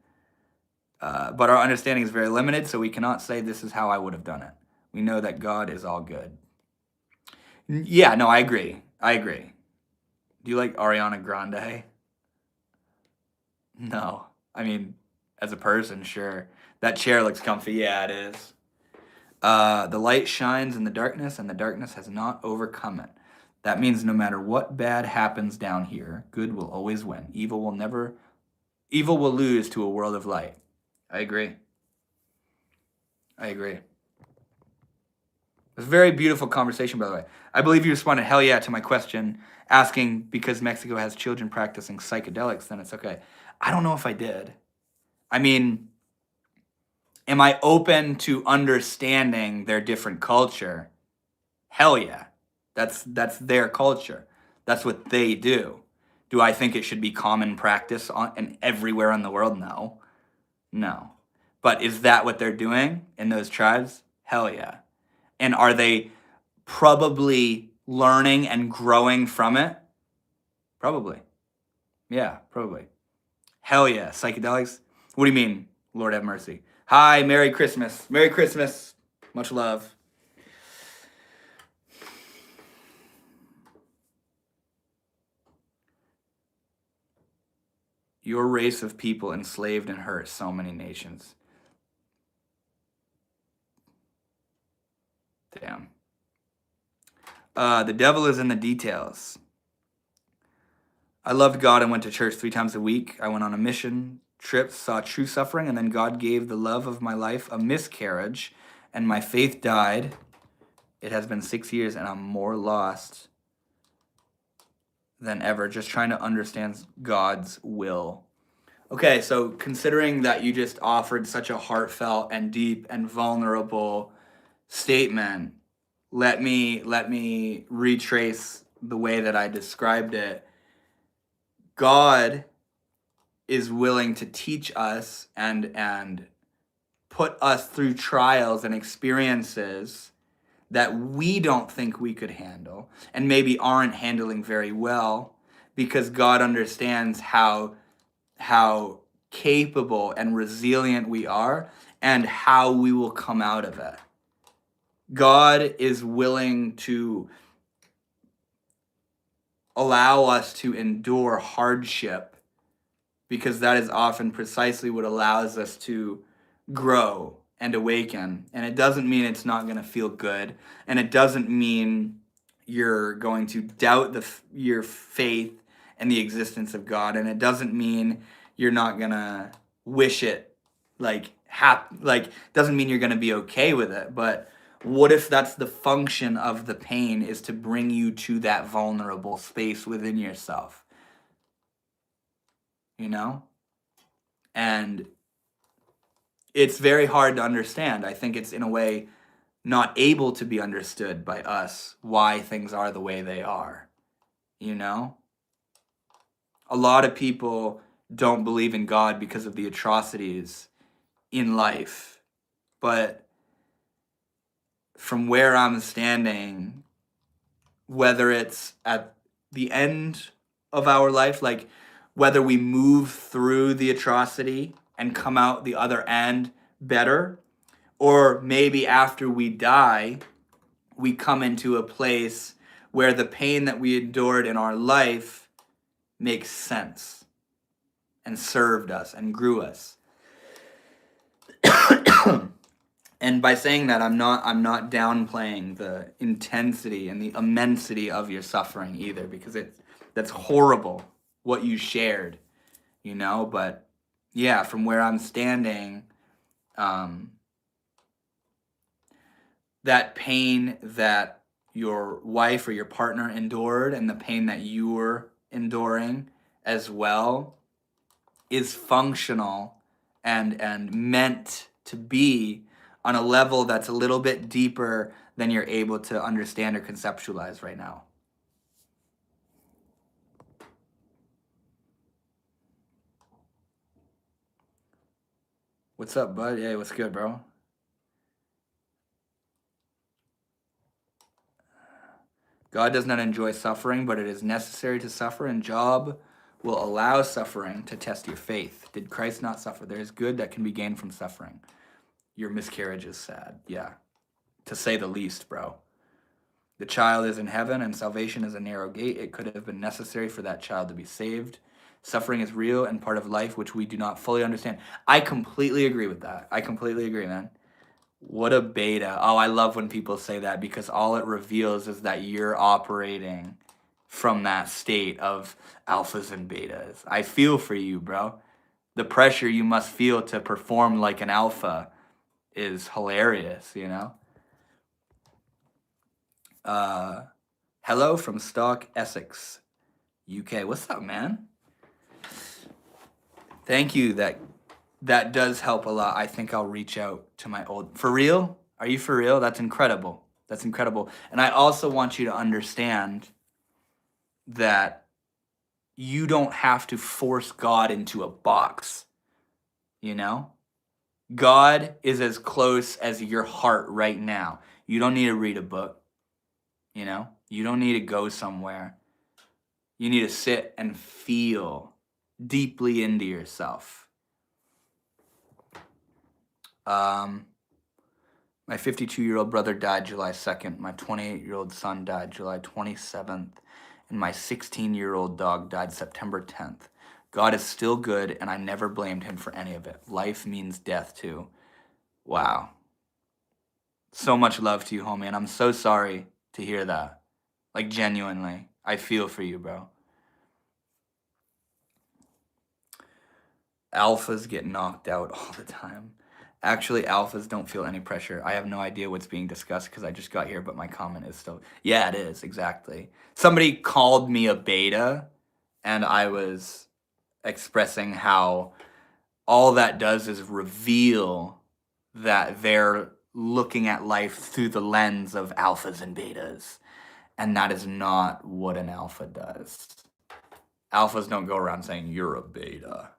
But our understanding is very limited, so we cannot say this is how I would have done it. We know that God is all good. Yeah, no, I agree. Do you like Ariana Grande? No. I mean, as a person, sure. That chair looks comfy. Yeah, it is. The light shines in the darkness, and the darkness has not overcome it. That means no matter what bad happens down here, good will always win. Evil will lose to a world of light. I agree. It was a very beautiful conversation, by the way. I believe you responded, hell yeah, to my question, asking because Mexico has children practicing psychedelics, then it's okay. I don't know if I did. I mean, am I open to understanding their different culture? Hell yeah. That's their culture. That's what they do. Do I think it should be common practice and everywhere in the world? No. But is that what they're doing in those tribes? Hell yeah. And are they probably learning and growing from it? Probably. Yeah, probably. Hell yeah. Psychedelics? What do you mean, Lord have mercy? Hi, Merry Christmas. Merry Christmas. Much love. Your race of people enslaved and hurt so many nations. Damn. The devil is in the details. I loved God and went to church 3 times a week. I went on a mission trip, saw true suffering, and then God gave the love of my life a miscarriage, and my faith died. It has been 6 years, and I'm more lost than ever, just trying to understand God's will. Okay, so considering that you just offered such a heartfelt and deep and vulnerable statement, let me retrace the way that I described it. God is willing to teach us and put us through trials and experiences that we don't think we could handle and maybe aren't handling very well, because God understands how capable and resilient we are and how we will come out of it. God is willing to allow us to endure hardship because that is often precisely what allows us to grow and awaken. And it doesn't mean it's not going to feel good. And it doesn't mean you're going to doubt your faith and the existence of God. And it doesn't mean you're not going to wish it doesn't mean you're going to be okay with it. But What if that's the function of the pain, is to bring you to that vulnerable space within yourself? You know? And it's very hard to understand. I think it's in a way not able to be understood by us why things are the way they are. You know? A lot of people don't believe in God because of the atrocities in life. But from where I'm standing, whether it's at the end of our life, like whether we move through the atrocity and come out the other end better, or maybe after we die, we come into a place where the pain that we endured in our life makes sense and served us and grew us. And by saying that, I'm not downplaying the intensity and the immensity of your suffering either, because that's horrible what you shared, you know. But yeah, from where I'm standing, that pain that your wife or your partner endured and the pain that you were enduring as well is functional and meant to be on a level that's a little bit deeper than you're able to understand or conceptualize right now. What's up, bud? Hey, what's good, bro? God does not enjoy suffering, but it is necessary to suffer, and Job will allow suffering to test your faith. Did Christ not suffer? There is good that can be gained from suffering. Your miscarriage is sad. Yeah. To say the least, bro. The child is in heaven and salvation is a narrow gate. It could have been necessary for that child to be saved. Suffering is real and part of life, which we do not fully understand. I completely agree with that. I completely agree, man. What a beta. Oh, I love when people say that, because all it reveals is that you're operating from that state of alphas and betas. I feel for you, bro. The pressure you must feel to perform like an alpha is hilarious, you know? Hello from Stock, Essex, UK. What's up, man? Thank you. That does help a lot. I think I'll reach out to my old... For real? Are you for real? That's incredible. That's incredible. And I also want you to understand that you don't have to force God into a box, you know? God is as close as your heart right now. You don't need to read a book, you know? You don't need to go somewhere. You need to sit and feel deeply into yourself. My 52-year-old brother died July 2nd. My 28-year-old son died July 27th. And my 16-year-old dog died September 10th. God is still good, and I never blamed him for any of it. Life means death, too. Wow. So much love to you, homie, and I'm so sorry to hear that. Like, genuinely. I feel for you, bro. Alphas get knocked out all the time. Actually, alphas don't feel any pressure. I have no idea what's being discussed because I just got here, but my comment is still... Yeah, it is, exactly. Somebody called me a beta, and I was expressing how all that does is reveal that they're looking at life through the lens of alphas and betas. And that is not what an alpha does. Alphas don't go around saying, you're a beta.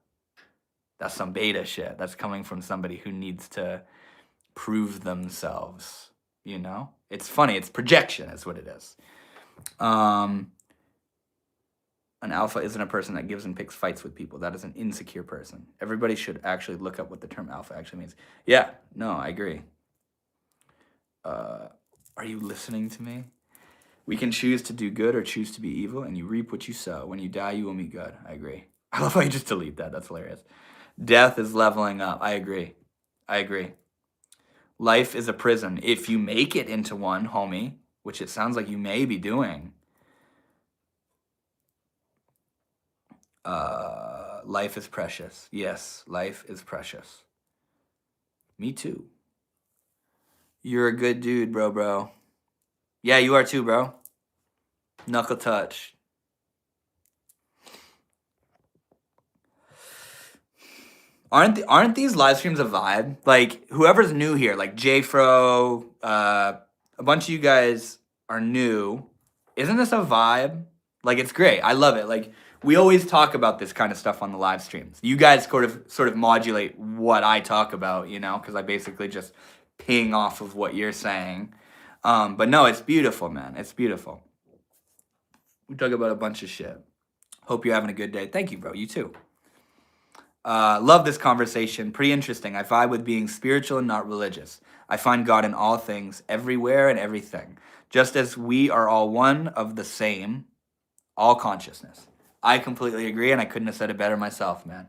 That's some beta shit. That's coming from somebody who needs to prove themselves, you know? It's funny. It's projection is what it is. An alpha isn't a person that gives and picks fights with people. That is an insecure person. Everybody should actually look up what the term alpha actually means. Yeah, no, I agree. Are you listening to me? We can choose to do good or choose to be evil, and you reap what you sow. When you die, you will meet God. I agree. I love how you just delete that. That's hilarious. Death is leveling up. I agree. I agree. Life is a prison. If you make it into one, homie, which it sounds like you may be doing, life is precious. Yes, life is precious. Me too. You're a good dude, bro. Yeah, you are too, bro. Knuckle touch. Aren't these live streams a vibe? Like whoever's new here, like JFro, a bunch of you guys are new. Isn't this a vibe? Like it's great. I love it. Like we always talk about this kind of stuff on the live streams. You guys sort of modulate what I talk about, because I basically just ping off of what you're saying. But no, it's beautiful, man. It's beautiful. We talk about a bunch of shit. Hope you're having a good day. Thank you, bro. You too. Love this conversation. Pretty interesting. I vibe with being spiritual and not religious. I find God in all things, everywhere and everything. Just as we are all one of the same, all consciousness. I completely agree, and I couldn't have said it better myself, man.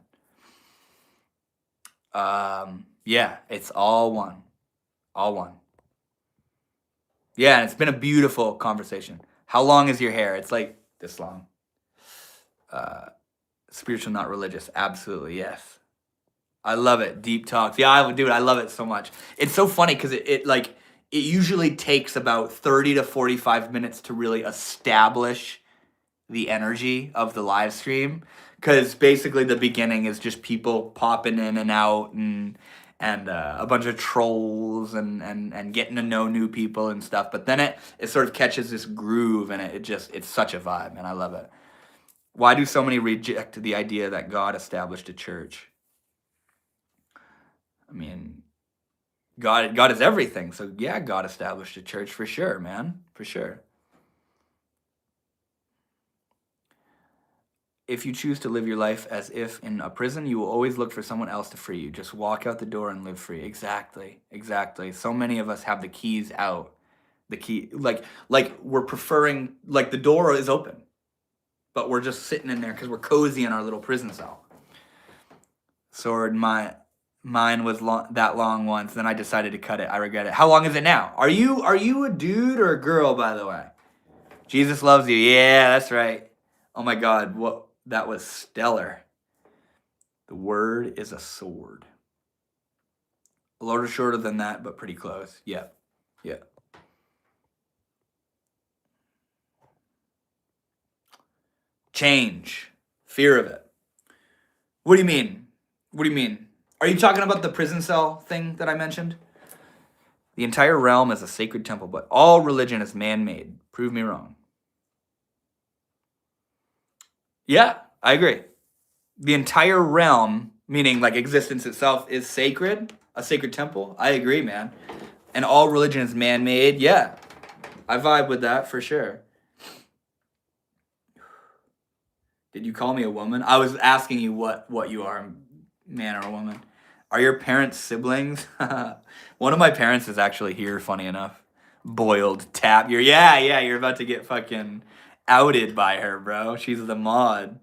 Yeah, it's all one. All one. Yeah, and it's been a beautiful conversation. How long is your hair? It's like this long. Spiritual, not religious. Absolutely, yes. I love it. Deep talks. Yeah, I love it so much. It's so funny because it usually takes about 30 to 45 minutes to really establish the energy of the live stream. Because basically the beginning is just people popping in and out and a bunch of trolls and getting to know new people and stuff. But then it sort of catches this groove and it's such a vibe, and I love it. Why do so many reject the idea that God established a church? I mean, God is everything. So yeah, God established a church for sure, man. For sure. If you choose to live your life as if in a prison, you will always look for someone else to free you. Just walk out the door and live free. Exactly. So many of us have the keys out. The key, like we're preferring, like the door is open, but we're just sitting in there because we're cozy in our little prison cell. Sword, mine was that long once. Then I decided to cut it. I regret it. How long is it now? Are you a dude or a girl, by the way? Jesus loves you. Yeah, that's right. Oh my God, what that was stellar. The word is a sword. A little shorter than that, but pretty close. Yeah. Change. Fear of it. What do you mean? Are you talking about the prison cell thing that I mentioned? The entire realm is a sacred temple, but all religion is man-made. Prove me wrong. Yeah, I agree. The entire realm, meaning like existence itself, is sacred, a sacred temple. I agree, man. And all religion is man-made. Yeah, I vibe with that for sure. Did you call me a woman? I was asking you what you are, man or a woman. Are your parents siblings? One of my parents is actually here, funny enough. Boiled tap. You're about to get fucking outed by her, bro. She's the mod.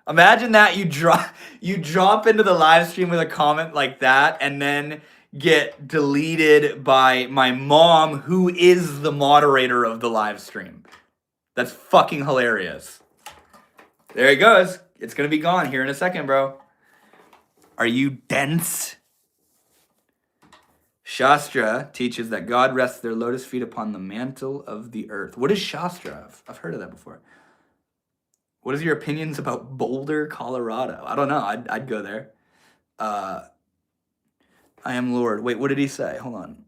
Imagine that you drop into the live stream with a comment like that and then get deleted by my mom, who is the moderator of the live stream. That's fucking hilarious. There it goes. It's gonna be gone here in a second, bro. Are you dense? Shastra teaches that God rests their lotus feet upon the mantle of the earth. What is Shastra? I've heard of that before. What is your opinions about Boulder, Colorado? I don't know. I'd go there. I am Lord. Wait, what did he say? Hold on.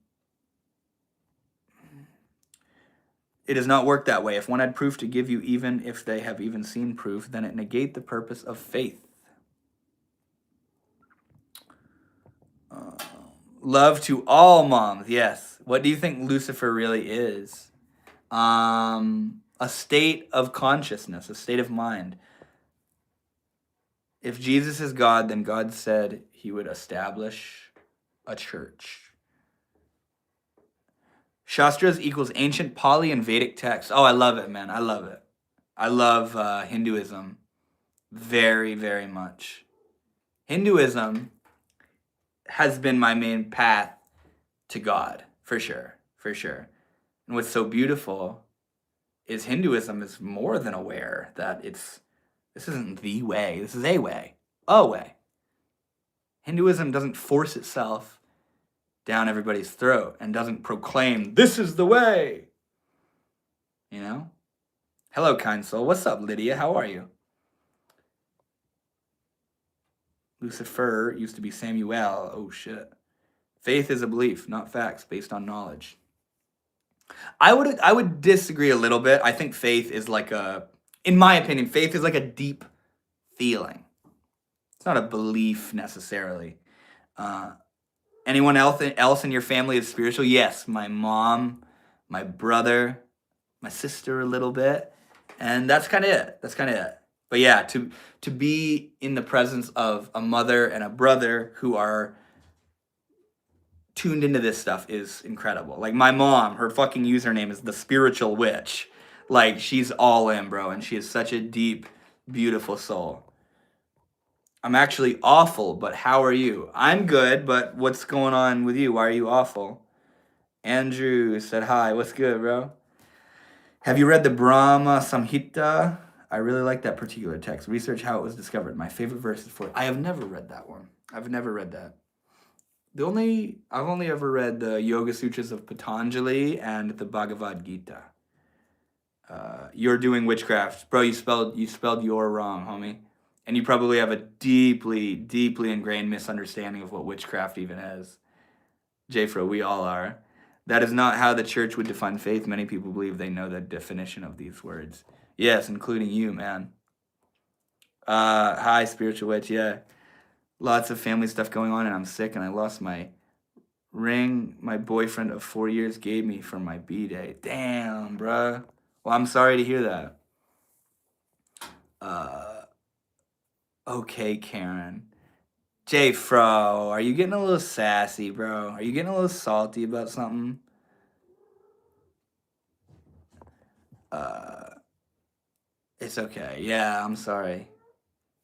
It does not work that way. If one had proof to give you, even if they have even seen proof, then it negate the purpose of faith. Love to all moms. Yes. What do you think Lucifer really is? A state of consciousness, a state of mind. If Jesus is God, then God said he would establish a church. Shastras equals ancient Pali and Vedic texts. Oh, I love it, man. I love it. I love Hinduism very, very much. Hinduism has been my main path to God, for sure. And what's so beautiful is Hinduism is more than aware that this isn't the way, this is a way. Hinduism doesn't force itself down everybody's throat and doesn't proclaim, this is the way. You know? Hello, kind soul. What's up, Lydia? How are you? Lucifer used to be Samuel. Oh, shit. Faith is a belief, not facts, based on knowledge. I would disagree a little bit. I think faith is like in my opinion, faith is like a deep feeling. It's not a belief necessarily. Anyone else in your family is spiritual? Yes, my mom, my brother, my sister a little bit, and that's kind of it. But yeah, to be in the presence of a mother and a brother who are tuned into this stuff is incredible. Like my mom, her fucking username is the spiritual witch. Like she's all in, bro, and she is such a deep, beautiful soul. I'm actually awful, but how are you? I'm good, but what's going on with you? Why are you awful? Andrew said hi. What's good, bro? Have you read the Brahma Samhita? I really like that particular text. Research how it was discovered. My favorite verse is for. I have never read that one. I've never read that. I've only ever read the Yoga Sutras of Patanjali and the Bhagavad Gita. You're doing witchcraft, bro. You spelled your wrong, homie, and you probably have a deeply, deeply ingrained misunderstanding of what witchcraft even is. Jafro, we all are. That is not how the church would define faith. Many people believe they know the definition of these words. Yes, including you, man. Hi, spiritual witch. Yeah. Lots of family stuff going on, and I'm sick, and I lost my ring my boyfriend of 4 years gave me for my B-day. Damn, bruh. Well, I'm sorry to hear that. Okay, Karen. J-Fro, are you getting a little sassy, bro? Are you getting a little salty about something? It's okay. Yeah, I'm sorry.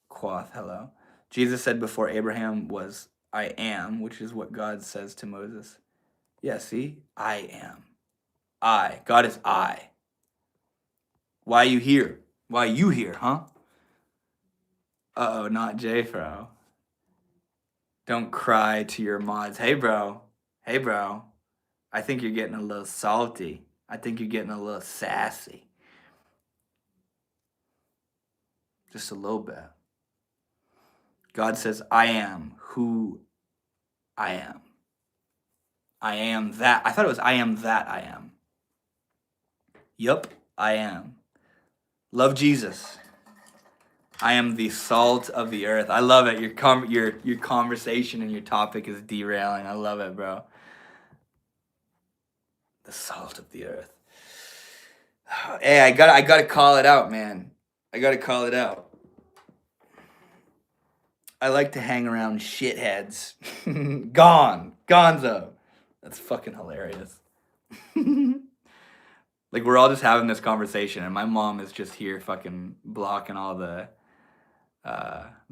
Quoth, hello. Jesus said before Abraham was, I am, which is what God says to Moses. Yeah, see? I am. I. God is I. Why are you here? Why are you here, huh? Uh-oh, not J-Fro. Don't cry to your mods. Hey, bro. Hey, bro. I think you're getting a little salty. I think you're getting a little sassy. Just a little bit. God says, I am who I am. I am that. I thought it was I am that I am. Yup, I am. Love Jesus. I am the salt of the earth. I love it. Your conversation and your topic is derailing. I love it, bro. The salt of the earth. Hey, I gotta call it out, man. I gotta call it out. I like to hang around shitheads. Gonzo. That's fucking hilarious. Like we're all just having this conversation, and my mom is just here fucking blocking all the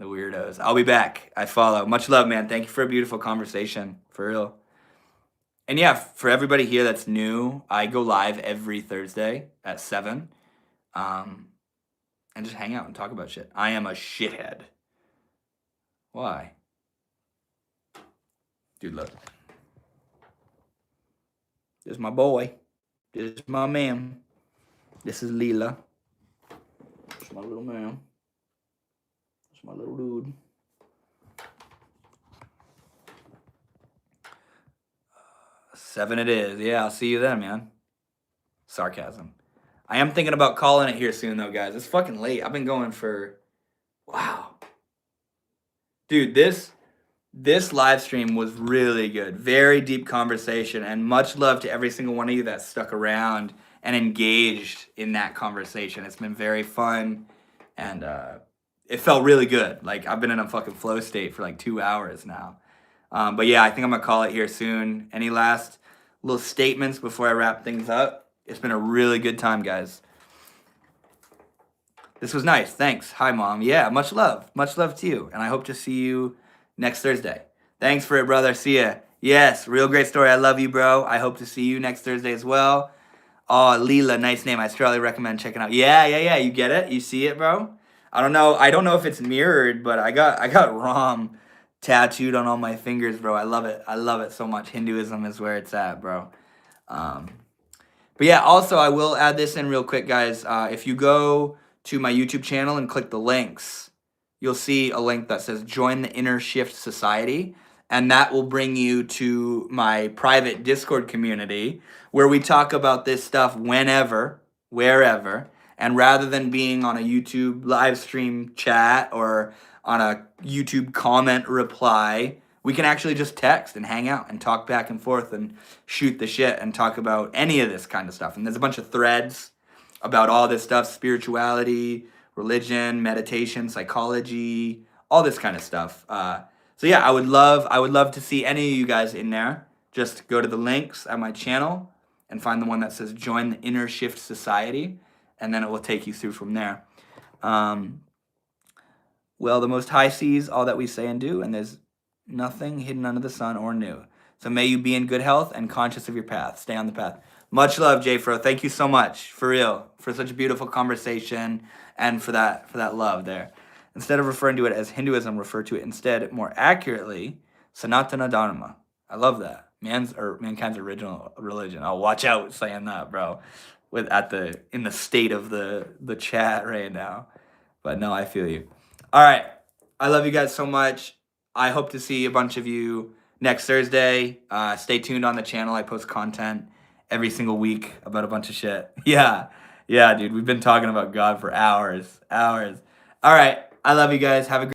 weirdos. I'll be back. I follow. Much love, man. Thank you for a beautiful conversation, for real. And yeah, for everybody here that's new, I go live every Thursday at 7, and just hang out and talk about shit. I am a shithead. Why? Dude, look. This is my boy. This is my man. This is Leela. This is my little man. This is my little dude. Seven it is. Yeah, I'll see you then, man. Sarcasm. I am thinking about calling it here soon, though, guys. It's fucking late. I've been going for... Wow. Dude, this live stream was really good. Very deep conversation, and much love to every single one of you that stuck around and engaged in that conversation. It's been very fun, and it felt really good. Like, I've been in a fucking flow state for like 2 hours now. But yeah, I think I'm gonna call it here soon. Any last little statements before I wrap things up? It's been a really good time, guys. This was nice. Thanks. Hi, Mom. Yeah, much love. Much love to you. And I hope to see you next Thursday. Thanks for it, brother. See ya. Yes, real great story. I love you, bro. I hope to see you next Thursday as well. Oh, Leela, nice name. I strongly recommend checking out. Yeah. You get it? You see it, bro? I don't know if it's mirrored, but I got Rom tattooed on all my fingers, bro. I love it. I love it so much. Hinduism is where it's at, bro. But yeah, also I will add this in real quick, guys. If you go to my YouTube channel and click the links, you'll see a link that says Join the Inner Shift Society. And that will bring you to my private Discord community where we talk about this stuff whenever, wherever. And rather than being on a YouTube live stream chat or on a YouTube comment reply, we can actually just text and hang out and talk back and forth and shoot the shit and talk about any of this kind of stuff. And there's a bunch of threads about all this stuff: spirituality, religion, meditation, psychology, all this kind of stuff. So yeah, I would love to see any of you guys in there. Just go to the links at my channel and find the one that says Join the Inner Shift Society, and then it will take you through from there. Well, the Most High sees all that we say and do, and there's nothing hidden under the sun or new. So may you be in good health and conscious of your path. Stay on the path. Much love, J-Fro. Thank you so much, for real, for such a beautiful conversation and for that love there. Instead of referring to it as Hinduism, refer to it instead more accurately, Sanatana Dharma. I love that. Mankind's original religion. Oh, watch out saying that, bro. In the state of the chat right now. But no, I feel you. All right. I love you guys so much. I hope to see a bunch of you next Thursday. Stay tuned on the channel. I post content every single week about a bunch of shit. Yeah, dude. We've been talking about God for hours. All right. I love you guys. Have a great